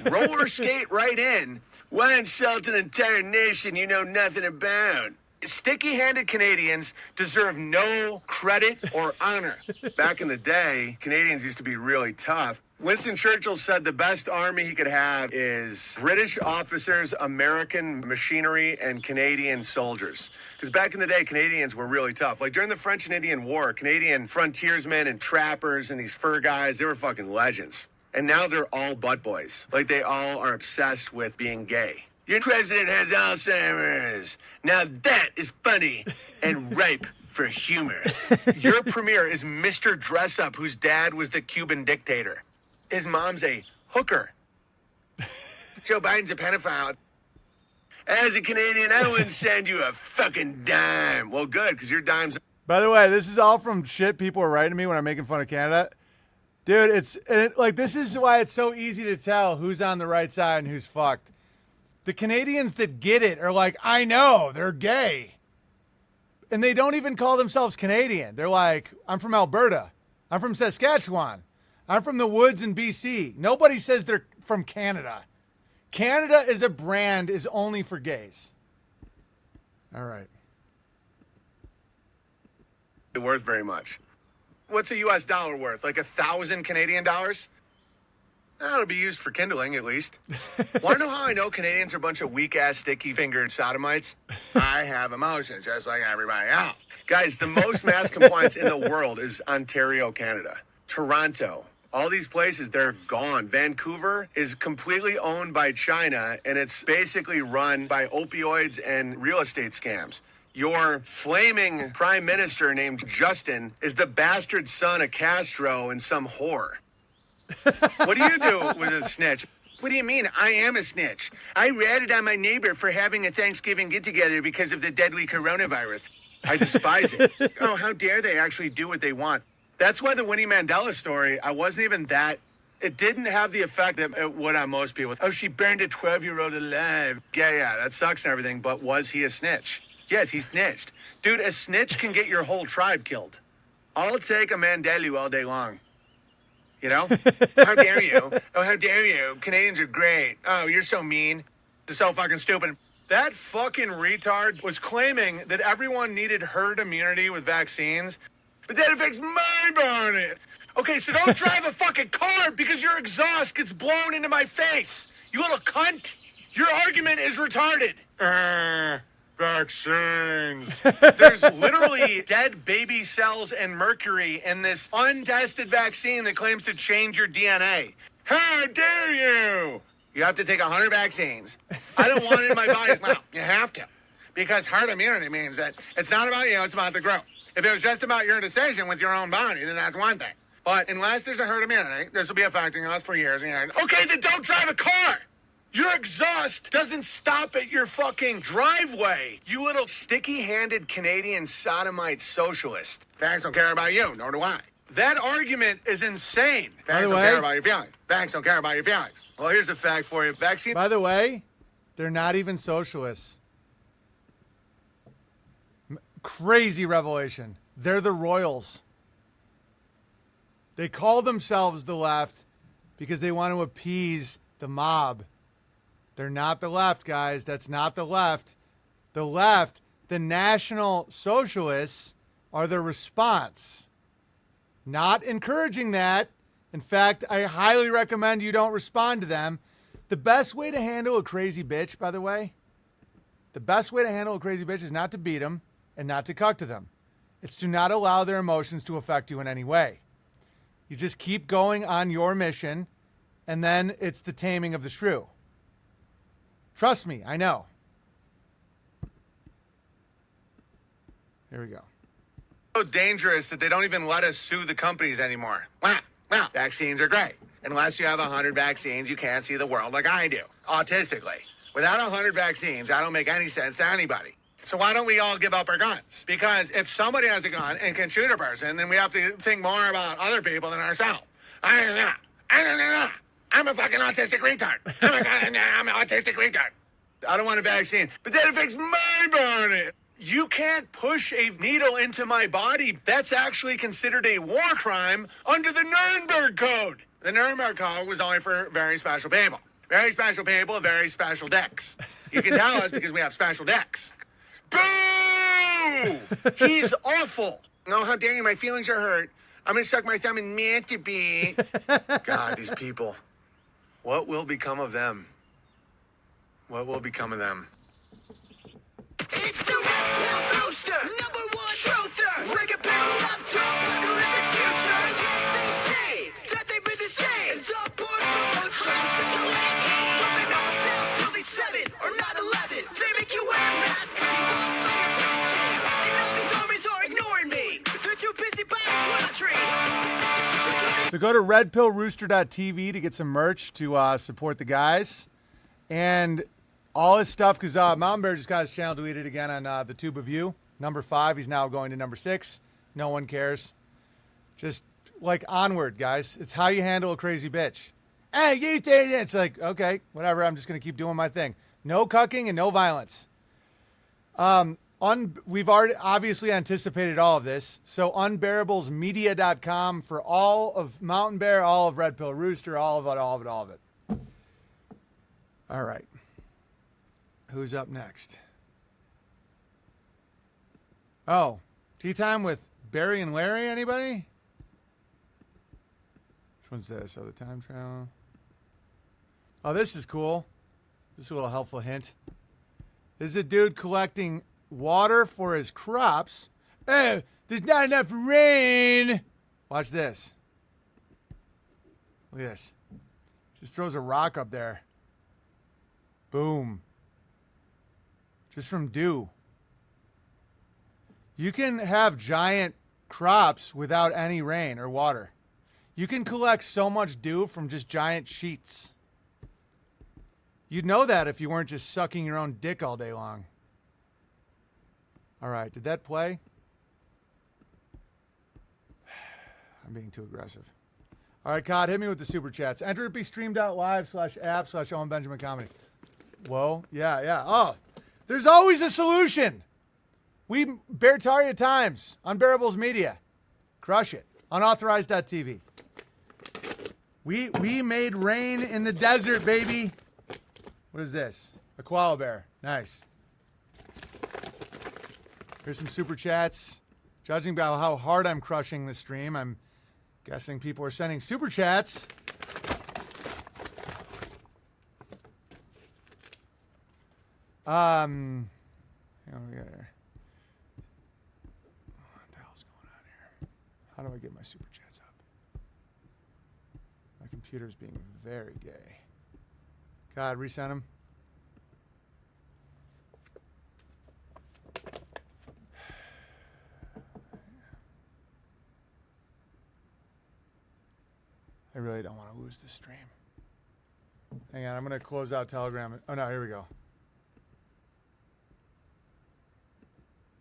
Roller skate right in. Why insult an entire nation you know nothing about? Sticky-handed Canadians deserve no credit or honor. Back in the day, Canadians used to be really tough. Winston Churchill said the best army he could have is British officers, American machinery, and Canadian soldiers. Because back in the day, Canadians were really tough. Like during the French and Indian War, Canadian frontiersmen and trappers and these fur guys, they were fucking legends. And now they're all butt boys. Like they all are obsessed with being gay. Your president has Alzheimer's. Now that is funny and ripe for humor. Your premier is Mr. Dress Up, whose dad was the Cuban dictator. His mom's a hooker. Joe Biden's a pedophile. As a Canadian, I wouldn't send you a fucking dime. Well, good, because your dime's... By the way, this is all from shit people are writing to me when I'm making fun of Canada. Dude, this is why it's so easy to tell who's on the right side and who's fucked. The Canadians that get it are like, I know, they're gay. And they don't even call themselves Canadian. They're like, I'm from Alberta. I'm from Saskatchewan. I'm from the woods in BC. Nobody says they're from Canada. Canada is a brand is only for gays. All right. worth very much. What's a U.S. dollar worth? Like 1,000 Canadian dollars? That'll be used for kindling, at least. Want to know how I know Canadians are a bunch of weak-ass, sticky-fingered sodomites? I have emotions, just like everybody else. Guys, the most mask compliance in the world is Ontario, Canada. Toronto. All these places, they're gone. Vancouver is completely owned by China, and it's basically run by opioids and real estate scams. Your flaming prime minister named Justin is the bastard son of Castro and some whore. What do you do with a snitch? What do you mean? I am a snitch. I ratted on my neighbor for having a Thanksgiving get-together because of the deadly coronavirus. I despise it. Oh, how dare they actually do what they want. That's why the Winnie Mandela story, I wasn't even that... It didn't have the effect that it would on most people. Oh, she burned a 12-year-old alive. Yeah, that sucks and everything, but was he a snitch? Yes, he snitched. Dude, a snitch can get your whole tribe killed. I'll take a Mandelu all day long. You know? How dare you? Oh, how dare you? Canadians are great. Oh, you're so mean. It's so fucking stupid. That fucking retard was claiming that everyone needed herd immunity with vaccines, but that affects my body. Okay, so don't drive a fucking car because your exhaust gets blown into my face. You little cunt. Your argument is retarded. Vaccines. There's literally dead baby cells and mercury in this untested vaccine that claims to change your DNA. How dare you? You have to take 100 vaccines. I don't want it in my body. Well, you have to. Because herd immunity means that it's not about you, it's about the group. If it was just about your decision with your own body, then that's one thing. But unless there's a herd immunity, this will be affecting us for years and years. Okay, then don't drive a car. Your exhaust doesn't stop at your fucking driveway, you little sticky-handed Canadian sodomite socialist. Facts don't care about you, nor do I. That argument is insane. Facts don't care about your feelings. Facts don't care about your feelings. Well, here's the fact for you. Vaccine... By the way, they're not even socialists. Crazy revelation. They're the royals. They call themselves the left because they want to appease the mob. They're not the left, guys. That's not the left. The left, the National Socialists, are the response. Not encouraging that. In fact, I highly recommend you don't respond to them. The best way to handle a crazy bitch, by the way, the best way to handle a crazy bitch is not to beat them and not to cuck to them. It's to not allow their emotions to affect you in any way. You just keep going on your mission, and then it's the taming of the shrew. Trust me, I know. Here we go. So dangerous that they don't even let us sue the companies anymore. Wow. Vaccines are great. Unless you have 100 vaccines, you can't see the world like I do, autistically. Without 100 vaccines, I don't make any sense to anybody. So why don't we all give up our guns? Because if somebody has a gun and can shoot a person, then we have to think more about other people than ourselves. I don't know. I'm a fucking autistic retard. I'm an autistic retard. I don't want a vaccine. But that affects my body. You can't push a needle into my body. That's actually considered a war crime under the Nuremberg Code. The Nuremberg Code was only for very special people. Very special people, very special dicks. You can tell us because we have special dicks. Boo! He's awful. No, how dare you? My feelings are hurt. I'm gonna suck my thumb in Manta Bee. God, these people. What will become of them? What will become of them? It's the Red Pill Rooster, #1 truther. Waking people up to apocalyptic futures. They say that they've been the same. It's all born from a social hate. But they know about Building 7 or 9/11. They make you wear a mask 'cause you lost all your pensions. And all these normies are ignoring me. They're too busy buying toiletries. So go to redpillrooster.tv to get some merch to support the guys. And all his stuff, because Mountain Bear just got his channel deleted again on the Tube of You. Number 5, he's now going to number 6. No one cares. Just like onward, guys. It's how you handle a crazy bitch. Hey, you did it. It's like, okay, whatever. I'm just going to keep doing my thing. No cucking and no violence. We've already obviously anticipated all of this. So unbearablesmedia.com for all of Mountain Bear, all of Red Pill Rooster, all of it. All right. Who's up next? Oh, Tea Time with Barry and Larry, anybody? Which one's this? Oh, the time travel. Oh, this is cool. Just a little helpful hint. This is a dude collecting water for his crops. Oh, there's not enough rain. Watch this. Look at this. Just throws a rock up there. Boom. Just from dew. You can have giant crops without any rain or water. You can collect so much dew from just giant sheets. You'd know that if you weren't just sucking your own dick all day long. All right, did that play? I'm being too aggressive. All right, Cod, hit me with the super chats. Enter it be stream.live/app/Owen Benjamin Comedy. Whoa, yeah. Oh, there's always a solution. We Beartaria Times, Unbearables Media. Crush it. Unauthorized.tv. We made rain in the desert, baby. What is this? A koala bear. Nice. Here's some super chats. Judging by how hard I'm crushing the stream, I'm guessing people are sending super chats. What the hell's going on here? How do I get my super chats up? My computer's being very gay. God, resend them. I really don't want to lose this stream. Hang on, I'm going to close out Telegram. Oh, no, here we go.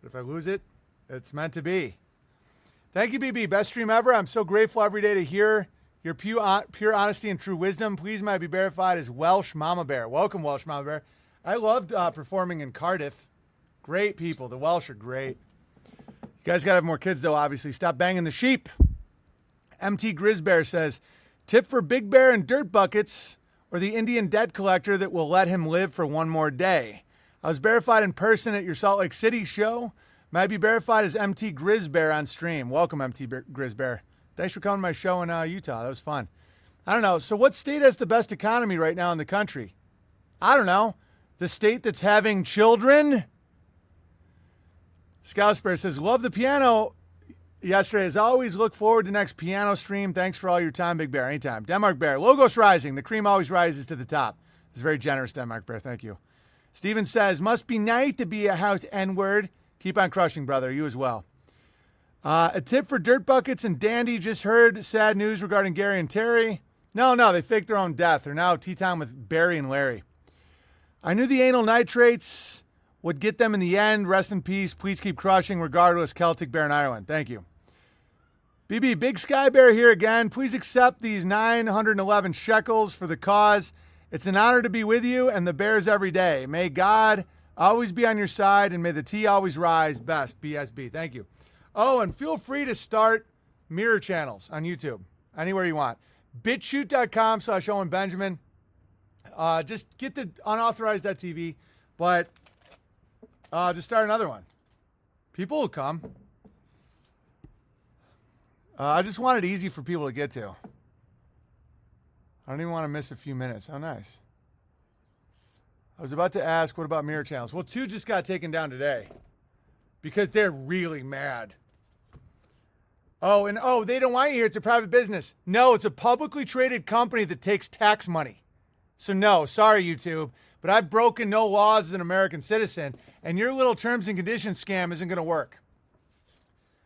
But if I lose it, it's meant to be. Thank you, BB. Best stream ever. I'm so grateful every day to hear your pure honesty and true wisdom. Please, might be verified as Welsh Mama Bear. Welcome, Welsh Mama Bear. I loved performing in Cardiff. Great people. The Welsh are great. You guys got to have more kids, though, obviously. Stop banging the sheep. MT Grizzbear says, tip for Big Bear and Dirt Buckets or the Indian debt collector that will let him live for one more day. I was verified in person at your Salt Lake City show. Might be verified as MT Grizzbear on stream. Welcome, MT Grizzbear. Thanks for coming to my show in Utah. That was fun. I don't know. So what state has the best economy right now in the country? I don't know. The state that's having children? Scoutspare says, love the piano yesterday. As always, look forward to next piano stream. Thanks for all your time, Big Bear. Anytime. Denmark Bear. Logos rising. The cream always rises to the top. It's very generous, Denmark Bear. Thank you. Steven says, must be nice to be a house N-word. Keep on crushing, brother. You as well. A tip for Dirt Buckets and Dandy. Just heard sad news regarding Gary and Terry. No, they faked their own death. They're now tea time with Barry and Larry. I knew the anal nitrates would get them in the end. Rest in peace. Please keep crushing regardless. Celtic Bear in Ireland. Thank you. BB, Big Sky Bear here again. Please accept these 911 shekels for the cause. It's an honor to be with you and the Bears every day. May God always be on your side and may the tea always rise. Best, BSB. Thank you. Oh, and feel free to start mirror channels on YouTube, anywhere you want. BitChute.com/Owen Benjamin. Just get the unauthorized.tv, but just start another one. People will come. I just want it easy for people to get to. I don't even want to miss a few minutes. How nice. I was about to ask, what about mirror channels? Well, 2 just got taken down today because they're really mad. Oh, they don't want you here. It's a private business. No, it's a publicly traded company that takes tax money. So no, sorry, YouTube, but I've broken no laws as an American citizen, and your little terms and conditions scam isn't going to work.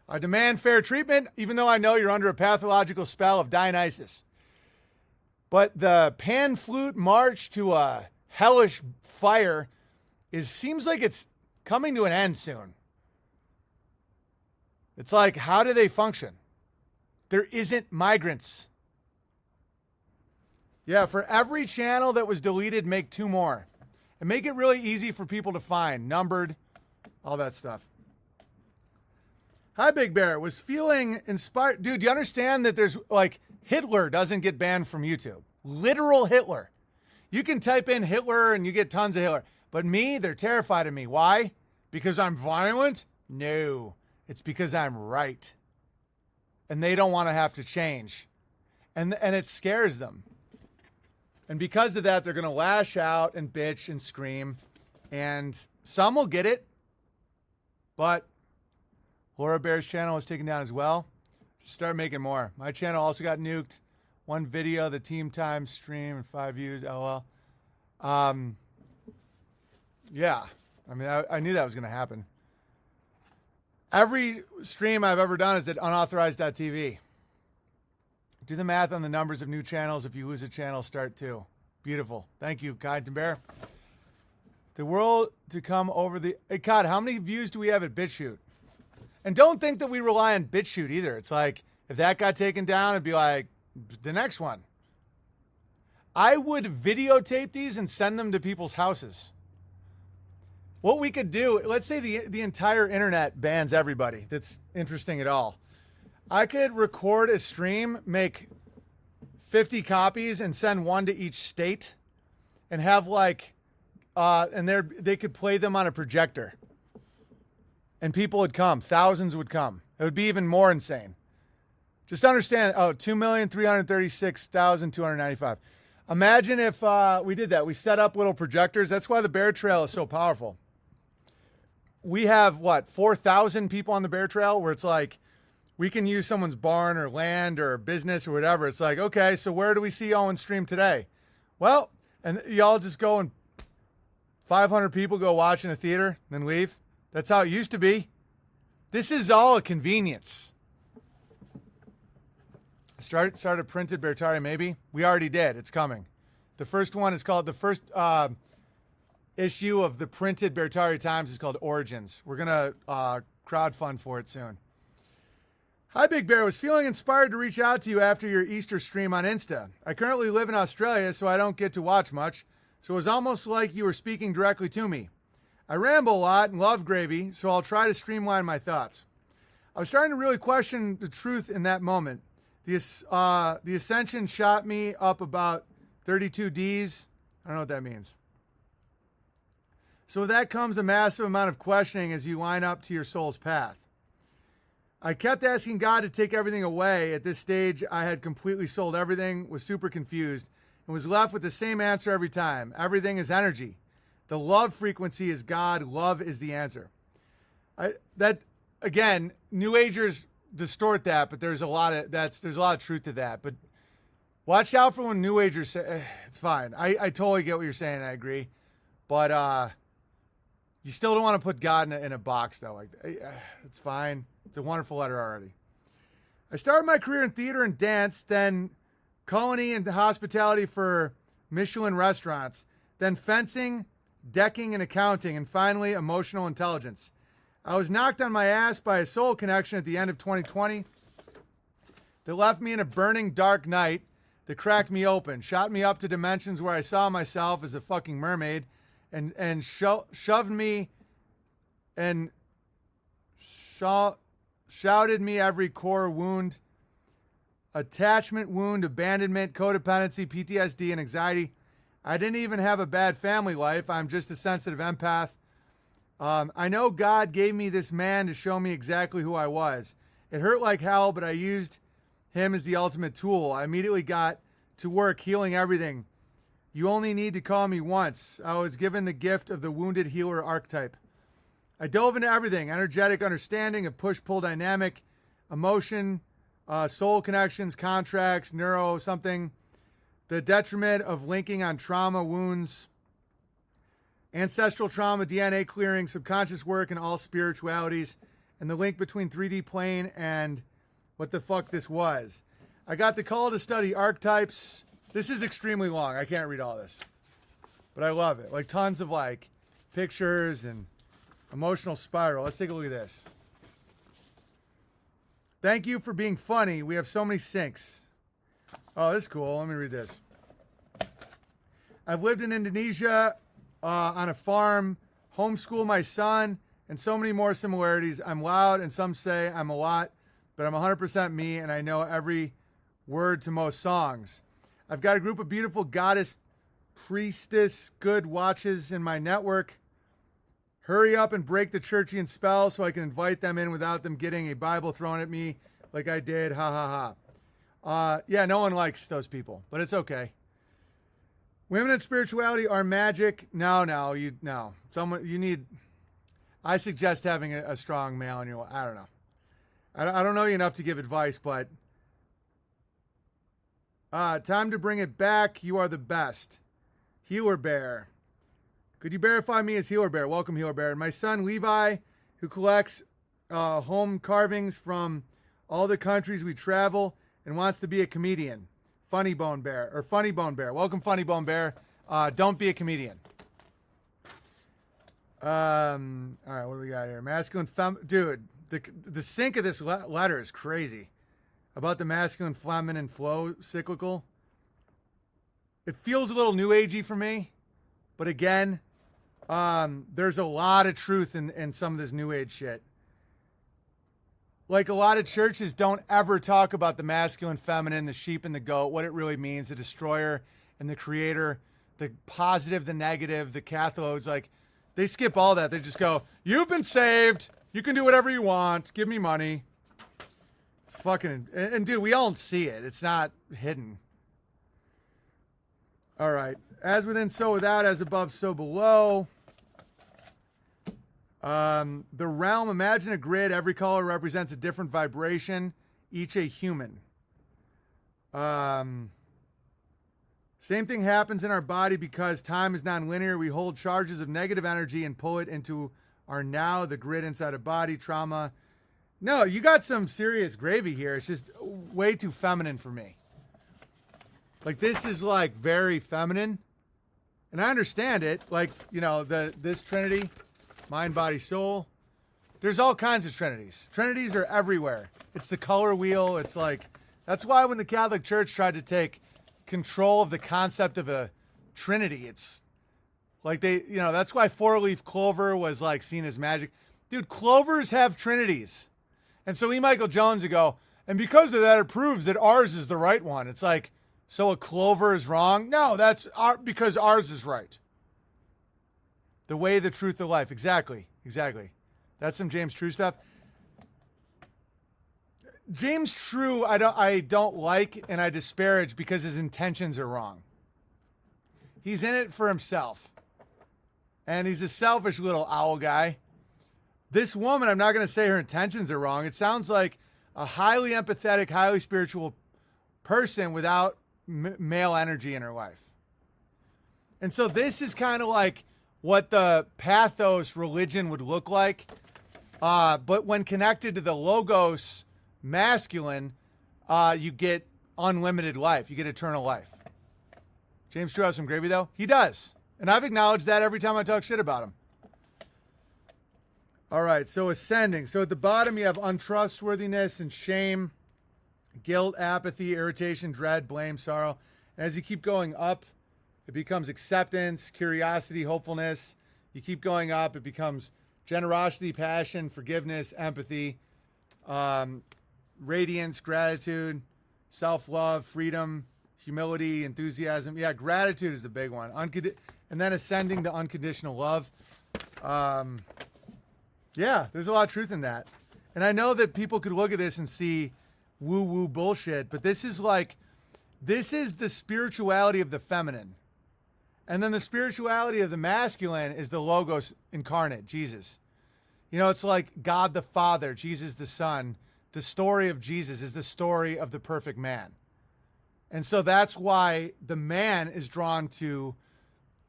I demand fair treatment, even though I know you're under a pathological spell of Dionysus. But the pan flute march to a hellish fire seems like it's coming to an end soon. It's like, how do they function? There isn't migrants. Yeah, for every channel that was deleted, make 2 more. And make it really easy for people to find, numbered, all that stuff. Hi, Big Bear. Was feeling inspired. Dude, do you understand that there's, like, Hitler doesn't get banned from YouTube? Literal Hitler. You can type in Hitler and you get tons of Hitler. But me, they're terrified of me. Why? Because I'm violent? No. It's because I'm right. And they don't want to have to change. And it scares them. And because of that, they're going to lash out and bitch and scream. And some will get it. But Laura Bear's channel was taken down as well. Just start making more. My channel also got nuked. 1 video, the team time stream, and 5 views. LOL. Yeah. I mean, I knew that was going to happen. Every stream I've ever done is at unauthorized.tv. Do the math on the numbers of new channels. If you lose a channel, start 2. Beautiful. Thank you, Kyneton Bear. The world to come over the... Hey, Cod, how many views do we have at BitChute? And don't think that we rely on BitChute either. It's like, if that got taken down, it'd be like, the next one. I would videotape these and send them to people's houses. What we could do, let's say the entire internet bans everybody that's interesting at all. I could record a stream, make 50 copies and send 1 to each state and have like, and they could play them on a projector. And people would come, thousands would come. It would be even more insane. Just understand, 2,336,295. Imagine if we did that. We set up little projectors. That's why the Bear Trail is so powerful. We have, 4,000 people on the Bear Trail where it's like, we can use someone's barn or land or business or whatever. It's like, okay, so where do we see Owen stream today? Well, and y'all just go and 500 people go watch in a theater, then leave. That's how it used to be. This is all a convenience. Start a printed Beartari, maybe? We already did. It's coming. The first one is called, the first issue of the printed Beartari Times is called Origins. We're going to crowdfund for it soon. Hi, Big Bear. Was feeling inspired to reach out to you after your Easter stream on Insta. I currently live in Australia, so I don't get to watch much, so it was almost like you were speaking directly to me. I ramble a lot and love gravy, so I'll try to streamline my thoughts. I was starting to really question the truth in that moment. The Ascension shot me up about 32 Ds. I don't know what that means. So with that comes a massive amount of questioning as you line up to your soul's path. I kept asking God to take everything away. At this stage, I had completely sold everything, was super confused, and was left with the same answer every time. Everything is energy. The love frequency is God. Love is the answer. Again, New Agers distort that, but there's a lot of truth to that. But watch out for when New Agers say, it's fine. I totally get what you're saying. I agree. But you still don't want to put God in a box, though. Like, it's fine. It's a wonderful letter already. I started my career in theater and dance, then culinary and hospitality for Michelin restaurants, then fencing, decking, and accounting, and finally emotional intelligence. I was knocked on my ass by a soul connection at the end of 2020 that left me in a burning dark night that cracked me open, shot me up to dimensions where I saw myself as a fucking mermaid, and shoved me and shouted me every core wound, attachment wound, abandonment, codependency, PTSD, and anxiety. I didn't even have a bad family life. I'm just a sensitive empath. I know God gave me this man to show me exactly who I was. It hurt like hell, but I used him as the ultimate tool. I immediately got to work healing everything. You only need to call me once. I was given the gift of the wounded healer archetype. I dove into everything: energetic understanding of push-pull dynamic, emotion, soul connections, contracts, neuro something, the detriment of linking on trauma, wounds, ancestral trauma, DNA clearing, subconscious work, and all spiritualities, and the link between 3D plane and what the fuck this was. I got the call to study archetypes. This is extremely long. I can't read all this, but I love it. Like tons of like pictures and emotional spiral. Let's take a look at this. Thank you for being funny. We have so many syncs. Oh, this is cool. Let me read this. I've lived in Indonesia on a farm, homeschool my son, and so many more similarities. I'm loud, and some say I'm a lot, but I'm 100% me, and I know every word to most songs. I've got a group of beautiful goddess, priestess, good watches in my network. Hurry up and break the churchian spell so I can invite them in without them getting a Bible thrown at me like I did. Ha ha ha. Yeah, no one likes those people, but it's okay. Women and spirituality are magic. No. I suggest having a strong male in your life. I don't know. I don't know you enough to give advice, but time to bring it back. You are the best. Healer Bear. Could you verify me as Healer Bear? Welcome, Healer Bear. My son, Levi, who collects home carvings from all the countries we travel and wants to be a comedian. Funny Bone Bear. Welcome, Funny Bone Bear. Don't be a comedian. All right, what do we got here? Masculine, dude, the sync of this letter is crazy. About the masculine, feminine flow cyclical. It feels a little new agey for me, but again, there's a lot of truth in some of this new age shit. Like a lot of churches don't ever talk about the masculine, feminine, the sheep and the goat, what it really means, the destroyer and the creator, the positive, the negative, the cathodes. Like they skip all that. They just go, you've been saved. You can do whatever you want. Give me money. It's fucking, and dude, we all see it. It's not hidden. All right. As within, so without, as above, so below. The realm, imagine a grid. Every color represents a different vibration, each a human. Same thing happens in our body because time is non-linear. We hold charges of negative energy and pull it into our now, the grid inside a body, trauma. No, you got some serious gravy here. It's just way too feminine for me. Like this is like very feminine. And I understand it. Like, you know, this Trinity, mind, body, soul. There's all kinds of Trinities. Trinities are everywhere. It's the color wheel. It's like, that's why when the Catholic Church tried to take control of the concept of a Trinity, it's like they, you know, that's why four-leaf clover was like seen as magic. Dude, clovers have Trinities. And so Michael Jones would go, and because of that, it proves that ours is the right one. It's like, so a clover is wrong? No, that's because ours is right. The way, the truth, the life. Exactly. That's some James True stuff. James True, I don't like and I disparage because his intentions are wrong. He's in it for himself. And he's a selfish little owl guy. This woman, I'm not going to say her intentions are wrong. It sounds like a highly empathetic, highly spiritual person without male energy in her life. And so this is kind of like what the pathos religion would look like. But when connected to the logos masculine, you get unlimited life. You get eternal life. James True has some gravy, though. He does. And I've acknowledged that every time I talk shit about him. All right, so ascending. So at the bottom, you have untrustworthiness and shame, guilt, apathy, irritation, dread, blame, sorrow. And as you keep going up, it becomes acceptance, curiosity, hopefulness. You keep going up, it becomes generosity, passion, forgiveness, empathy, radiance, gratitude, self-love, freedom, humility, enthusiasm. Yeah, gratitude is the big one. And then ascending to unconditional love. Yeah, there's a lot of truth in that. And I know that people could look at this and see woo-woo bullshit, but this is the spirituality of the feminine. And then the spirituality of the masculine is the Logos incarnate, Jesus. You know, it's like God the Father, Jesus the Son. The story of Jesus is the story of the perfect man. And so that's why the man is drawn to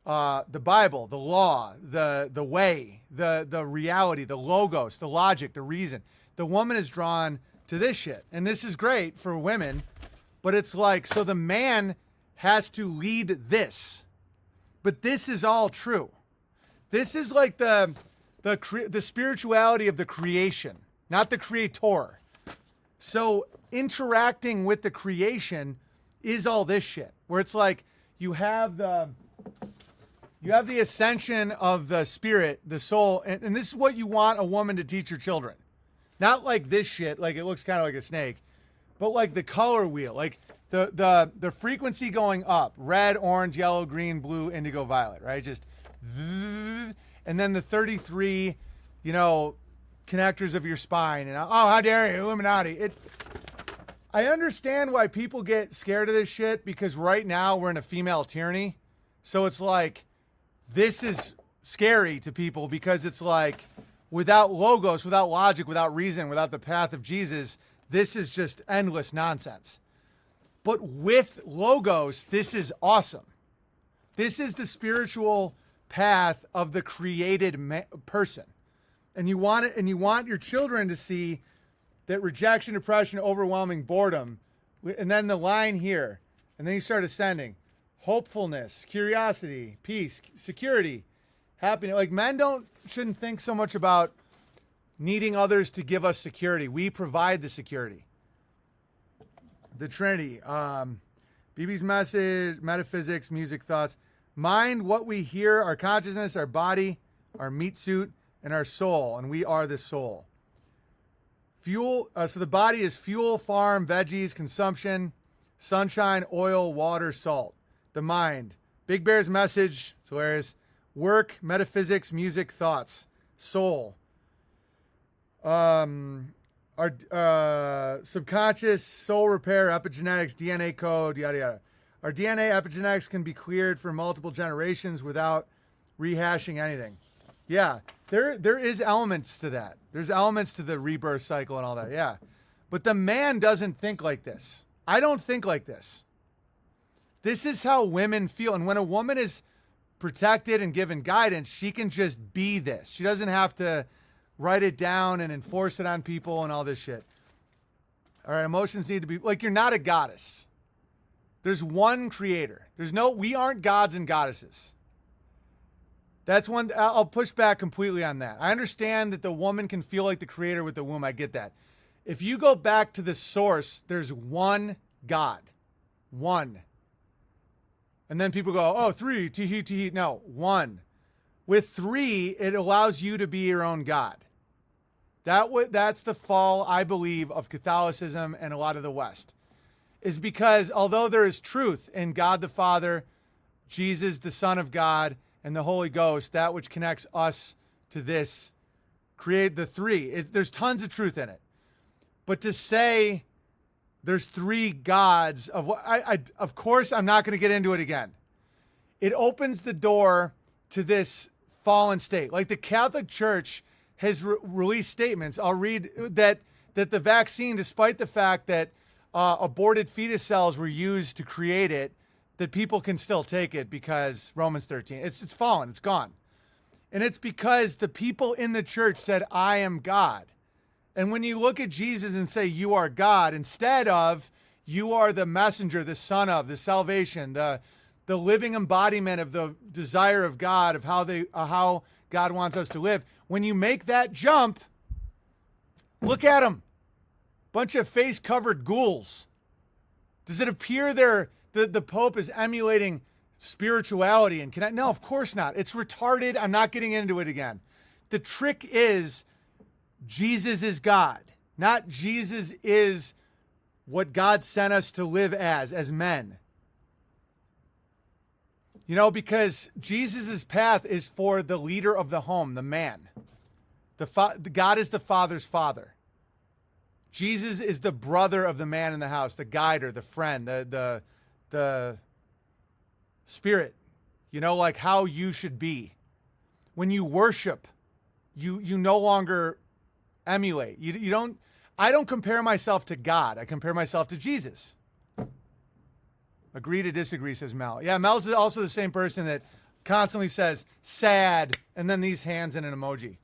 the Bible, the law, the way, the reality, the Logos, the logic, the reason. The woman is drawn to this shit. And this is great for women, but it's like, so the man has to lead this. But this is all true. This is like the spirituality of the creation, not the creator. So interacting with the creation is all this shit, where it's like you have the ascension of the spirit, the soul, and this is what you want a woman to teach your children. Not like this shit, like it looks kind of like a snake, but like the color wheel, like the frequency going up, red, orange, yellow, green, blue, indigo, violet, right? Just, and then the 33, connectors of your spine, and oh, how dare you, Illuminati. I understand why people get scared of this shit, because right now we're in a female tyranny. So it's like, this is scary to people, because it's like, without Logos, without logic, without reason, without the path of Jesus, this is just endless nonsense. But with Logos, this is awesome. This is the spiritual path of the created person. And you want it, and you want your children to see that rejection, depression, overwhelming boredom, and then the line here, and then you start ascending. Hopefulness, curiosity, peace, security, happiness. Like, men shouldn't think so much about needing others to give us security. We provide the security. The Trinity. BB's message, metaphysics, music, thoughts. Mind, what we hear, our consciousness, our body, our meat suit, and our soul, and we are the soul. Fuel, so the body is fuel, farm, veggies, consumption, sunshine, oil, water, salt. The mind. Big Bear's message, it's hilarious. Work, metaphysics, music, thoughts. Soul. Our subconscious, soul repair, epigenetics, DNA code, yada, yada. Our DNA epigenetics can be cleared for multiple generations without rehashing anything. Yeah, there is elements to that. There's elements to the rebirth cycle and all that, yeah. But the man doesn't think like this. I don't think like this. This is how women feel. And when a woman is protected and given guidance, she can just be this. She doesn't have to write it down and enforce it on people and all this shit. All right, emotions need to be, like, you're not a goddess. There's one creator. We aren't gods and goddesses. That's one, I'll push back completely on that. I understand that the woman can feel like the creator with the womb. I get that. If you go back to the source, there's one God. One. And then people go, oh, three, tee. No, one. With three, it allows you to be your own God. That's the fall, I believe, of Catholicism and a lot of the West. Is because although there is truth in God the Father, Jesus, the Son of God, and the Holy Ghost, that which connects us to this, create the three. There's tons of truth in it. But to say there's three gods, of course, I'm not going to get into it again. It opens the door to this fallen state. Like the Catholic Church has released statements. I'll read that the vaccine, despite the fact that aborted fetus cells were used to create it, that people can still take it because Romans 13, it's fallen, it's gone. And it's because the people in the church said, I am God. And when you look at Jesus and say, you are God, instead of you are the messenger, the son of, the salvation, the living embodiment of the desire of God, of how God wants us to live. When you make that jump, look at them. Bunch of face-covered ghouls. Does it appear the Pope is emulating spirituality and connect? No, of course not. It's retarded. I'm not getting into it again. The trick is Jesus is God, not Jesus is what God sent us to live as men. Because Jesus's path is for the leader of the home, the man. God is the Father's father. Jesus is the brother of the man in the house, the guider, the friend, the spirit. You know, like how you should be. When you worship, you no longer emulate. You don't. I don't compare myself to God. I compare myself to Jesus. Agree to disagree, says Mel. Yeah, Mel's also the same person that constantly says sad and then these hands and an emoji.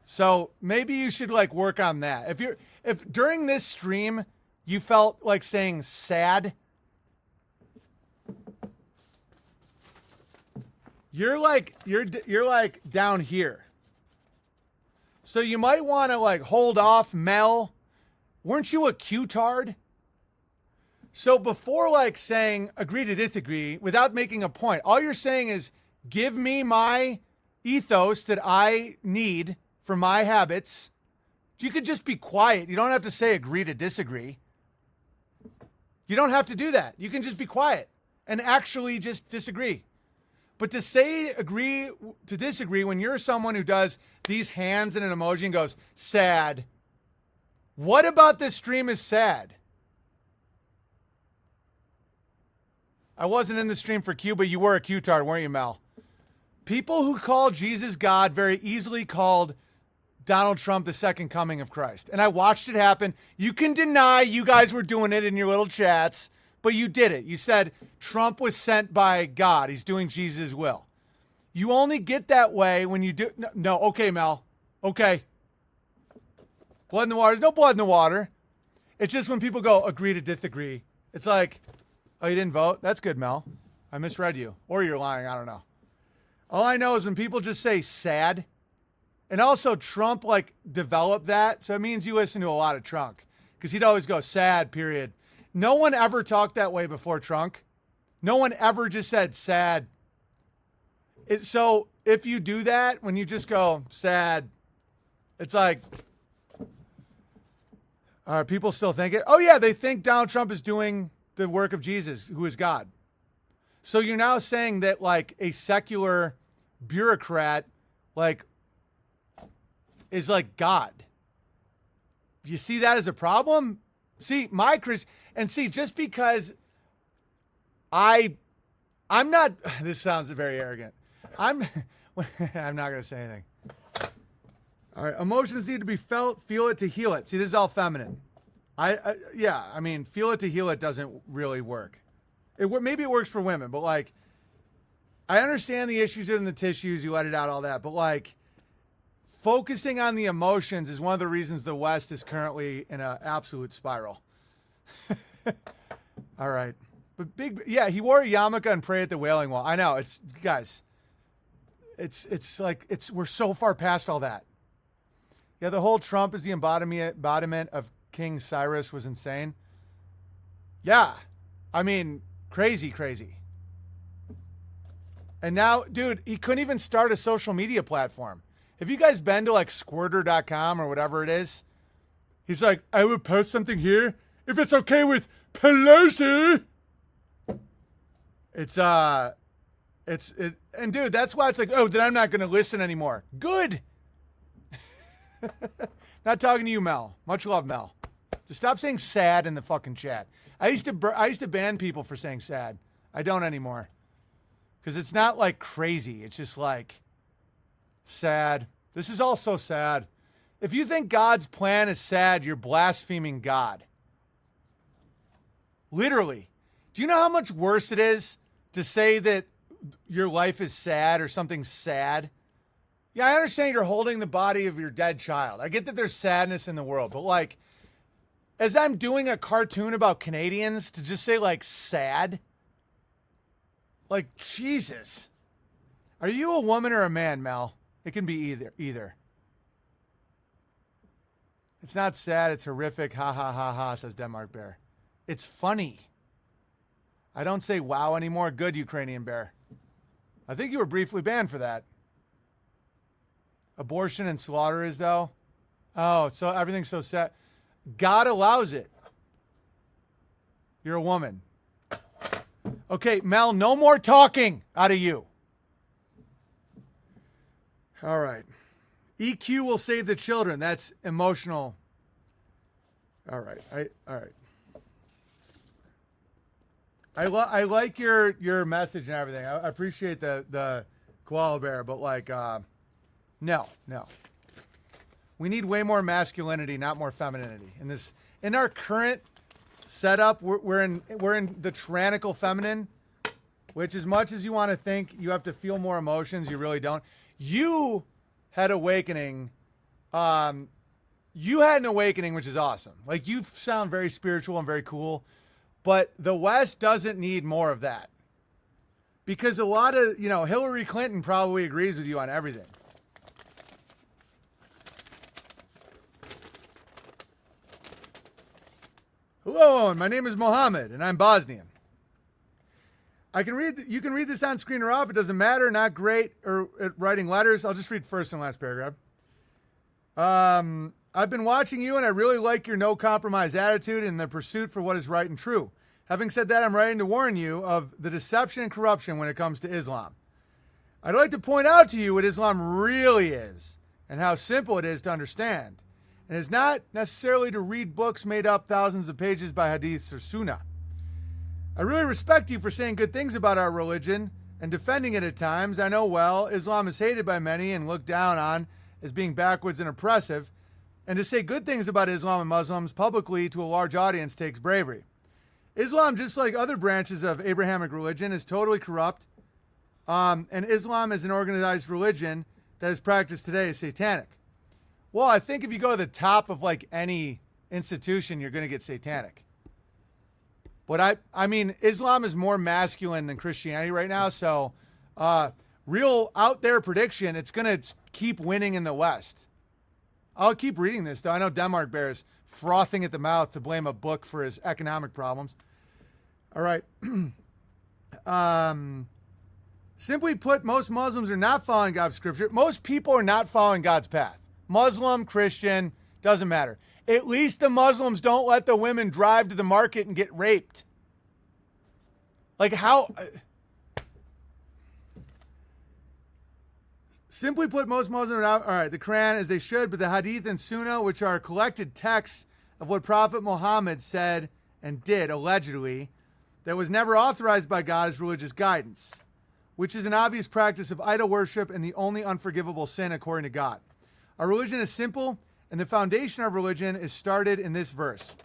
So maybe you should like work on that. If during this stream you felt like saying sad, you're like down here. So you might want to like hold off, Mel. Weren't you a Q-tard? So before like saying agree to disagree without making a point, all you're saying is give me my ethos that I need for my habits. You could just be quiet. You don't have to say agree to disagree. You don't have to do that. You can just be quiet and actually just disagree. But to say agree to disagree when you're someone who does these hands and an emoji and goes, sad. What about this stream is sad? I wasn't in the stream for Q, but you were a Q-tard, weren't you, Mel? People who call Jesus God very easily called Donald Trump the second coming of Christ. And I watched it happen. You can deny you guys were doing it in your little chats, but you did it. You said Trump was sent by God. He's doing Jesus' will. You only get that way when you do. No, okay, Mel. Okay. Blood in the water. There's no blood in the water. It's just when people go agree to disagree. It's like, oh, you didn't vote? That's good, Mel. I misread you. Or you're lying. I don't know. All I know is when people just say sad, and also Trump like developed that. So it means you listen to a lot of Trump because he'd always go sad, period. No one ever talked that way before Trump. No one ever just said sad. So if you do that, when you just go sad, it's like, are people still think it? Oh yeah, they think Donald Trump is doing the work of Jesus, who is God. So you're now saying that like a secular bureaucrat, like, is like God. You see that as a problem? See, just because I'm not, this sounds very arrogant. I'm not going to say anything. All right. Emotions need to be felt, feel it to heal it. See, this is all feminine. I mean, feel it to heal it doesn't really work. Maybe it works for women, but like, I understand the issues are in the tissues. You let it out, all that, but like, focusing on the emotions is one of the reasons the West is currently in an absolute spiral. All right. But he wore a yarmulke and prayed at the Wailing Wall. I know, we're so far past all that. Yeah, the whole Trump is the embodiment of King Cyrus was insane. Yeah. I mean, crazy. And now, dude, he couldn't even start a social media platform. Have you guys been to like squirter.com or whatever it is? He's like, I would post something here if it's okay with Pelosi. And dude, that's why it's like, oh, then I'm not going to listen anymore. Good. Not talking to you, Mel. Much love, Mel. Just stop saying sad in the fucking chat. I used to ban people for saying sad. I don't anymore. Because it's not like crazy. It's just like sad. This is all so sad. If you think God's plan is sad, you're blaspheming God. Literally. Do you know how much worse it is to say that your life is sad or something sad? Yeah, I understand you're holding the body of your dead child. I get that there's sadness in the world, but like, as I'm doing a cartoon about Canadians, to just say like sad, like Jesus. Are you a woman or a man, Mel? It can be either. It's not sad, it's horrific. Ha ha ha ha, says Denmark Bear. It's funny. I don't say wow anymore. Good, Ukrainian Bear. I think you were briefly banned for that. Abortion and slaughter is, though. Oh, so everything's so sad. God allows it. You're a woman. Okay, Mel, no more talking out of you. All right. EQ will save the children. That's emotional All right. All right. I like your message and everything. I appreciate the koala bear, but like, no. We need way more masculinity, not more femininity. In our current setup, we're in the tyrannical feminine, which as much as you want to think you have to feel more emotions, you really don't. You had awakening. You had an awakening, which is awesome. Like, you sound very spiritual and very cool, but the West doesn't need more of that. Because a lot of, Hillary Clinton probably agrees with you on everything. Hello, Owen. My name is Mohammed, and I'm Bosnian. You can read this on screen or off. It doesn't matter. Not great at writing letters. I'll just read first and last paragraph. I've been watching you, and I really like your no-compromise attitude and the pursuit for what is right and true. Having said that, I'm writing to warn you of the deception and corruption when it comes to Islam. I'd like to point out to you what Islam really is and how simple it is to understand. And it's not necessarily to read books made up thousands of pages by hadiths or sunnah. I really respect you for saying good things about our religion and defending it at times. I know well Islam is hated by many and looked down on as being backwards and oppressive. And to say good things about Islam and Muslims publicly to a large audience takes bravery. Islam, just like other branches of Abrahamic religion, is totally corrupt. And Islam as an organized religion that is practiced today is satanic. Well, I think if you go to the top of like any institution, you're going to get satanic. But I mean, Islam is more masculine than Christianity right now. So real out there prediction, it's going to keep winning in the West. I'll keep reading this, though. I know Denmark Bear is frothing at the mouth to blame a book for his economic problems. All right. Simply put, most Muslims are not following God's scripture. Most people are not following God's path. Muslim, Christian, doesn't matter. At least the Muslims don't let the women drive to the market and get raped. Like how... Simply put, most Muslims are not... All right, the Quran as they should, but the Hadith and Sunnah, which are collected texts of what Prophet Muhammad said and did, allegedly, that was never authorized by God as religious guidance, which is an obvious practice of idol worship and the only unforgivable sin according to God. Our religion is simple, and the foundation of religion is started in this verse.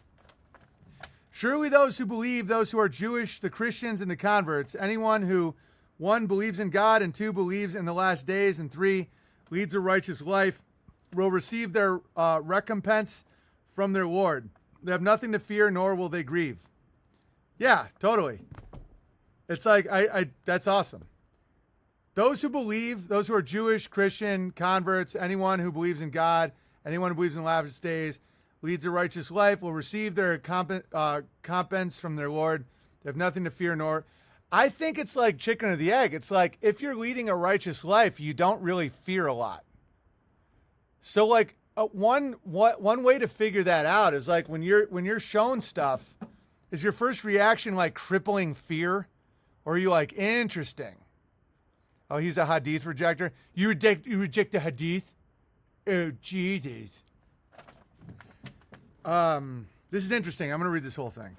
Surely those who believe, those who are Jewish, the Christians, and the converts, anyone who, 1, believes in God, and 2, believes in the last days, and 3, leads a righteous life, will receive their recompense from their Lord. They have nothing to fear, nor will they grieve. Yeah, totally. It's like, that's awesome. Those who believe, those who are Jewish, Christian, converts, anyone who believes in God, anyone who believes in the last days, leads a righteous life, will receive their recompense from their Lord. They have nothing to fear, nor... I think it's like chicken or the egg. It's like, if you're leading a righteous life, you don't really fear a lot. So like one way to figure that out is like when you're shown stuff, is your first reaction like crippling fear? Or are you like, interesting? Oh, he's a hadith rejecter. You reject the hadith? Oh, Jesus. This is interesting. I'm going to read this whole thing.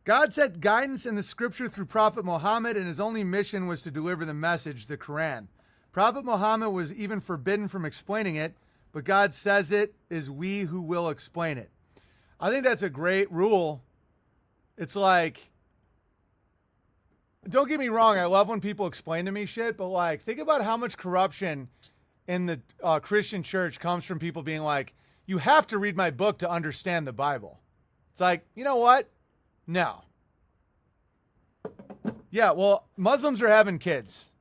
God sent guidance in the scripture through Prophet Muhammad, and his only mission was to deliver the message, the Quran. Prophet Muhammad was even forbidden from explaining it, but God says it is we who will explain it. I think that's a great rule. It's like, don't get me wrong, I love when people explain to me shit, but like, think about how much corruption in the Christian church comes from people being like, you have to read my book to understand the Bible. It's like, you know what? No. Yeah, well, Muslims are having kids.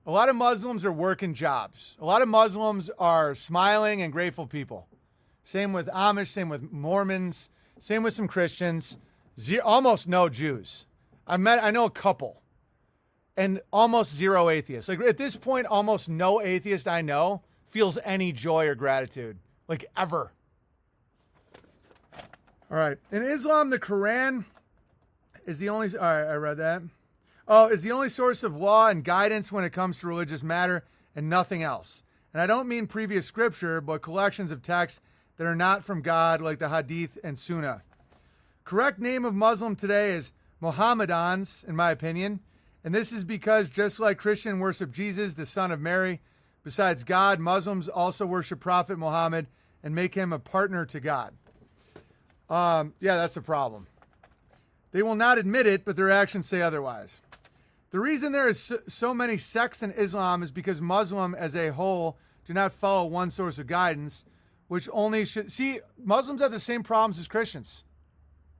A lot of Muslims are working jobs. A lot of Muslims are smiling and grateful people. Same with Amish, same with Mormons, same with some Christians. Almost no Jews. I know a couple. And almost zero atheists. Like at this point, almost no atheist I know feels any joy or gratitude. Like ever. All right. In Islam, the Quran is the only... All right, I read that. Oh, is the only source of law and guidance when it comes to religious matter and nothing else. And I don't mean previous scripture, but collections of texts that are not from God, like the Hadith and Sunnah. Correct name of Muslim today is Mohammedans, in my opinion. And this is because just like Christian worship Jesus, the son of Mary, besides God, Muslims also worship Prophet Muhammad and make him a partner to God. Yeah, that's the problem. They will not admit it, but their actions say otherwise. The reason there is so many sects in Islam is because Muslim as a whole do not follow one source of guidance, which only should... See, Muslims have the same problems as Christians.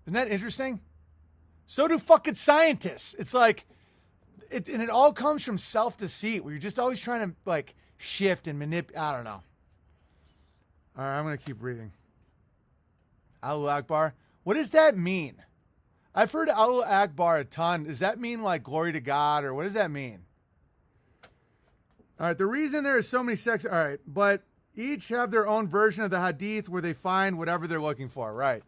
Isn't that interesting? So do fucking scientists. It's like... and it all comes from self-deceit, where you're just always trying to, like, shift and manipulate. I don't know. All right, I'm going to keep reading. Allahu Akbar. What does that mean? I've heard Allahu Akbar a ton. Does that mean, like, glory to God, or what does that mean? All right, the reason there are so many sects... All right, but each have their own version of the hadith where they find whatever they're looking for, right?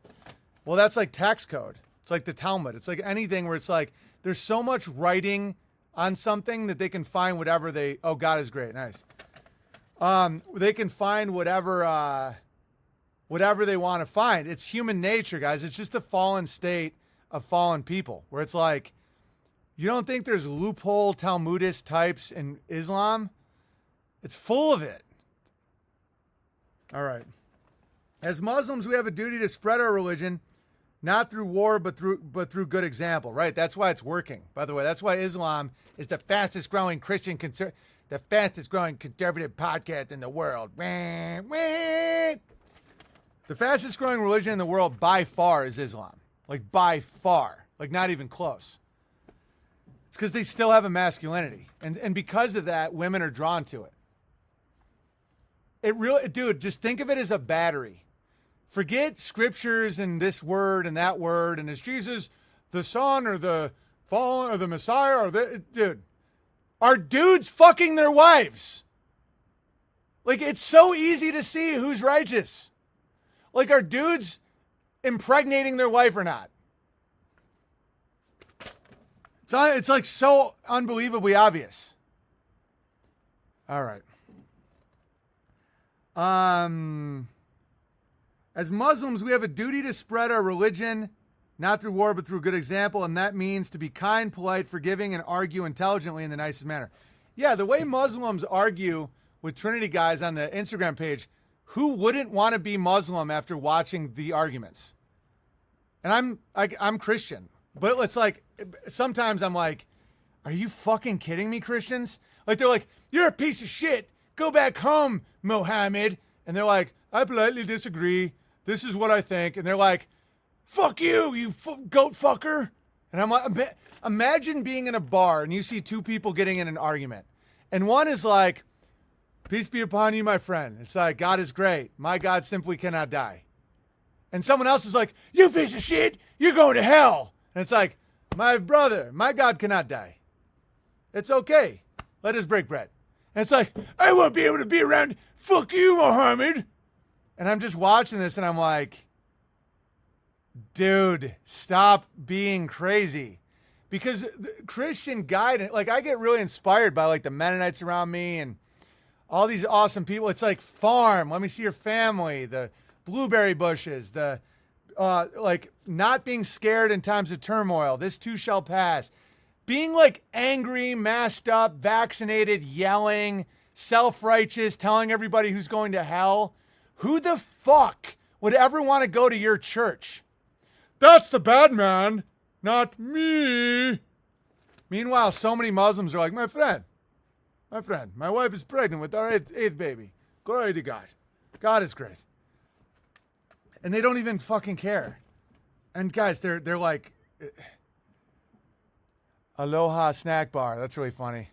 Well, that's like text code. It's like the Talmud. It's like anything where it's like there's so much writing on something that they can find whatever they... Oh, God is great. Nice. They can find whatever they want to find. It's human nature, guys. It's just the fallen state of fallen people, where it's like, you don't think there's loophole Talmudist types in Islam? It's full of it. All right. As Muslims, we have a duty to spread our religion, not through war, but through good example, right? That's why it's working. By the way, that's why Islam is the fastest growing the fastest growing conservative podcast in the world. The fastest growing religion in the world by far is Islam. Like, by far. Like, not even close. It's because they still have a masculinity. And because of that, women are drawn to it. Dude, just think of it as a battery. Forget scriptures and this word and that word, and is Jesus the son or the fallen or the Messiah or the... Dude, are dudes fucking their wives? Like, it's so easy to see who's righteous. Like, are dudes impregnating their wife or not? It's like so unbelievably obvious. All right. As Muslims, we have a duty to spread our religion, not through war, but through good example. And that means to be kind, polite, forgiving, and argue intelligently in the nicest manner. Yeah, the way Muslims argue with Trinity guys on the Instagram page, who wouldn't want to be Muslim after watching the arguments? And I'm Christian, but it's like, sometimes I'm like, are you fucking kidding me, Christians? Like, they're like, you're a piece of shit. Go back home, Mohammed. And they're like, I politely disagree. This is what I think. And they're like, fuck you, you goat fucker. And I'm like, imagine being in a bar and you see two people getting in an argument. And one is like, peace be upon you, my friend. It's like, God is great. My God simply cannot die. And someone else is like, you piece of shit, you're going to hell. And it's like, my brother, my God cannot die. It's okay. Let us break bread. And it's like, I won't be able to be around. Fuck you, Muhammad. And I'm just watching this and I'm like, dude, stop being crazy. Because the Christian guidance, like, I get really inspired by, like, the Mennonites around me and all these awesome people. It's like, farm, let me see your family, the blueberry bushes, the like, not being scared in times of turmoil. This too shall pass. Being, like, angry, masked up, vaccinated, yelling, self-righteous, telling everybody who's going to hell. Who the fuck would ever want to go to your church? That's the bad man, not me. Meanwhile, so many Muslims are like, my friend, my wife is pregnant with our eighth baby. Glory to God. God is great. And they don't even fucking care. And guys, they're like, Aloha snack bar. That's really funny.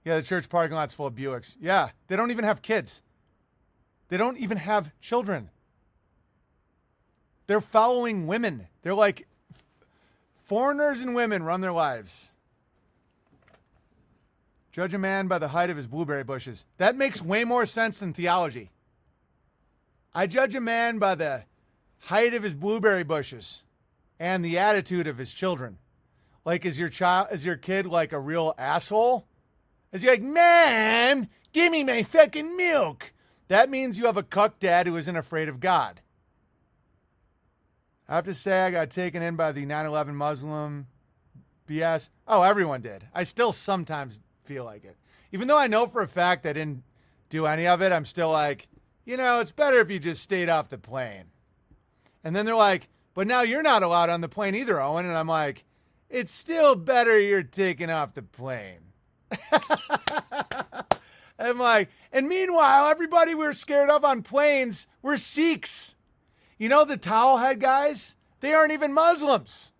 Yeah, the church parking lot's full of Buicks. Yeah, they don't even have kids. They don't even have children. They're following women. They're like, foreigners and women run their lives. Judge a man by the height of his blueberry bushes. That makes way more sense than theology. I judge a man by the height of his blueberry bushes and the attitude of his children. Like, is your kid like a real asshole? Is he like, Mom, give me my fucking milk? That means you have a cuck dad who isn't afraid of God. I have to say, I got taken in by the 9/11 Muslim BS. Oh, everyone did. I still sometimes feel like it. Even though I know for a fact I didn't do any of it, I'm still like, it's better if you just stayed off the plane. And then they're like, but now you're not allowed on the plane either, Owen. And I'm like, it's still better you're taking off the plane. I'm like, and meanwhile, everybody we're scared of on planes were Sikhs. You know, the towel head guys, they aren't even Muslims.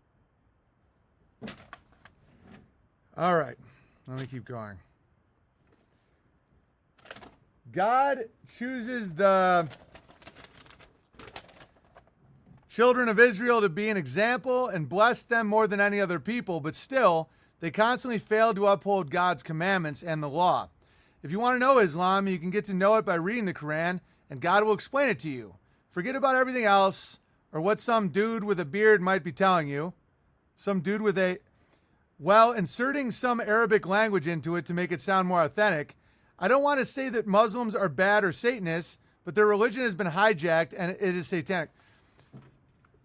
All right, let me keep going. God chooses the children of Israel to be an example and bless them more than any other people, but still, they constantly fail to uphold God's commandments and the law. If you want to know Islam, you can get to know it by reading the Quran, and God will explain it to you. Forget about everything else or what some dude with a beard might be telling you. Some dude with inserting some Arabic language into it to make it sound more authentic. I don't want to say that Muslims are bad or Satanists, but their religion has been hijacked and it is satanic.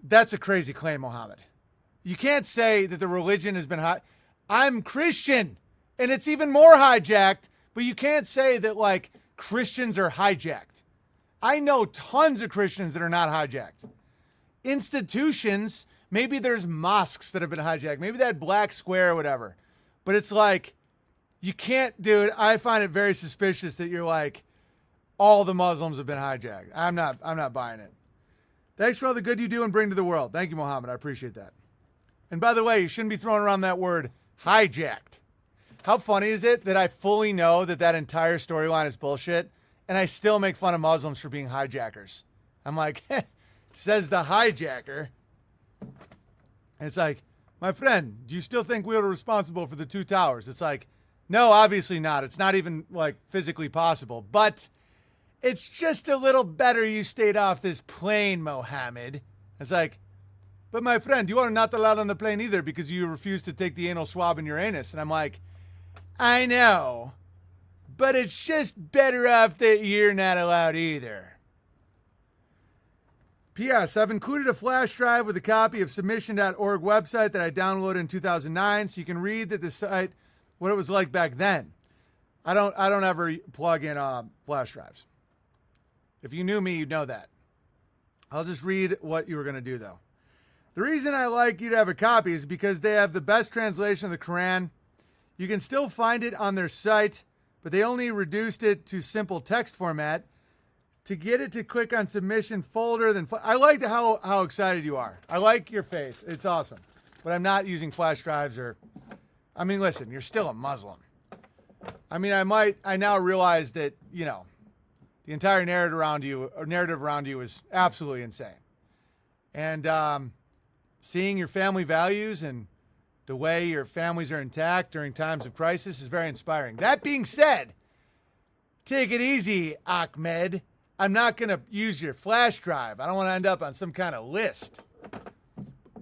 That's a crazy claim, Mohammed. You can't say that the religion has been I'm Christian, and it's even more hijacked, but you can't say that, like, Christians are hijacked. I know tons of Christians that are not hijacked. Institutions, maybe there's mosques that have been hijacked. Maybe that black square or whatever. But it's like, you can't, dude, I find it very suspicious that you're like, all the Muslims have been hijacked. I'm not buying it. Thanks for all the good you do and bring to the world. Thank you, Mohammed. I appreciate that. And by the way, you shouldn't be throwing around that word hijacked. How funny is it that I fully know that entire storyline is bullshit, and I still make fun of Muslims for being hijackers? I'm like, says the hijacker. And it's like, my friend, do you still think we were responsible for the two towers? It's like, no, obviously not. It's not even, like, physically possible. But it's just a little better you stayed off this plane, Mohammed. It's like, but my friend, you are not allowed on the plane either because you refused to take the anal swab in your anus. And I'm like, I know, but it's just better off that you're not allowed either. P.S. I've included a flash drive with a copy of submission.org website that I downloaded in 2009 so you can read that the site, what it was like back then. I don't ever plug in flash drives. If you knew me, you'd know that. I'll just read what you were going to do, though. The reason I like you to have a copy is because they have the best translation of the Quran. You can still find it on their site, but they only reduced it to simple text format. To get it to click on submission folder, I like how excited you are. I like your faith. It's awesome. But I'm not using flash drives listen, you're still a Muslim. I now realize that, the entire narrative around you is absolutely insane. And seeing your family values and the way your families are intact during times of crisis is very inspiring. That being said, take it easy, Ahmed. I'm not going to use your flash drive. I don't want to end up on some kind of list.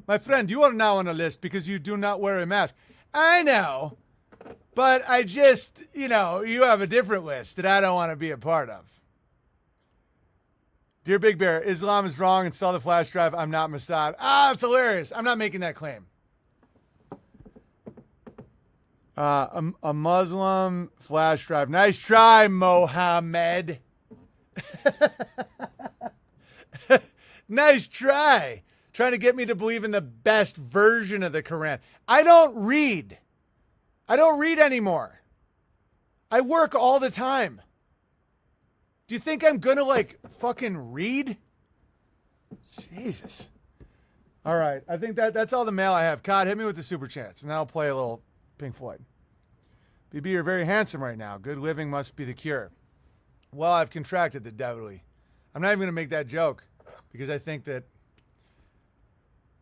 My friend, you are now on a list because you do not wear a mask. I know, but I just, you have a different list that I don't want to be a part of. Dear Big Bear, Islam is wrong. Install the flash drive. I'm not Mossad. It's hilarious. I'm not making that claim. A Muslim flash drive. Nice try, Mohammed. Nice try. Trying to get me to believe in the best version of the Quran. I don't read anymore. I work all the time. Do you think I'm going to, fucking read? Jesus. All right. I think that's all the mail I have. Cod, hit me with the super chats, and then I'll play a little Pink Floyd. BB, you're very handsome right now. Good living must be the cure. Well, I've contracted the devilly. I'm not even going to make that joke because I think that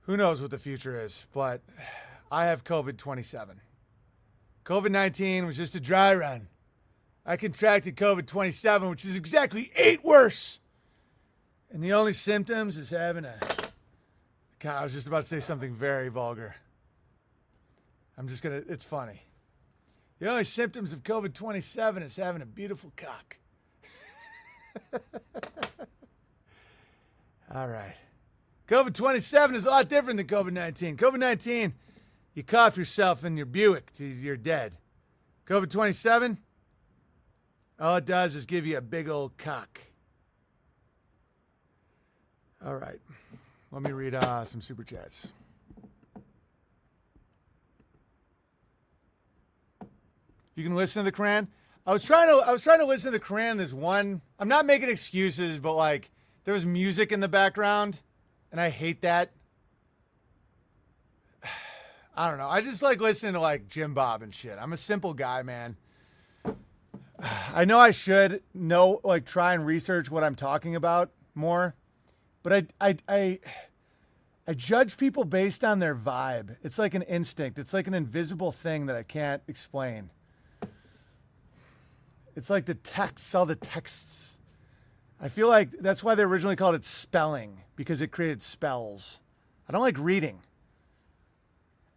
who knows what the future is, but I have COVID-27. COVID-19 was just a dry run. I contracted COVID-27, which is exactly 8 worse. And the only symptoms is having God, I was just about to say something very vulgar. It's funny. The only symptoms of COVID-27 is having a beautiful cock. All right. COVID-27 is a lot different than COVID-19. COVID-19, you cough yourself in your Buick till you're dead. COVID-27, all it does is give you a big old cock. All right. Let me read some super chats. You can listen to the Quran. I was trying to listen to the Quran. This one, I'm not making excuses, but like there was music in the background, and I hate that. I don't know. I just like listening to like Jim Bob and shit. I'm a simple guy, man. I know I should try and research what I'm talking about more, but I judge people based on their vibe. It's like an instinct. It's like an invisible thing that I can't explain. It's like the texts, all the texts. I feel like that's why they originally called it spelling, because it created spells. I don't like reading.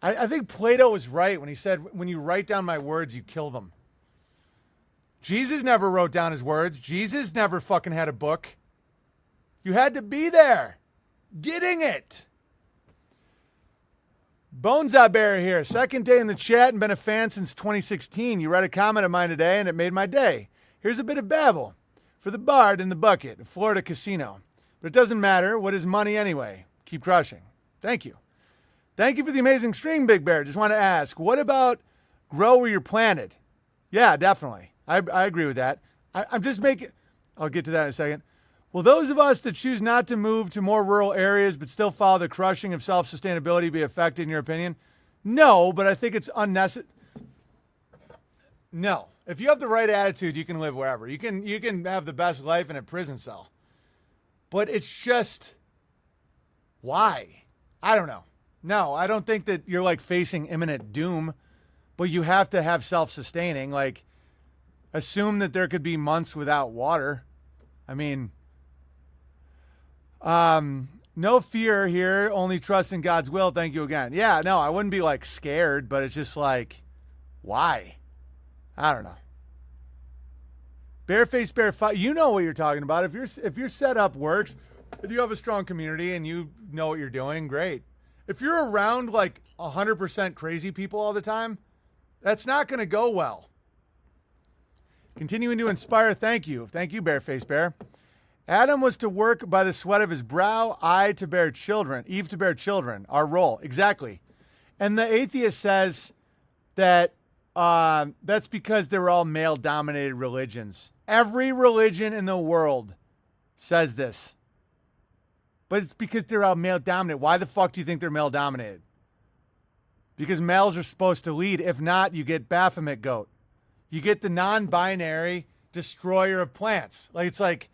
I think Plato was right when he said, when you write down my words, you kill them. Jesus never wrote down his words. Jesus never fucking had a book. You had to be there, getting it. Bones Out Bear here. Second day in the chat and been a fan since 2016. You read a comment of mine today and it made my day. Here's a bit of babble for the Bard in the Bucket, a Florida casino. But it doesn't matter. What is money anyway? Keep crushing. Thank you. Thank you for the amazing stream, Big Bear. Just want to ask, what about grow where you're planted? Yeah, definitely. I agree with that. I'm just making, I'll get to that in a second. Will those of us that choose not to move to more rural areas but still follow the crushing of self-sustainability be affected in your opinion? No, but I think it's unnecessary. No. If you have the right attitude, you can live wherever. You can have the best life in a prison cell. But it's just, why? I don't know. No, I don't think that you're like facing imminent doom, but you have to have self-sustaining. Like, assume that there could be months without water. I mean, no fear here, only trust in God's will. Thank you again. Yeah, no, I wouldn't be like scared, but it's just like, why? I don't know. Bareface Bear Fight. You know what you're talking about. If your setup works, if you have a strong community and you know what you're doing, great. If you're around like 100% crazy people all the time, that's not going to go well. Continuing to inspire. Thank you. Thank you, Bareface Bear. Adam was to work by the sweat of his brow, Eve to bear children, our role. Exactly. And the atheist says that that's because they were all male-dominated religions. Every religion in the world says this. But it's because they're all male-dominated. Why the fuck do you think they're male-dominated? Because males are supposed to lead. If not, you get Baphomet goat. You get the non-binary destroyer of plants. Like, it's like,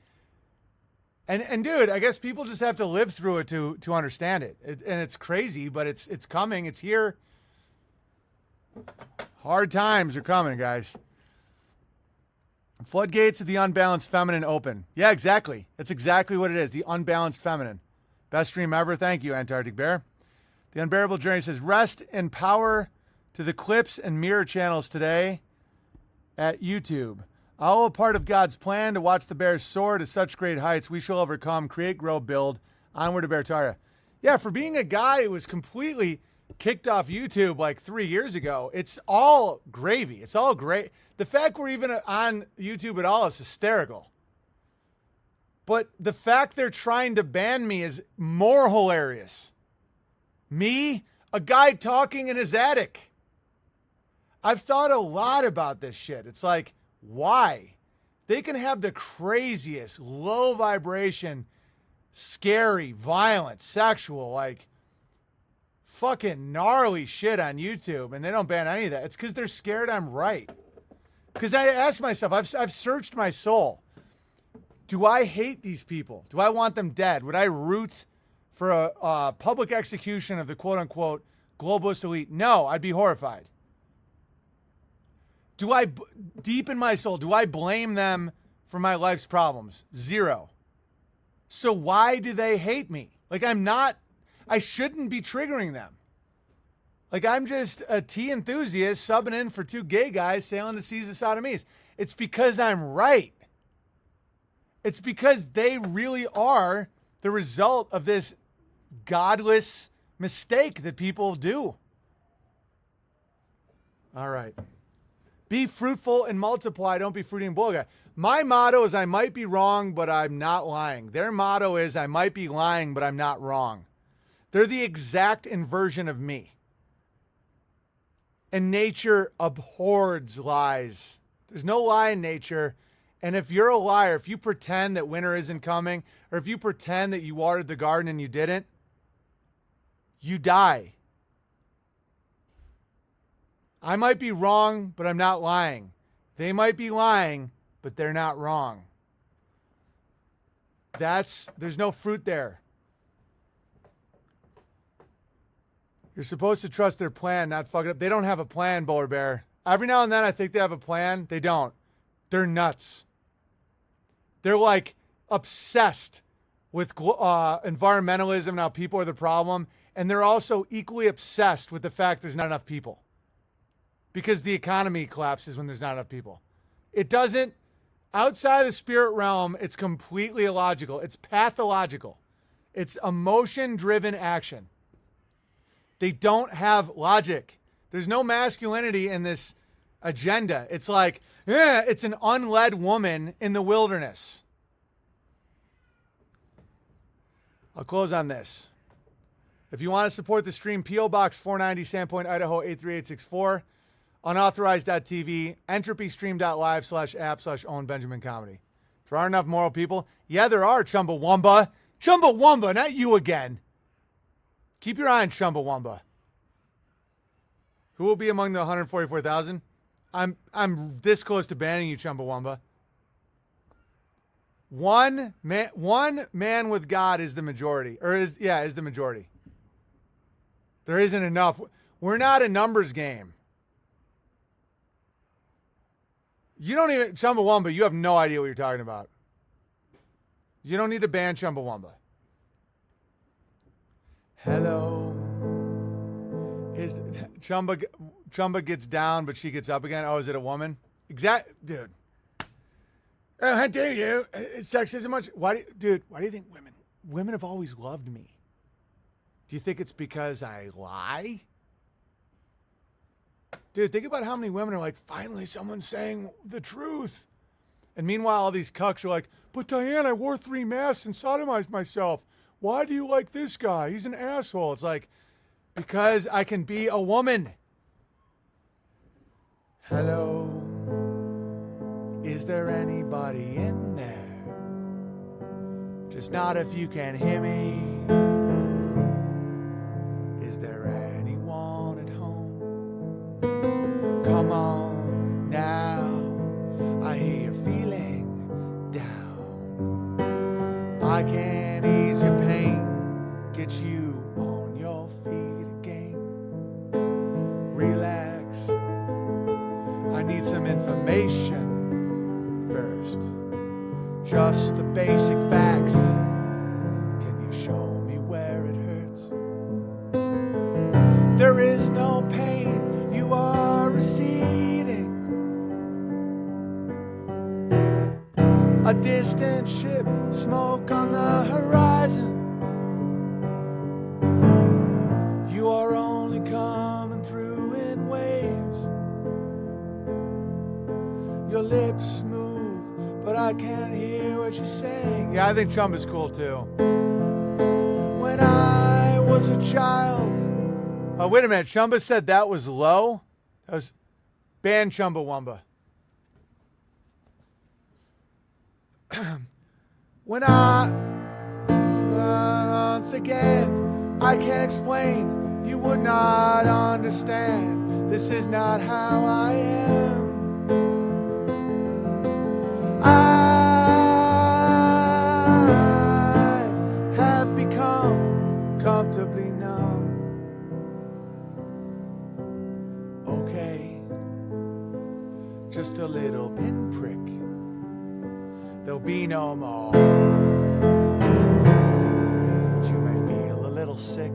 and dude, I guess people just have to live through it to understand it. And it's crazy, but it's coming. It's here. Hard times are coming, guys. Floodgates of the unbalanced feminine open. Yeah, exactly. That's exactly what it is. The unbalanced feminine. Best stream ever. Thank you, Antarctic Bear. The Unbearable Journey says, rest and power to the clips and mirror channels today at YouTube. All a part of God's plan to watch the bears soar to such great heights. We shall overcome, create, grow, build. Onward to Beartaria. Yeah, for being a guy who was completely kicked off YouTube like 3 years ago, it's all gravy. It's all great. The fact we're even on YouTube at all is hysterical. But the fact they're trying to ban me is more hilarious. Me, a guy talking in his attic. I've thought a lot about this shit. It's like, why? They can have the craziest, low vibration, scary, violent, sexual, like fucking gnarly shit on YouTube, and they don't ban any of that. It's because they're scared I'm right. Because I ask myself, I've searched my soul. Do I hate these people? Do I want them dead? Would I root for a public execution of the quote-unquote globalist elite? No, I'd be horrified. Do I, deep in my soul, do I blame them for my life's problems? Zero. So why do they hate me? Like, I shouldn't be triggering them. Like, I'm just a tea enthusiast subbing in for two gay guys sailing the seas of Sodomies. It's because I'm right. It's because they really are the result of this godless mistake that people do. All right. Be fruitful and multiply. Don't be fruity and bullshit. My motto is I might be wrong, but I'm not lying. Their motto is I might be lying, but I'm not wrong. They're the exact inversion of me. And nature abhors lies. There's no lie in nature. And if you're a liar, if you pretend that winter isn't coming, or if you pretend that you watered the garden and you didn't, you die. I might be wrong, but I'm not lying. They might be lying, but they're not wrong. There's no fruit there. You're supposed to trust their plan, not fuck it up. They don't have a plan, Bowler Bear. Every now and then I think they have a plan. They don't. They're nuts. They're like obsessed with environmentalism and how people are the problem. And they're also equally obsessed with the fact there's not enough people. Because the economy collapses when there's not enough people. It doesn't, outside the spirit realm, it's completely illogical. It's pathological. It's emotion-driven action. They don't have logic. There's no masculinity in this agenda. It's like, it's an unled woman in the wilderness. I'll close on this. If you want to support the stream, P.O. Box 490, Sandpoint, Idaho 83864. Unauthorized.tv, entropystream.live/app/Owen Benjamin Comedy. If there aren't enough moral people, yeah, there are, Chumbawamba. Chumbawamba, not you again. Keep your eye on Chumbawamba. Who will be among the 144,000? I'm this close to banning you, Chumbawamba. One man with God is the majority, is the majority. There isn't enough. We're not a numbers game. You don't even, Chumbawamba, you have no idea what you're talking about. You don't need to ban Chumbawamba. Hello. Is Chumba gets down, but she gets up again? Oh, is it a woman? Dude. How dare you? Sex isn't much. Why do you think women have always loved me? Do you think it's because I lie? Dude, think about how many women are like, finally someone's saying the truth. And meanwhile, all these cucks are like, but Diane, I wore 3 masks and sodomized myself. Why do you like this guy? He's an asshole. It's like, because I can be a woman. Hello. Is there anybody in there? Just not if you can hear me. Is there anyone at home? Come on now, I hear you're feeling down. I can ease your pain, get you on your feet again. Relax, I need some information first. Just the basic facts. Can you show me where it hurts? There is no pain, you are receding. A distant ship, smoke on the horizon. You are only coming through in waves. Your lips move, but I can't hear what you're saying. Yeah, I think Chum is cool too. When I was a child. Oh, wait a minute. Chumba said that was low? That was ban Chumbawamba. When once again, I can't explain, you would not understand. This is not how I am. I have become comfortably numb. Okay, just a little pinprick. There'll be no more. But you may feel a little sick.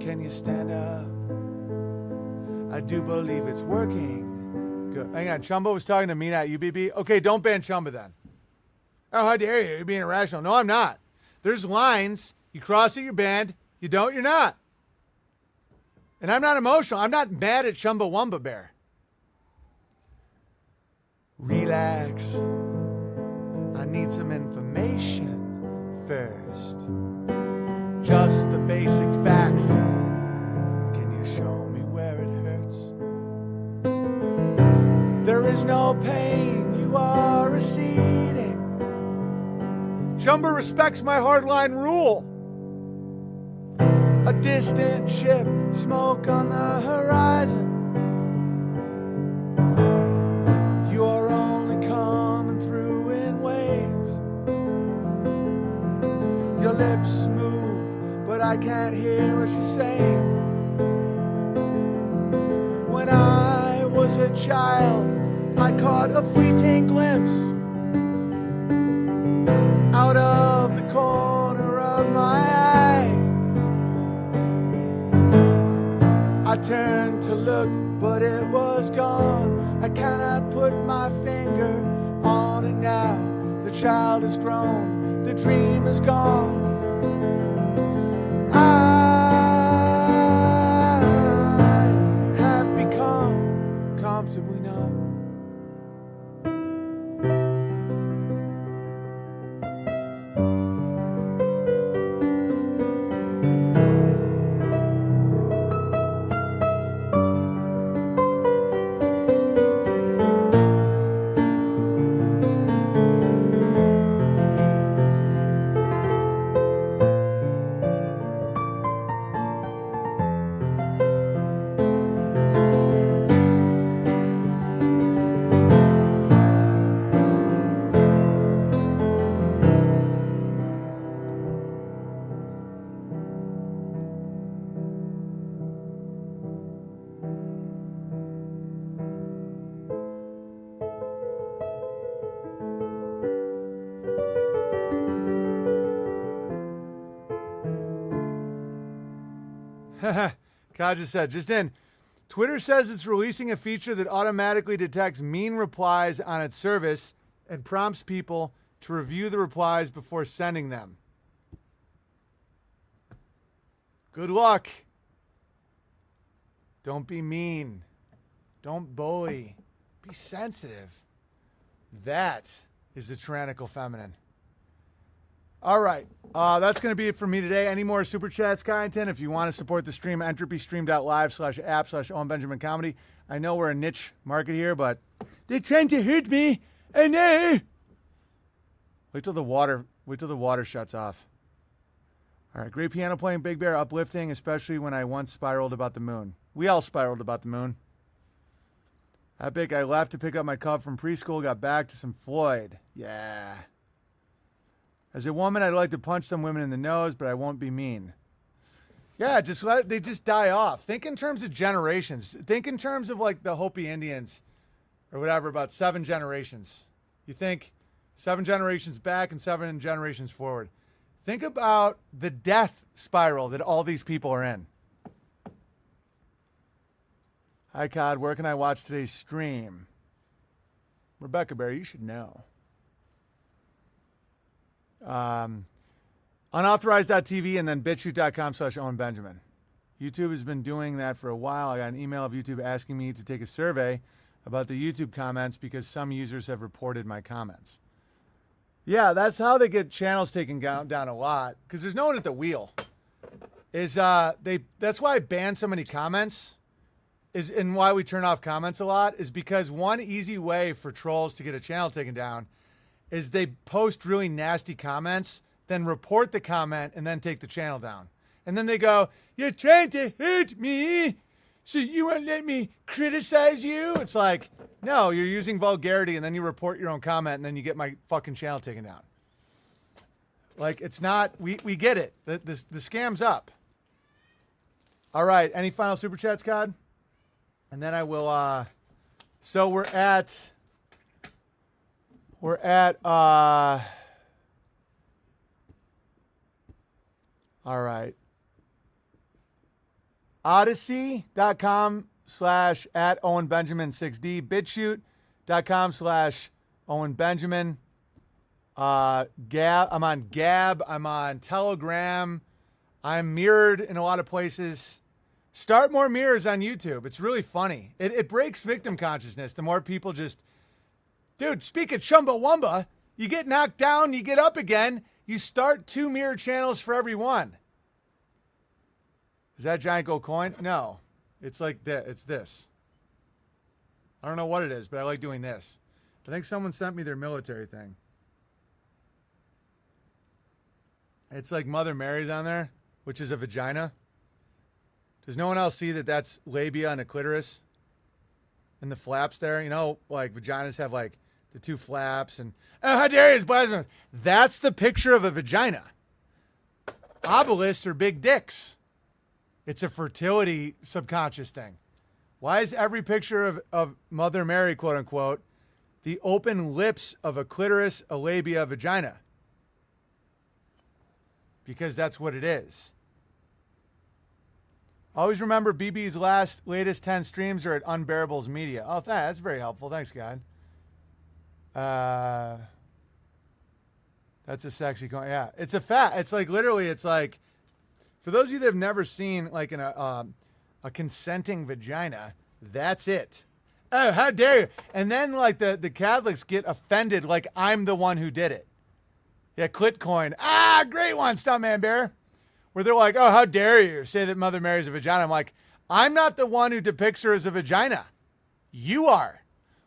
Can you stand up? I do believe it's working. Good. Hang on, Chumba was talking to me, not UBB. Okay, don't ban Chumba then. Oh, how dare you? You're being irrational. No, I'm not. There's lines. You cross it, you're banned. You don't, you're not. And I'm not emotional. I'm not mad at Chumbawamba Bear. Relax. I need some information first. Just the basic facts. Can you show me where it hurts? There is no pain, you are receding. Chumba respects my hardline rule. A distant ship, smoke on the horizon. You are only coming through in waves. Your lips move, but I can't hear what you're saying. When I was a child, I caught a fleeting glimpse out of the corner of my eye. I turned to look, but it was gone. I cannot put my finger on it now. The child is grown, the dream is gone. I have become comfortably numb. Kai just said, just in. Twitter says it's releasing a feature that automatically detects mean replies on its service and prompts people to review the replies before sending them. Good luck. Don't be mean. Don't bully. Be sensitive. That is the tyrannical feminine. All right. That's going to be it for me today. Any more Super Chats, Kyneton? If you want to support the stream, entropystream.live/app/Owen Benjamin Comedy. I know we're a niche market here, but they're trying to hurt me. I know. Wait till the water shuts off. All right. Great piano playing, Big Bear, uplifting, especially when I once spiraled about the moon. We all spiraled about the moon. Epic. I left to pick up my cub from preschool, got back to some Floyd. Yeah. As a woman, I'd like to punch some women in the nose, but I won't be mean. Yeah, they just die off. Think in terms of generations. Think in terms of like the Hopi Indians or whatever, about 7 generations. You think 7 generations back and 7 generations forward. Think about the death spiral that all these people are in. Hi, Cod. Where can I watch today's stream? Rebecca Bear, you should know. Unauthorized.tv and then bitshoot.com/Owen Benjamin. YouTube has been doing that for a while. I got an email of YouTube asking me to take a survey about the YouTube comments because some users have reported my comments. Yeah, that's how they get channels taken down a lot because there's no one at the wheel. That's why I ban so many comments and why we turn off comments a lot is because one easy way for trolls to get a channel taken down is they post really nasty comments, then report the comment, and then take the channel down. And then they go, you're trying to hurt me, so you won't let me criticize you? It's like, no, you're using vulgarity, and then you report your own comment, and then you get my fucking channel taken down. Like, it's not, we get it. The scam's up. All right, any final Super Chats, Cod? And then I will, so we're at all right. Odyssey.com/@OwenBenjamin6D. BitChute.com/Owen Benjamin. Gab. I'm on Gab. I'm on Telegram. I'm mirrored in a lot of places. Start more mirrors on YouTube. It's really funny. It breaks victim consciousness. The more people just, dude, speak of Chumbawamba, you get knocked down, you get up again. You start 2 mirror channels for every one. Is that giant gold coin? No. It's like that. It's this. I don't know what it is, but I like doing this. I think someone sent me their military thing. It's like Mother Mary's on there, which is a vagina. Does no one else see that that's labia and a clitoris? And the flaps there? You know, like vaginas have like the 2 flaps and... Oh, how dare you, plasma. That's the picture of a vagina. Obelisks are big dicks. It's a fertility subconscious thing. Why is every picture of Mother Mary, quote unquote, the open lips of a clitoris, a labia, a vagina? Because that's what it is. Always remember BB's latest 10 streams are at Unbearables Media. Oh, that's very helpful. Thanks, God. That's a sexy coin. Yeah, it's a fat. It's like literally. It's like for those of you that have never seen like a consenting vagina. That's it. Oh, how dare you! And then like the Catholics get offended, like I'm the one who did it. Yeah, clit coin. Ah, great one, Stuntman Bear. Where they're like, oh, how dare you say that Mother Mary's a vagina? I'm like, I'm not the one who depicts her as a vagina. You are.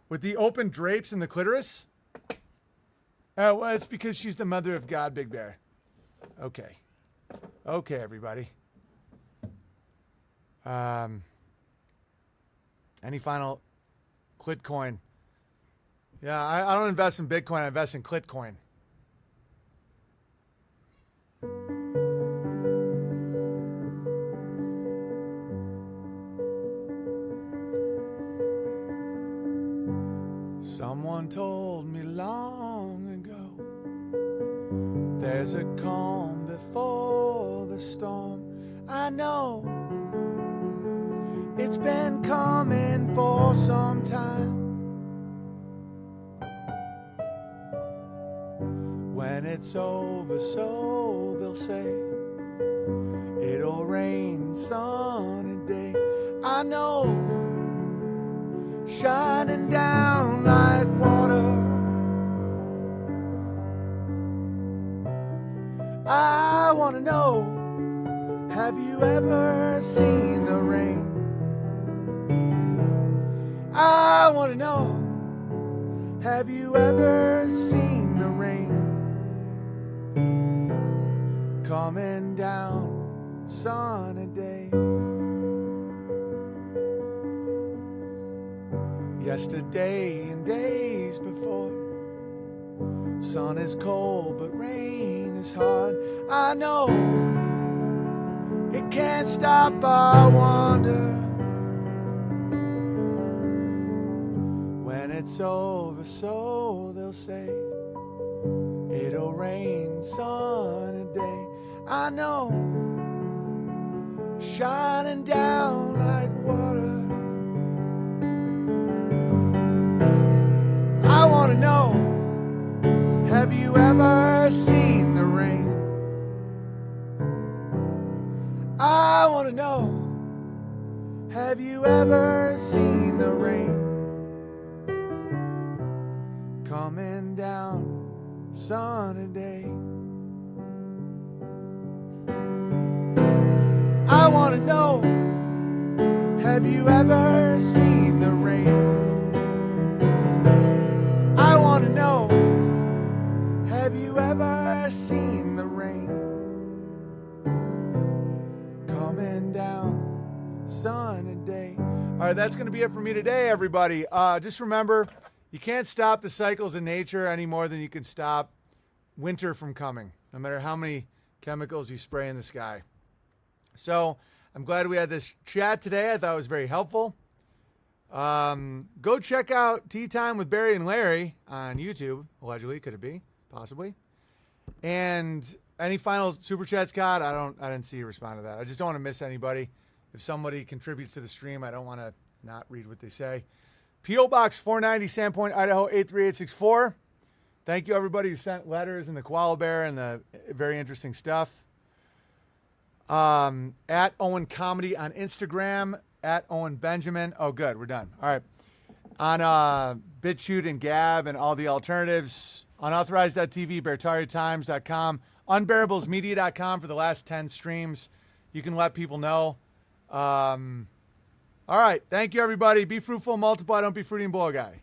With the open drapes and the clitoris? Oh, well, it's because she's the mother of God, Big Bear. Okay. Okay, everybody. Any final clit coin? Yeah, I don't invest in Bitcoin. I invest in clit coin. Someone told me long ago there's a calm before the storm. I know it's been coming for some time. When it's over, so they'll say it'll rain sunny day. I know, shining down like water. I want to know, have you ever seen the rain? I want to know, have you ever seen the rain? Coming down sunny day. Yesterday and days before, sun is cold but rain is hard. I know it can't stop our wonder. When it's over, so they'll say it'll rain sunny day. I know, shining down like water. I want to know, have you ever seen the rain? I want to know, have you ever seen the rain? Coming down sunny day. I want to know, have you ever seen the rain? I want to know, have you ever seen the rain? Coming down sunny day. All right, that's going to be it for me today, everybody. Just remember, you can't stop the cycles of nature any more than you can stop winter from coming, no matter how many chemicals you spray in the sky. So I'm glad we had this chat today. I thought it was very helpful. Go check out Tea Time with Barry and Larry on YouTube. Allegedly, could it be? Possibly. And any final super chats, Scott? I didn't see you respond to that. I just don't want to miss anybody. If somebody contributes to the stream, I don't want to not read what they say. P.O. Box 490, Sandpoint, Idaho 83864. Thank you, everybody who sent letters and the koala bear and the very interesting stuff. At Owen Comedy on Instagram, at Owen Benjamin. Oh, good. We're done. All right. On BitChute and Gab and all the alternatives. Unauthorized.tv, BeartariaTimes.com, unbearablesmedia.com for the last 10 streams. You can let people know. All right. Thank you, everybody. Be fruitful, multiply. Don't be fruity and blow, guy.